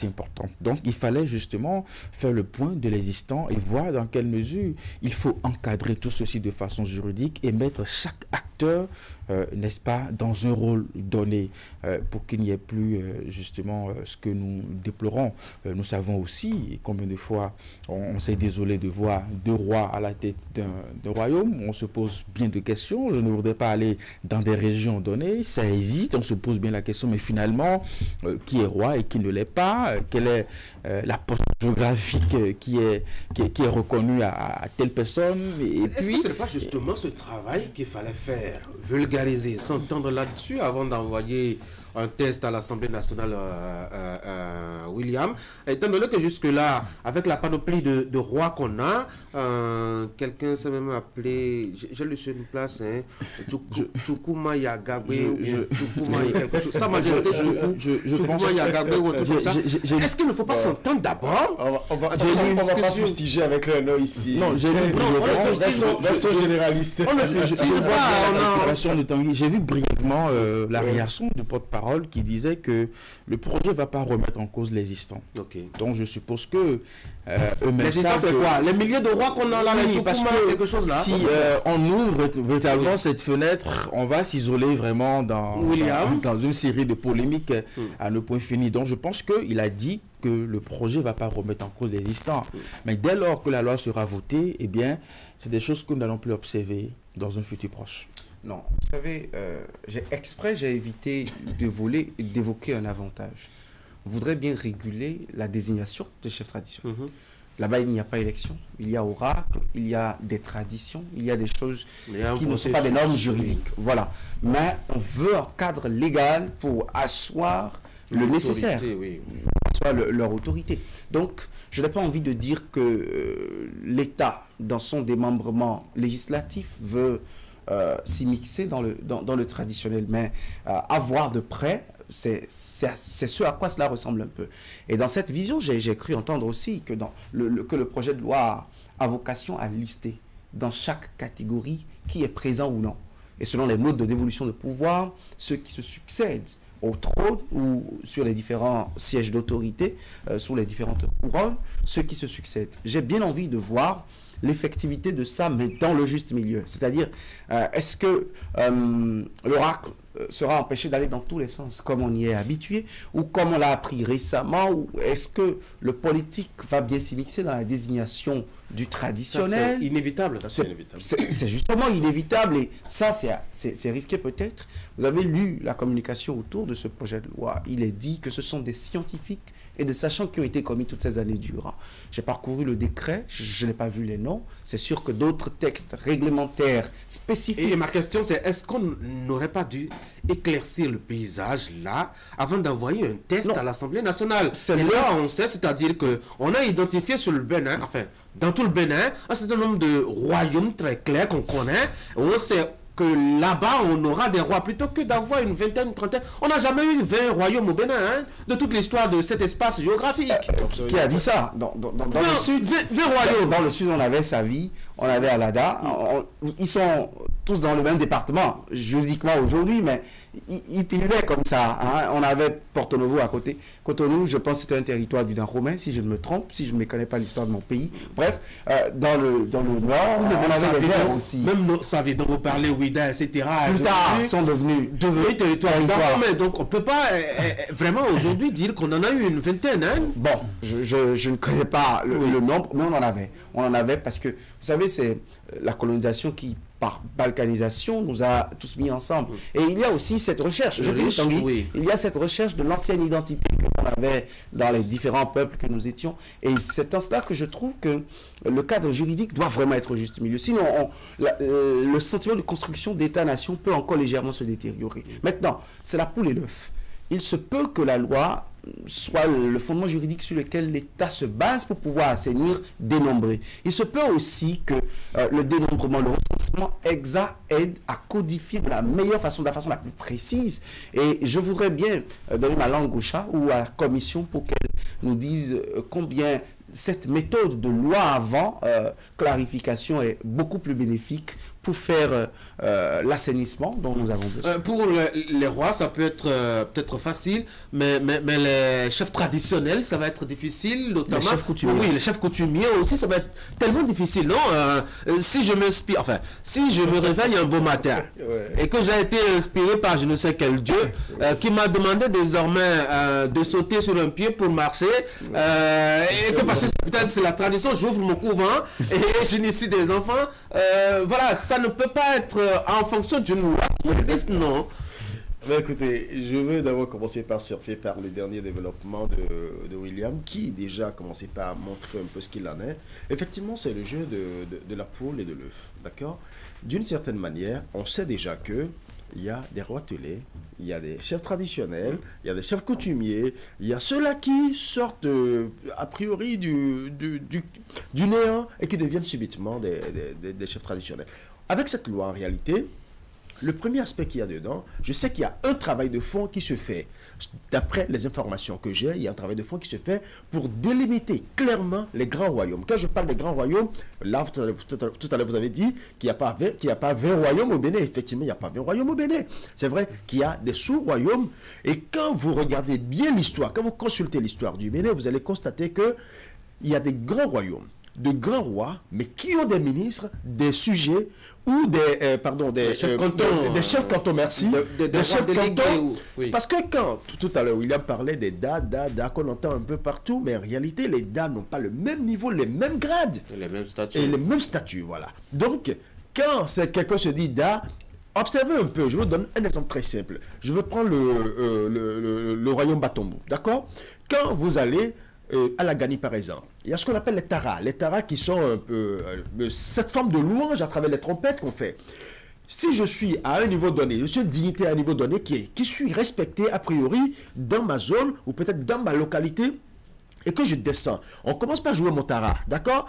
importantes. Donc, il fallait justement faire le point de l'existant et voir dans quelle mesure il faut encadrer tout ceci de façon juridique et mettre chaque acteur, n'est-ce pas, dans un rôle donné pour qu'il n'y ait plus justement ce que nous déplorons. Nous savons aussi combien de fois on s'est désolé de voir deux rois à la tête d'un royaume. On se pose bien de questions. Je ne voudrais pas aller dans des régions données. Ça existe, on se pose bien la question, mais finalement, qui est roi et qui ne l'est pas? Quelle est la position géographique qui est reconnue à telle personne? Est-ce que ce n'est pas justement ce travail qu'il fallait faire, vulgariser, s'entendre là-dessus avant d'envoyer un test à l'Assemblée nationale, William, étant donné que jusque-là, avec la panoplie de rois qu'on a, quelqu'un s'est même appelé, j'ai lu sur une place, Tukuma Yagabe, Sa Majesté Tukuma Yagabe ou un truc comme ça. Est-ce qu'il ne faut pas s'entendre d'abord? On va pas fustiger avec le nom ici. Non, j'ai lu brièvement, version généraliste. J'ai vu brièvement la réaction du porte-parole qui disait que le projet ne va pas remettre en cause l'existant. Donc je suppose que l'existant, c'est quoi? Les milliers de rois qu'on a là, parce que quelque chose là. Si on ouvre véritablement cette fenêtre, on va s'isoler vraiment dans une série de polémiques à ne point fini. Donc je pense qu'il a dit que le projet ne va pas remettre en cause l'existant. Mais dès lors que la loi sera votée, eh bien, c'est des choses que nous n'allons plus observer dans un futur proche. Non, vous savez, j'ai évité d'évoquer un avantage. On voudrait bien réguler la désignation des chefs traditionnels. Là-bas, il n'y a pas élection, il y a oracle, il y a des traditions, il y a des choses qui ne sont pas des normes juridiques. Voilà. Mais on veut un cadre légal pour asseoir le nécessaire, asseoir leur autorité. Donc, je n'ai pas envie de dire que l'État, dans son démembrement législatif, veut s'y dans le traditionnel, mais à voir de près, c'est ce à quoi cela ressemble un peu. Et dans cette vision, j'ai cru entendre aussi que, que le projet de loi a vocation à lister dans chaque catégorie qui est présent ou non. Et selon les modes de dévolution de pouvoir, ceux qui se succèdent au trône ou sur les différents sièges d'autorité, sur les différentes couronnes, ceux qui se succèdent. J'ai bien envie de voir l'effectivité de ça, mais dans le juste milieu. C'est-à-dire, est-ce que l'oracle sera empêché d'aller dans tous les sens, comme on y est habitué, ou comme on l'a appris récemment, ou est-ce que le politique va bien s'y mixer dans la désignation du traditionnel? C'est inévitable. C'est justement inévitable, et ça, c'est risqué peut-être. Vous avez lu la communication autour de ce projet de loi. Il est dit que ce sont des scientifiques et des sachants qui ont été commis toutes ces années durant. J'ai parcouru le décret, je n'ai pas vu les noms. C'est sûr que d'autres textes réglementaires spécifiques... Et ma question, c'est est-ce qu'on n'aurait pas dû éclaircir le paysage là avant d'envoyer un test à l'Assemblée nationale. Et là, on sait, c'est-à-dire qu'on a identifié sur le Bénin, enfin, dans tout le Bénin, un certain nombre de royaumes très clairs qu'on connaît. On sait que là-bas, on aura des rois plutôt que d'avoir une vingtaine, une trentaine. On n'a jamais eu 20 royaumes au Bénin, hein, de toute l'histoire de cet espace géographique. Qui a dit ça? Dans le sud, 20 royaumes. Dans le sud, on avait Savi, on avait Alada. Ils sont tous dans le même département, juridiquement aujourd'hui, mais ils pilulaient comme ça. Hein. On avait Porto Novo à côté. Cotonou, je pense que c'était un territoire du Nord romain, si je ne me trompe, si je ne me connais pas l'histoire de mon pays. Bref, dans le nord, on avait les airs aussi. Même Savi, dont vous parlez, Ouida, etc. Plus tard, sont devenus territoire. Donc, on ne peut pas vraiment aujourd'hui dire qu'on en a eu une vingtaine. Hein. Bon, je ne connais pas le nombre, mais on en avait. On en avait parce que, vous savez, c'est la colonisation qui, par balkanisation, nous a tous mis ensemble. Et il y a aussi cette recherche, il y a cette recherche de l'ancienne identité qu'on avait dans les différents peuples que nous étions. Et c'est en cela que je trouve que le cadre juridique doit vraiment être au juste milieu. Sinon, le sentiment de construction d'État-nation peut encore légèrement se détériorer. Maintenant, c'est la poule et l'œuf. Il se peut que la loi soit le fondement juridique sur lequel l'État se base pour pouvoir assainir, dénombrer. Il se peut aussi que le dénombrement, le recensement exact aide à codifier de la meilleure façon, de la façon la plus précise. Et je voudrais bien donner ma langue au chat ou à la commission pour qu'elle nous dise combien cette méthode de loi avant clarification est beaucoup plus bénéfique pour faire l'assainissement dont nous avons besoin. Pour les rois, ça peut être peut-être facile, mais les chefs traditionnels, ça va être difficile, notamment. Les chefs coutumiers. Oui, les chefs coutumiers aussi, ça va être tellement difficile, non? Si je m'inspire, enfin, si je me réveille un beau matin et que j'ai été inspiré par je ne sais quel dieu qui m'a demandé désormais de sauter sur un pied pour marcher, et que parce que peut-être c'est la tradition, j'ouvre mon couvent et j'initie des enfants, voilà, ça ne peut pas être en fonction d'une loi qui existe, non. Mais écoutez, je veux d'abord commencer par surfer par les derniers développements de William, qui déjà a commencé par montrer un peu ce qu'il en est. Effectivement, c'est le jeu de la poule et de l'œuf, d'accord? D'une certaine manière, on sait déjà que il y a des roitelets, il y a des chefs traditionnels, il y a des chefs coutumiers, il y a ceux-là qui sortent a priori du néant et qui deviennent subitement des chefs traditionnels. Avec cette loi, en réalité, le premier aspect qu'il y a dedans, je sais qu'il y a un travail de fond qui se fait. D'après les informations que j'ai, il y a un travail de fond qui se fait pour délimiter clairement les grands royaumes. Quand je parle des grands royaumes, là, tout à l'heure, vous avez dit qu'il n'y a pas 20 royaumes au Bénin. Effectivement, il n'y a pas 20 royaumes au Bénin. C'est vrai qu'il y a des sous-royaumes. Et quand vous regardez bien l'histoire, quand vous consultez l'histoire du Bénin, vous allez constater qu'il y a des grands royaumes, de grands rois, mais qui ont des ministres, des sujets ou des chefs cantons, merci, des chefs cantons. Parce que quand, tout à l'heure, William parlait des da qu'on entend un peu partout, mais en réalité, les da n'ont pas le même niveau, les mêmes grades. Et les mêmes statuts. Et les mêmes statuts, voilà. Donc, quand quelqu'un se dit da, observez un peu, je vous donne un exemple très simple. Je veux prendre le royaume Batombo, d'accord? Quand vous allez à la Gani, par exemple, il y a ce qu'on appelle les taras. Les taras qui sont un peu cette forme de louange à travers les trompettes qu'on fait. Si je suis à un niveau donné, je suis dignité à un niveau donné qui suis respecté a priori dans ma zone ou peut-être dans ma localité et que je descends, on commence par jouer mon tara, d'accord?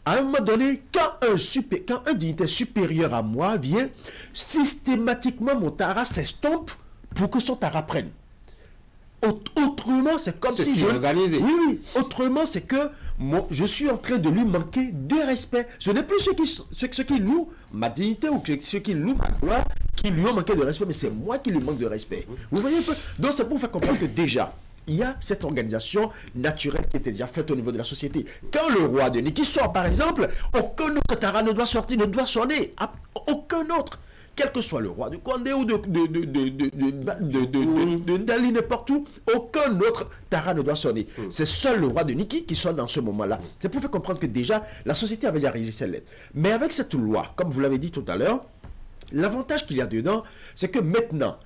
À un moment donné, quand un dignité supérieur à moi vient, systématiquement mon tara s'estompe pour que son tara prenne. Autrement, c'est comme si organisé. Oui, autrement, c'est que je suis en train de lui manquer de respect. Ce n'est plus ceux qui louent ma dignité ou ceux qui louent ma gloire qui lui ont manqué de respect, mais c'est moi qui lui manque de respect. Vous voyez un peu? Donc, c'est pour vous faire comprendre que déjà, il y a cette organisation naturelle qui était déjà faite au niveau de la société. Quand le roi de Niki sort, par exemple, aucun autre tara ne doit sortir, ne doit sonner. Aucun autre. Quel que soit le roi de Condé ou de Ndali, n'importe où, aucun autre tara ne doit sonner. C'est seul le roi de Niki qui sonne dans ce moment-là. C'est pour faire comprendre que déjà, la société avait déjà régi ses lettres. Mais avec cette loi, comme vous l'avez dit tout à l'heure, l'avantage qu'il y a dedans, c'est que maintenant,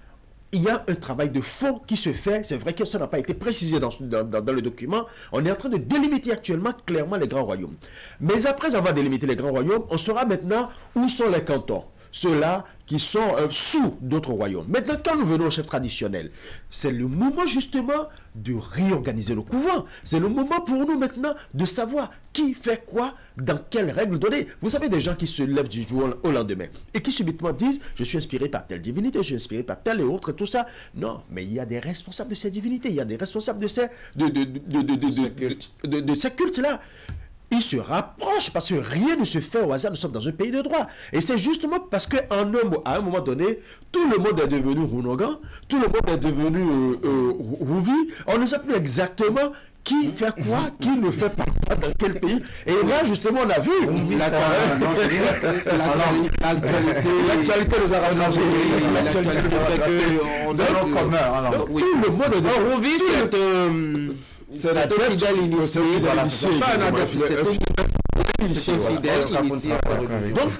il y a un travail de fond qui se fait. C'est vrai que ça n'a pas été précisé dans le document. On est en train de délimiter actuellement clairement les grands royaumes. Mais après avoir délimité les grands royaumes, on saura maintenant où sont les cantons. ceux-là qui sont sous d'autres royaumes. Maintenant, quand nous venons au chef traditionnel, c'est le moment justement de réorganiser le couvent. C'est le moment pour nous maintenant de savoir qui fait quoi, dans quelles règles donner. Vous savez, des gens qui se lèvent du jour au lendemain et qui subitement disent « je suis inspiré par telle divinité, je suis inspiré par telle et autre, tout ça ». Non, mais il y a des responsables de ces divinités, il y a des responsables de ces cultes-là. Ils se rapprochent parce que rien ne se fait au hasard, nous sommes dans un pays de droit. Et c'est justement parce qu'à un moment donné, tout le monde est devenu Rounogan, tout le monde est devenu Rouvi, on ne sait plus exactement qui fait quoi, qui ne fait pas quoi, dans quel pays. Et là, justement, on a vu l'actualité nous a rattrapé. L'actualité nous a rattrapé. On est en commun. Tout le monde est devenu Rouvi, c'est un fidèle initié. Donc,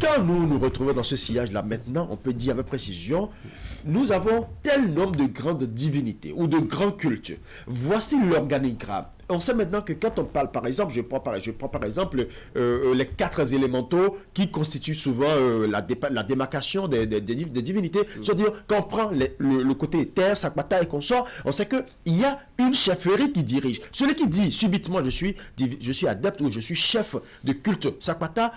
quand nous nous retrouvons dans ce sillage-là maintenant, on peut dire avec précision, nous avons tel nombre de grandes divinités ou de grands cultes. Voici l'organigramme. On sait maintenant que quand on parle, par exemple, je prends par exemple les 4 élémentaux qui constituent souvent la démarcation des divinités. C'est-à-dire, quand on prend le côté terre, Sakwata et consorts, on sait qu'il y a une chefferie qui dirige. Celui qui dit subitement je suis adepte ou je suis chef de culte Sakwata,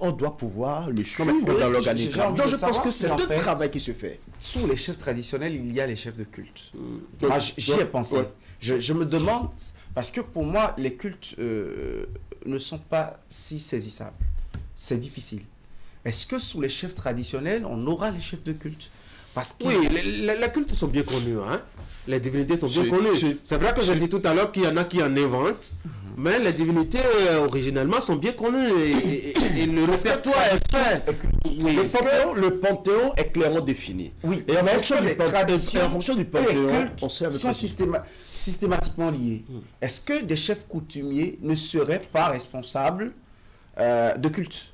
on doit pouvoir le suivre dans l'organigramme. Donc je pense que c'est un travail qui se fait. Sous les chefs traditionnels, il y a les chefs de culte. Moi, j'y ai pensé. Ouais. Je me demande, parce que pour moi, les cultes ne sont pas si saisissables. C'est difficile. Est-ce que sous les chefs traditionnels, on aura les chefs de culte? Parce que... Oui, les cultes sont bien connus. Hein? Les divinités sont bien connues. C'est vrai que j'ai dit tout à l'heure qu'il y en a qui en inventent. Mais les divinités originellement sont bien connues et le répertoire est fait. Oui. Le panthéon est clairement défini. Oui. Et en fonction du panthéon, on sait avec sont systématiquement liés. Est-ce que des chefs coutumiers ne seraient pas responsables de culte?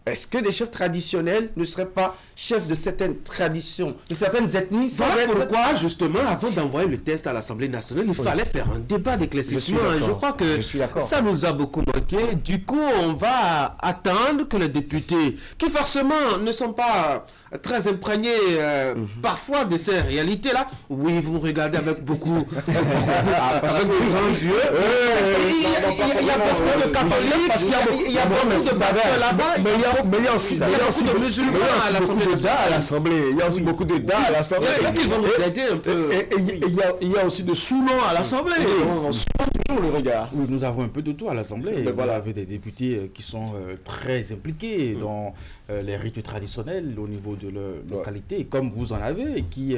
Est-ce que des chefs traditionnels ne seraient pas chefs de certaines traditions, de certaines ethnies? Voilà pourquoi, justement, avant d'envoyer le test à l'Assemblée nationale, il fallait faire un débat d'éclaircissement. Je crois que ça nous a beaucoup manqué. Du coup, on va attendre que les députés, qui forcément ne sont pas très imprégnés parfois de ces réalités-là, oui, vous me regardez avec beaucoup avec de grands yeux. Il y a parce que le catholique, il y a beaucoup de pasteurs là-bas. Mais il y a aussi beaucoup de musulmans à l'Assemblée. Il y a aussi beaucoup de dats à l'Assemblée. J'espère qu'ils vont nous aider un peu. Et il y a aussi de sous-noms à l'Assemblée. On suit toujours le regard. Oui, nous avons un peu de tout à l'Assemblée. Vous avez des députés qui sont très impliqués dans les rites traditionnels au niveau de leur localité, comme vous en avez, qui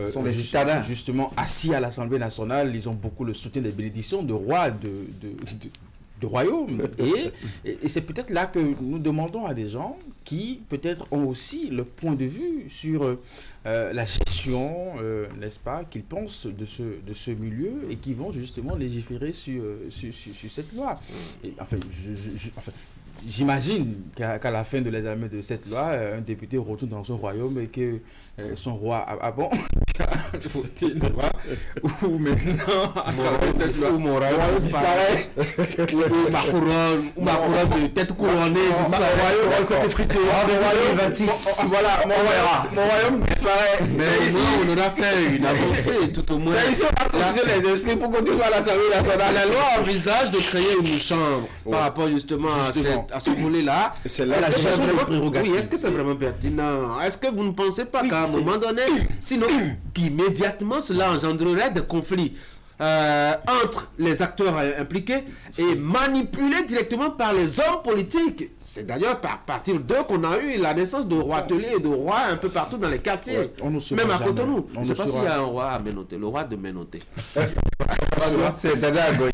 sont des citadins. Justement assis à l'Assemblée nationale. Ils ont beaucoup le soutien des bénédictions de rois de royaume. Et c'est peut-être là que nous demandons à des gens qui peut-être ont aussi le point de vue sur la gestion, n'est-ce pas, qu'ils pensent de ce milieu et qui vont justement légiférer sur cette loi. Et, enfin, j'imagine qu'à la fin de l'examen de cette loi, un député retourne dans son royaume et que son roi a bon voté une loi où maintenant, à travers cette loi, mon royaume disparaît. Ou ma couronne de tête couronnée, mon royaume s'est effrité. Royaume 26. Voilà, mon royaume disparaît. Mais ici, on en a fait une avancée, tout au moins. C'est ici, on a considéré les esprits pour continuer à l'Assemblée nationale. La loi envisage de créer une chambre par rapport justement à ce volet-là. C'est la oui, est-ce que c'est vraiment pertinent? Est-ce que vous ne pensez pas qu'à un moment donné, sinon immédiatement cela engendrerait des conflits entre les acteurs impliqués et manipulés directement par les hommes politiques? C'est d'ailleurs par partir d'eux qu'on a eu la naissance de rois ateliers et de rois un peu partout dans les quartiers, même à Cotonou. Je ne sais pas s'il y a un roi à Ménoté, le roi de Ménoté. C'est Dada Agoy.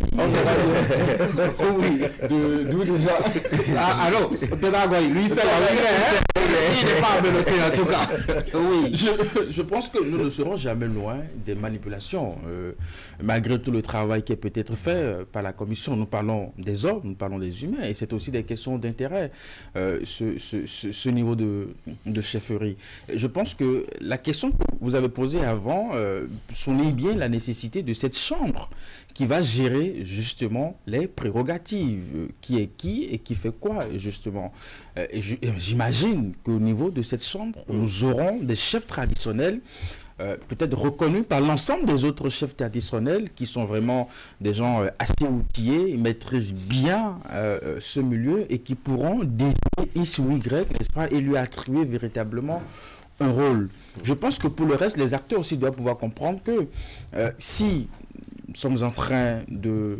Oui, d'où déjà. Alors, Dada Agoy, lui, c'est il n'est pas à Ménoté en tout cas. Oui. Je pense que nous ne serons jamais loin des manipulations. Malgré tout le travail qui est peut-être fait par la commission, nous parlons des hommes, nous parlons des humains, et c'est aussi des questions d'intérêt, ce niveau de chefferie. Je pense que la question que vous avez posée avant souligne bien la nécessité de cette chambre qui va gérer justement les prérogatives, qui est qui et qui fait quoi justement. J'imagine qu'au niveau de cette chambre, nous aurons des chefs traditionnels peut-être reconnus par l'ensemble des autres chefs traditionnels qui sont vraiment des gens assez outillés, ils maîtrisent bien ce milieu et qui pourront désigner X ou Y, n'est-ce pas, et lui attribuer véritablement un rôle. Je pense que pour le reste, les acteurs aussi doivent pouvoir comprendre que si nous sommes en train de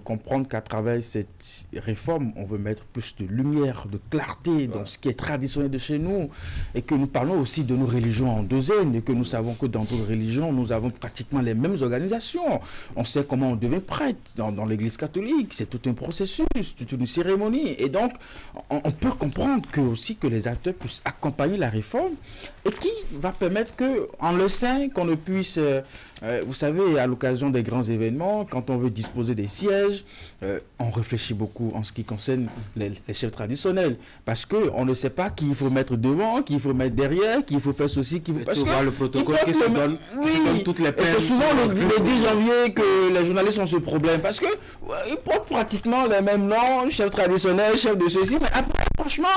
comprendre qu'à travers cette réforme, on veut mettre plus de lumière, de clarté dans ce qui est traditionnel de chez nous, et que nous parlons aussi de nos religions endogènes, et que nous savons que dans toutes religions, nous avons pratiquement les mêmes organisations. On sait comment on devient prêtre dans l'Église catholique, c'est tout un processus, toute une cérémonie, et donc on peut comprendre que aussi que les acteurs puissent accompagner la réforme, et qui va permettre que, en le sein, qu'on ne puisse, vous savez, à l'occasion des grands événements, quand on veut disposer des sièges, on réfléchit beaucoup en ce qui concerne les chefs traditionnels, parce qu'on ne sait pas qui il faut mettre devant, qui il faut mettre derrière, qui il faut faire ceci, qui il faut... Parce que le protocole qui se donne, toutes les peines. Et c'est souvent le 10 janvier que les journalistes ont ce problème, parce que ils portent pratiquement les mêmes noms, chef traditionnel, chef de ceci, mais après, franchement,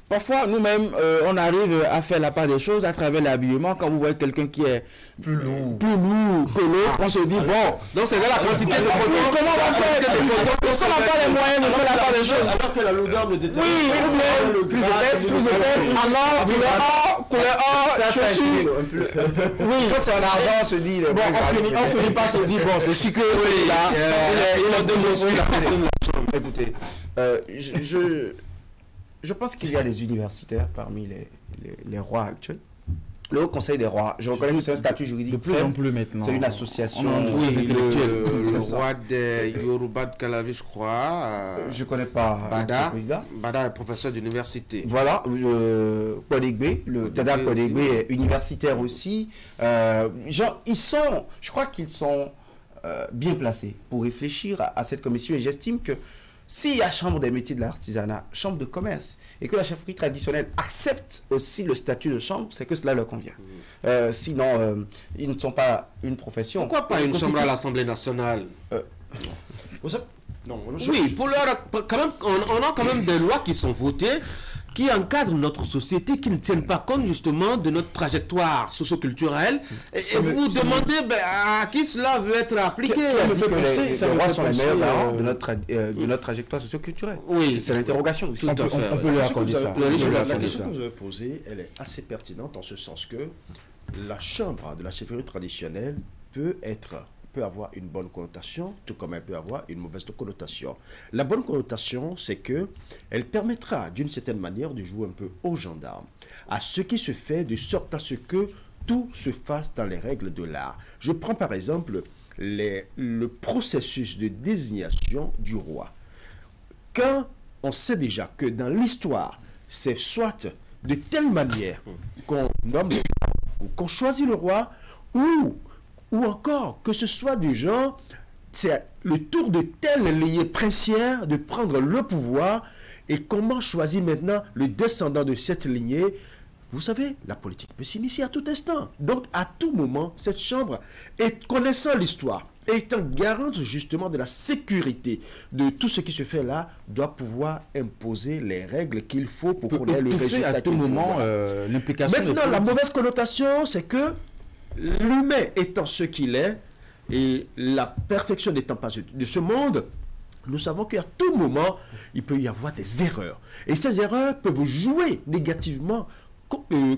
parfois, nous-mêmes, on arrive à faire la part des choses à travers l'habillement. Quand vous voyez quelqu'un qui est plus lourd que l'autre, on se dit, bon, donc c'est là la quantité de comment on va faire? Parce qu'on n'a pas les moyens de faire la part des choses. Alors que la lourdeur de détermine. Oui, ou bien, plus de faible, alors, couleur A, chaussure. Oui, quand c'est en argent, on se dit. Bon, on finit par se dire, bon, c'est sûr que là, il a deux la personne. Écoutez, je pense qu'il y a des universitaires parmi les rois actuels. Le Haut Conseil des rois, je reconnais que c'est un statut juridique. De plus en plus maintenant. C'est une association intellectuelle. Le roi des Yoruba de Calavi, je crois. Je ne connais pas. Bada est professeur d'université. Voilà. Kodegbe, le Dada Kodegbe est universitaire aussi. Je crois qu'ils sont bien placés pour réfléchir à cette commission. Et j'estime que s'il y a chambre des métiers de l'artisanat, chambre de commerce, et que la chefferie traditionnelle accepte aussi le statut de chambre, c'est que cela leur convient. Sinon, ils ne sont pas une profession. Pourquoi pas une chambre à l'Assemblée nationale? Non, oui, pour leur, quand même, on a quand même des lois qui sont votées, qui encadrent notre société, qui ne tiennent pas compte justement de notre trajectoire socio-culturelle. Et vous vous demandez à qui cela veut être appliqué. Ça me fait sont les meilleurs garants de notre trajectoire socio-culturelle. Oui, c'est l'interrogation aussi. On peut lui accorder ça. La question que vous avez posée, elle est assez pertinente en ce sens que la chambre de la chefferie traditionnelle peut avoir une bonne connotation, tout comme elle peut avoir une mauvaise connotation. La bonne connotation, c'est que elle permettra d'une certaine manière de jouer un peu aux gendarmes, à ce qui se fait, de sorte à ce que tout se fasse dans les règles de l'art. Je prends par exemple le processus de désignation du roi. Quand on sait déjà que dans l'histoire, c'est soit de telle manière qu'on nomme ou qu'on choisit le roi, ou encore que ce soit du genre, c'est le tour de telle lignée princière de prendre le pouvoir, et comment choisir maintenant le descendant de cette lignée. Vous savez, la politique peut s'initier à tout instant. Donc, à tout moment, cette chambre, connaissant l'histoire, étant garante justement de la sécurité de tout ce qui se fait là, doit pouvoir imposer les règles qu'il faut pour qu'on ait le résultat à tout moment l'implication. Maintenant, la mauvaise connotation, c'est que l'humain étant ce qu'il est, et la perfection n'étant pas de ce monde, nous savons qu'à tout moment, il peut y avoir des erreurs. Et ces erreurs peuvent jouer négativement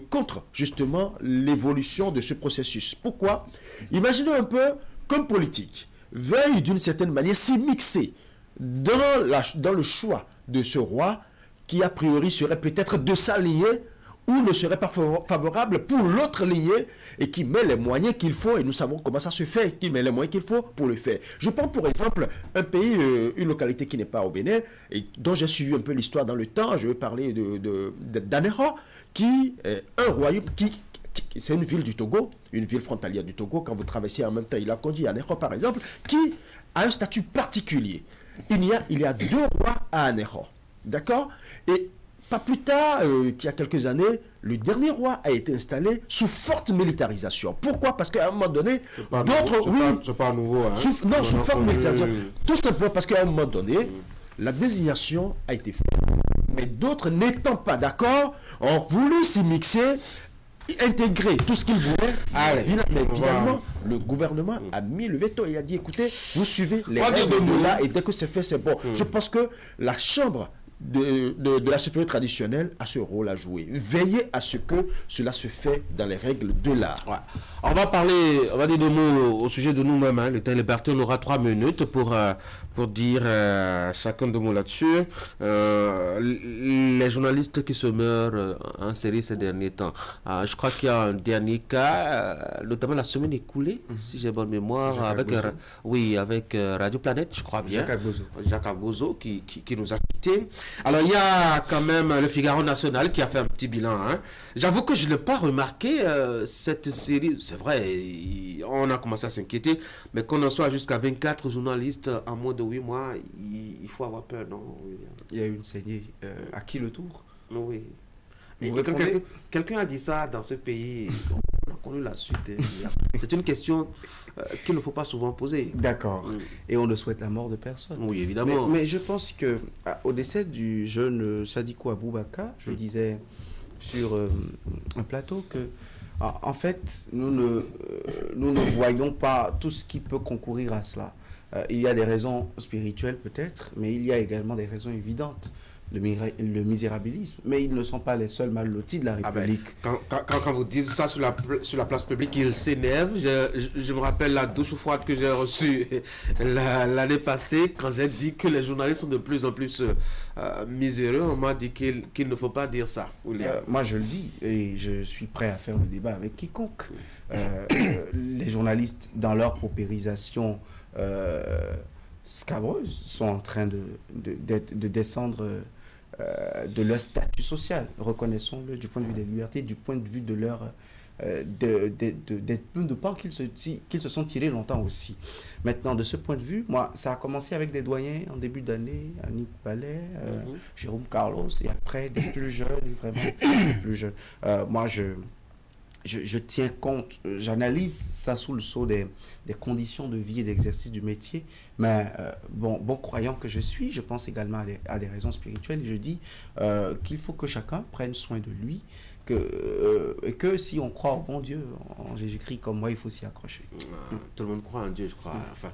contre justement l'évolution de ce processus. Pourquoi? Imaginez un peu qu'un politique veuille d'une certaine manière s'immiscer dans le choix de ce roi qui a priori serait peut-être de sa lignée ou ne serait pas favorable pour l'autre lignée, et qui met les moyens qu'il faut, et nous savons comment ça se fait, qui met les moyens qu'il faut pour le faire. Je prends pour exemple un pays, une localité qui n'est pas au Bénin, et dont j'ai suivi un peu l'histoire dans le temps. Je veux parler d'Anéro, qui est un royaume, c'est une ville du Togo, une ville frontalière du Togo. Quand vous traversez en même temps, il a conduit Anéro par exemple, qui a un statut particulier. Il y a deux rois à Anéro, d'accord? Et pas plus tard qu'il y a quelques années, le dernier roi a été installé sous forte militarisation. Pourquoi? Parce qu'à un moment donné, d'autres... C'est pas nouveau. Hein? Sous forte militarisation. Tout simplement parce qu'à un moment donné, la désignation a été faite. Mais d'autres, n'étant pas d'accord, ont voulu s'y mixer, intégrer tout ce qu'ils voulaient. Mais finalement, le gouvernement a mis le veto et a dit, écoutez, vous suivez les règles de là et dès que c'est fait, c'est bon. Je pense que la Chambre de la chefferie traditionnelle a ce rôle à jouer. Veiller à ce que cela se fait dans les règles de l'art. Ouais. On va dire deux mots au sujet de nous-mêmes. Hein. Le temps est liberté, on aura 3 minutes pour dire chacun deux mots là-dessus. Les journalistes qui se meurent en série ces derniers temps. Je crois qu'il y a un dernier cas, notamment la semaine écoulée, si j'ai bonne mémoire, avec Radio Planète, je crois bien. Jacques Agbozo qui nous a quittés. Alors, il y a quand même le Figaro National qui a fait un petit bilan. Hein. J'avoue que je ne l'ai pas remarqué, cette série. C'est vrai, on a commencé à s'inquiéter, mais qu'on en soit jusqu'à 24 journalistes en moins de 8 mois, il faut avoir peur, non? Il y a eu une saignée. À qui le tour? Oui. Quelqu'un a dit ça dans ce pays. On a connu la suite. C'est une question qu'il ne faut pas souvent poser. D'accord. Et on ne souhaite la mort de personne. Oui, évidemment. Mais je pense que au décès du jeune Sadiko Aboubaka, je disais sur un plateau que en fait, nous ne voyons pas tout ce qui peut concourir à cela. Il y a des raisons spirituelles peut-être, mais il y a également des raisons évidentes. Le misérabilisme, mais ils ne sont pas les seuls mal lotis de la République. Quand vous dites ça sur la place publique, ils s'énervent. Je me rappelle la douche froide que j'ai reçue l'année passée, quand j'ai dit que les journalistes sont de plus en plus miséreux. On m'a dit qu'il ne faut pas dire ça. Moi je le dis, et je suis prêt à faire le débat avec quiconque. Les journalistes, dans leur paupérisation scabreuses, sont en train de descendre de leur statut social, reconnaissons-le, du point de vue des libertés, du point de vue de leur de pans qu'ils se sont tirés longtemps aussi. Maintenant, de ce point de vue, moi, ça a commencé avec des doyens en début d'année, Annick Ballet, Jérôme Carlos, et après des plus jeunes, vraiment des plus jeunes. Moi, je tiens compte, j'analyse ça sous le sceau des conditions de vie et d'exercice du métier, mais bon croyant que je suis, je pense également à des raisons spirituelles, et je dis qu'il faut que chacun prenne soin de lui, et que si on croit au bon Dieu, en Jésus-Christ comme moi, il faut s'y accrocher. Tout le monde croit en Dieu, je crois. Enfin,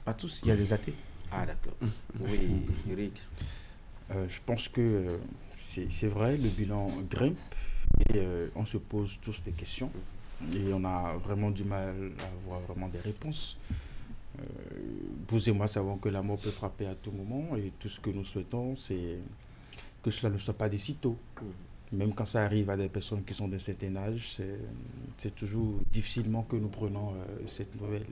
pas tous, il y a des athées. Ah d'accord. Oui, Eric. Je pense que c'est vrai, le bilan grimpe. Et on se pose tous des questions et on a vraiment du mal à avoir vraiment des réponses. Vous et moi savons que la mort peut frapper à tout moment et tout ce que nous souhaitons, c'est que cela ne soit pas de sitôt. Même quand ça arrive à des personnes qui sont d'un certain âge, c'est toujours difficilement que nous prenons cette nouvelle.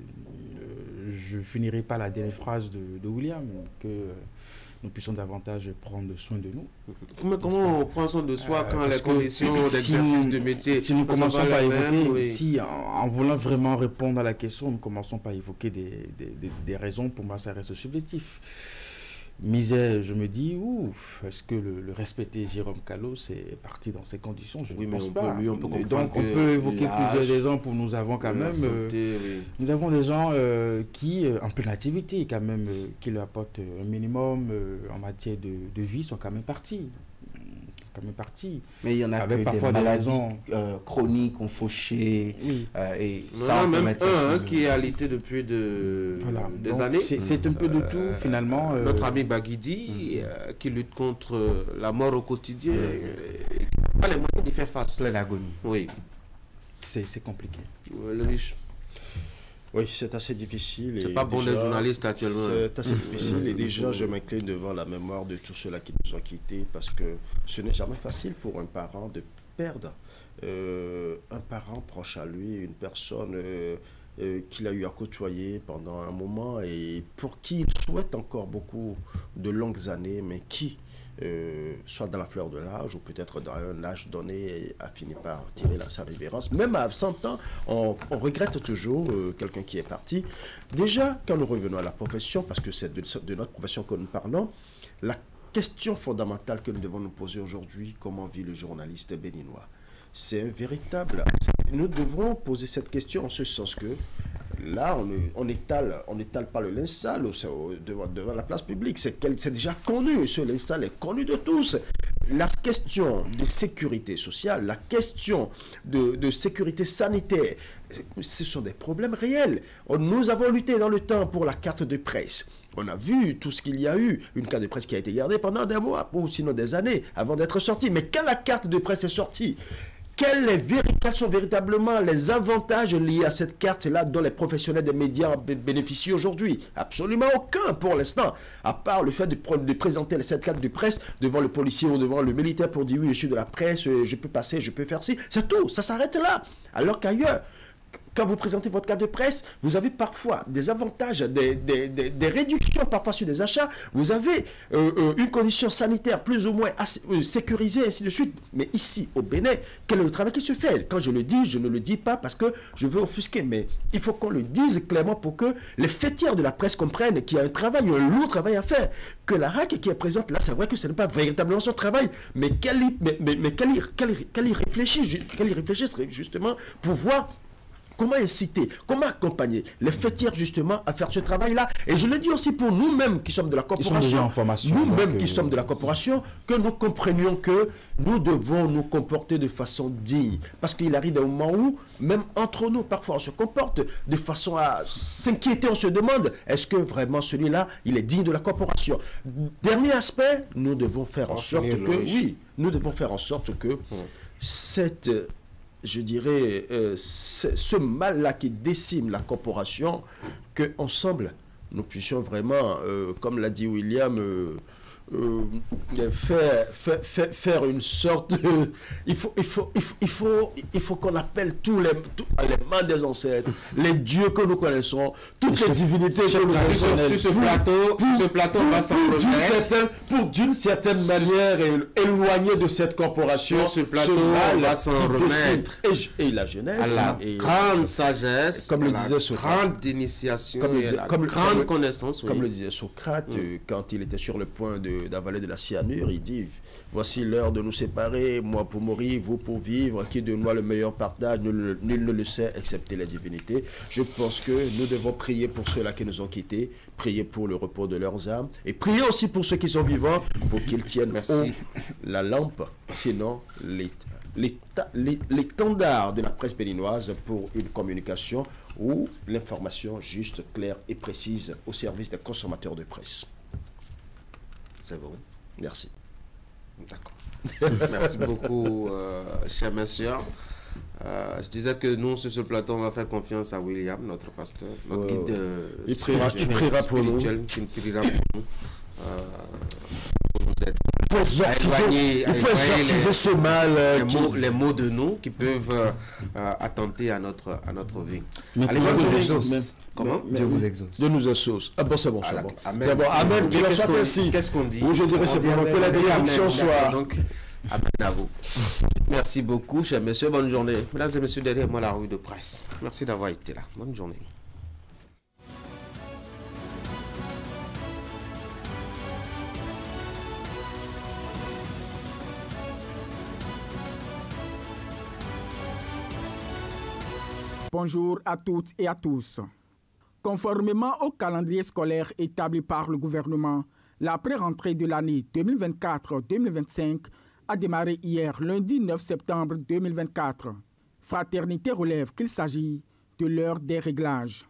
Je finirai par la dernière phrase de William, que nous puissions davantage prendre soin de nous. Comment on prend soin de soi quand les conditions d'exercice de métier... Si nous commençons par évoquer, en voulant vraiment répondre à la question, nous commençons par évoquer des raisons, pour moi ça reste subjectif. Misère, je me dis, est-ce que le respecter Jérôme Carlos est parti dans ces conditions? Je ne pense pas. Donc on peut évoquer plusieurs raisons pour nous avons quand même... Nous avons des gens qui, en pleine activité, quand même, qui leur apportent un minimum en matière de vie, sont quand même partis. Mais il y en a avec parfois des maladies chroniques, ont fauché, et ça, même un qui est alité depuis des années. C'est un peu de tout, finalement. Notre ami Baguidi, qui lutte contre la mort au quotidien, et qui n'a pas les moyens d'y faire face. Plein d'agonie. Oui. C'est compliqué. Le riche. Oui, c'est assez difficile. C'est pas bon les journalistes actuellement. C'est assez difficile et déjà je m'incline devant la mémoire de tous ceux-là qui nous ont quittés parce que ce n'est jamais facile pour un parent de perdre un parent proche à lui, une personne qu'il a eu à côtoyer pendant un moment et pour qui il souhaite encore beaucoup de longues années, mais qui soit dans la fleur de l'âge ou peut-être dans un âge donné a fini par tirer sa révérence. Même à 100 ans, on regrette toujours quelqu'un qui est parti. Déjà, quand nous revenons à la profession, parce que c'est de notre profession que nous parlons, la question fondamentale que nous devons nous poser aujourd'hui, comment vit le journaliste béninois? C'est un véritable... Nous devrons poser cette question en ce sens que là, on n'étale pas le linge sale devant la place publique. C'est déjà connu, ce linge sale est connu de tous. La question de sécurité sociale, la question de sécurité sanitaire, ce sont des problèmes réels. Nous avons lutté dans le temps pour la carte de presse. On a vu tout ce qu'il y a eu, une carte de presse qui a été gardée pendant des mois, ou sinon des années, avant d'être sortie. Mais quand la carte de presse est sortie, quels sont véritablement les avantages liés à cette carte-là dont les professionnels des médias bénéficient aujourd'hui? Absolument aucun pour l'instant, à part le fait de présenter cette carte de presse devant le policier ou devant le militaire pour dire oui, je suis de la presse, je peux passer, je peux faire ci. C'est tout, ça s'arrête là. Alors qu'ailleurs, quand vous présentez votre carte de presse, vous avez parfois des avantages, des réductions parfois sur des achats. Vous avez une condition sanitaire plus ou moins sécurisée, ainsi de suite. Mais ici, au Bénin, quel est le travail qui se fait? Quand je le dis, je ne le dis pas parce que je veux offusquer, mais il faut qu'on le dise clairement pour que les fêtières de la presse comprennent qu'il y a un lourd travail à faire. Que la RAC qui est présente là, c'est vrai que ce n'est pas véritablement son travail, mais qu'elle y réfléchisse justement pour voir comment inciter, comment accompagner les fêtières justement à faire ce travail-là. Et je le dis aussi pour nous-mêmes qui sommes de la corporation, nous-mêmes qui sommes de la corporation, que nous comprenions que nous devons nous comporter de façon digne. Parce qu'il arrive un moment où, même entre nous, parfois on se comporte de façon à s'inquiéter, on se demande, est-ce que vraiment celui-là, il est digne de la corporation? Dernier aspect, nous devons faire en sorte que, nous devons faire en sorte que cette... je dirais, ce mal-là qui décime la corporation, qu'ensemble, nous puissions vraiment, comme l'a dit William, faire une sorte de... Il faut qu'on appelle tous les mains des ancêtres, les dieux que nous connaissons, toutes les divinités que nous connaissons. Sur ce plateau, on va s'en remettre. Pour d'une certaine manière éloigner de cette corporation, sur ce plateau, on va s'en remettre. Et la jeunesse. À la grande sagesse, comme le disait Socrate, grande initiation, grande connaissance. Comme le disait Socrate, quand il était sur le point d'avaler de la cyanure, il dit: voici l'heure de nous séparer, moi pour mourir, vous pour vivre, qui de nous a le meilleur partage, nul ne le sait excepté les divinités. Je pense que nous devons prier pour ceux-là qui nous ont quittés, prier pour le repos de leurs âmes, et prier aussi pour ceux qui sont vivants, pour qu'ils tiennent haut la lampe, sinon l'étendard de la presse béninoise pour une communication ou l'information juste, claire et précise au service des consommateurs de presse. C'est bon. Merci. D'accord. Merci beaucoup, cher monsieur. Je disais que nous, sur ce plateau, on va faire confiance à William, notre pasteur, notre guide spirituel pour nous. Qui priera pour nous. Il faut exorciser ce mal. Les mots de nous qui peuvent attenter à notre vie. Allez, comment? Dieu vous exauce. Dieu nous exauce. Ah bon, c'est bon, c'est bon. Amen. C'est bon. Amen. Qu'est-ce qu'on dit? Ou je dirais simplement que la bénédiction soit... Donc, amen à vous. Merci beaucoup, chers messieurs. Bonne journée. Mesdames et messieurs, derrière moi, la revue de presse. Merci d'avoir été là. Bonne journée. Bonjour à toutes et à tous. Conformément au calendrier scolaire établi par le gouvernement, la pré-rentrée de l'année 2024-2025 a démarré hier, lundi 9 septembre 2024. Fraternité relève qu'il s'agit de l'heure des réglages.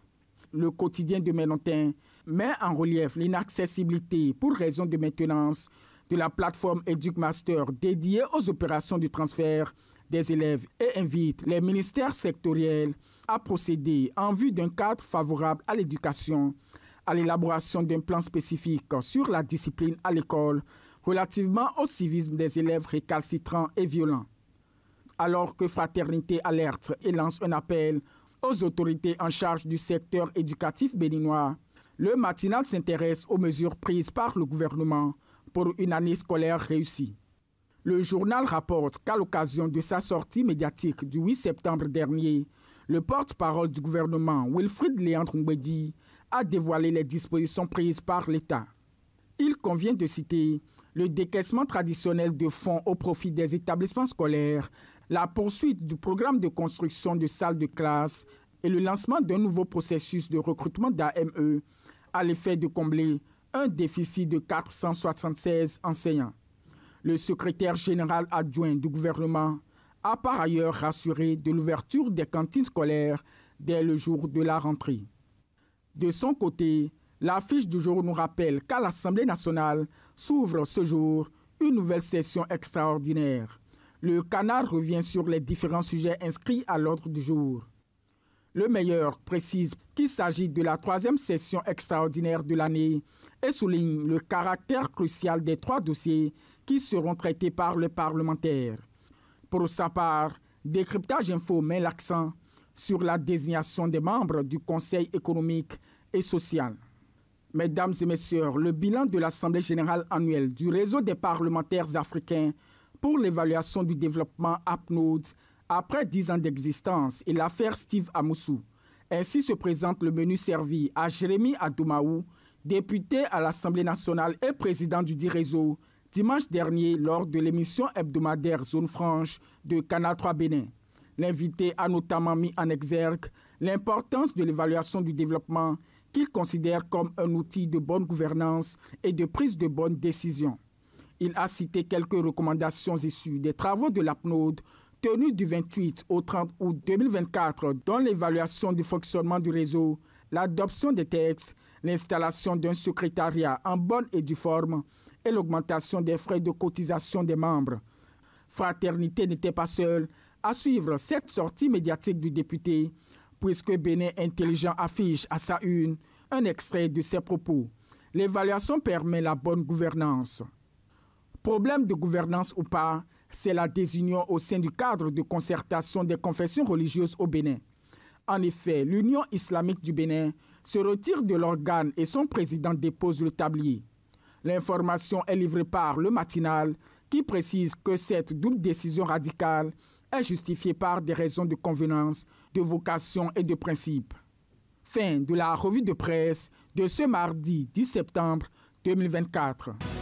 Le quotidien de Ménontin met en relief l'inaccessibilité pour raison de maintenance de la plateforme EducMaster dédiée aux opérations de transfert des élèves et invite les ministères sectoriels à procéder en vue d'un cadre favorable à l'éducation, à l'élaboration d'un plan spécifique sur la discipline à l'école relativement au civisme des élèves récalcitrants et violents. Alors que Fraternité alerte et lance un appel aux autorités en charge du secteur éducatif béninois, le matinal s'intéresse aux mesures prises par le gouvernement pour une année scolaire réussie. Le journal rapporte qu'à l'occasion de sa sortie médiatique du 8 septembre dernier, le porte-parole du gouvernement, Wilfrid Léandre Mbedi, a dévoilé les dispositions prises par l'État. Il convient de citer le décaissement traditionnel de fonds au profit des établissements scolaires, la poursuite du programme de construction de salles de classe et le lancement d'un nouveau processus de recrutement d'AME à l'effet de combler un déficit de 476 enseignants. Le secrétaire général adjoint du gouvernement a par ailleurs rassuré de l'ouverture des cantines scolaires dès le jour de la rentrée. De son côté, l'affiche du jour nous rappelle qu'à l'Assemblée nationale s'ouvre ce jour une nouvelle session extraordinaire. Le canard revient sur les différents sujets inscrits à l'ordre du jour. Le meilleur précise qu'il s'agit de la 3e session extraordinaire de l'année et souligne le caractère crucial des 3 dossiers qui seront traités par les parlementaires. Pour sa part, Décryptage Info met l'accent sur la désignation des membres du Conseil économique et social. Mesdames et messieurs, le bilan de l'Assemblée générale annuelle du réseau des parlementaires africains pour l'évaluation du développement APNOD après 10 ans d'existence et l'affaire Steve Amoussou. Ainsi se présente le menu servi à Jérémy Adoumaou, député à l'Assemblée nationale et président du dit réseau, dimanche dernier lors de l'émission hebdomadaire Zone Franche de Canal 3 Bénin. L'invité a notamment mis en exergue l'importance de l'évaluation du développement qu'il considère comme un outil de bonne gouvernance et de prise de bonnes décisions. Il a cité quelques recommandations issues des travaux de l'APNOD tenus du 28 au 30 août 2024, dont l'évaluation du fonctionnement du réseau, l'adoption des textes, l'installation d'un secrétariat en bonne et due forme et l'augmentation des frais de cotisation des membres. Fraternité n'était pas seule à suivre cette sortie médiatique du député, puisque Bénin Intelligent affiche à sa une un extrait de ses propos. L'évaluation permet la bonne gouvernance. Problème de gouvernance ou pas, c'est la désunion au sein du cadre de concertation des confessions religieuses au Bénin. En effet, l'Union islamique du Bénin se retire de l'organe et son président dépose le tablier. L'information est livrée par Le Matinal qui précise que cette double décision radicale est justifiée par des raisons de convenance, de vocation et de principe. Fin de la revue de presse de ce mardi 10 septembre 2024.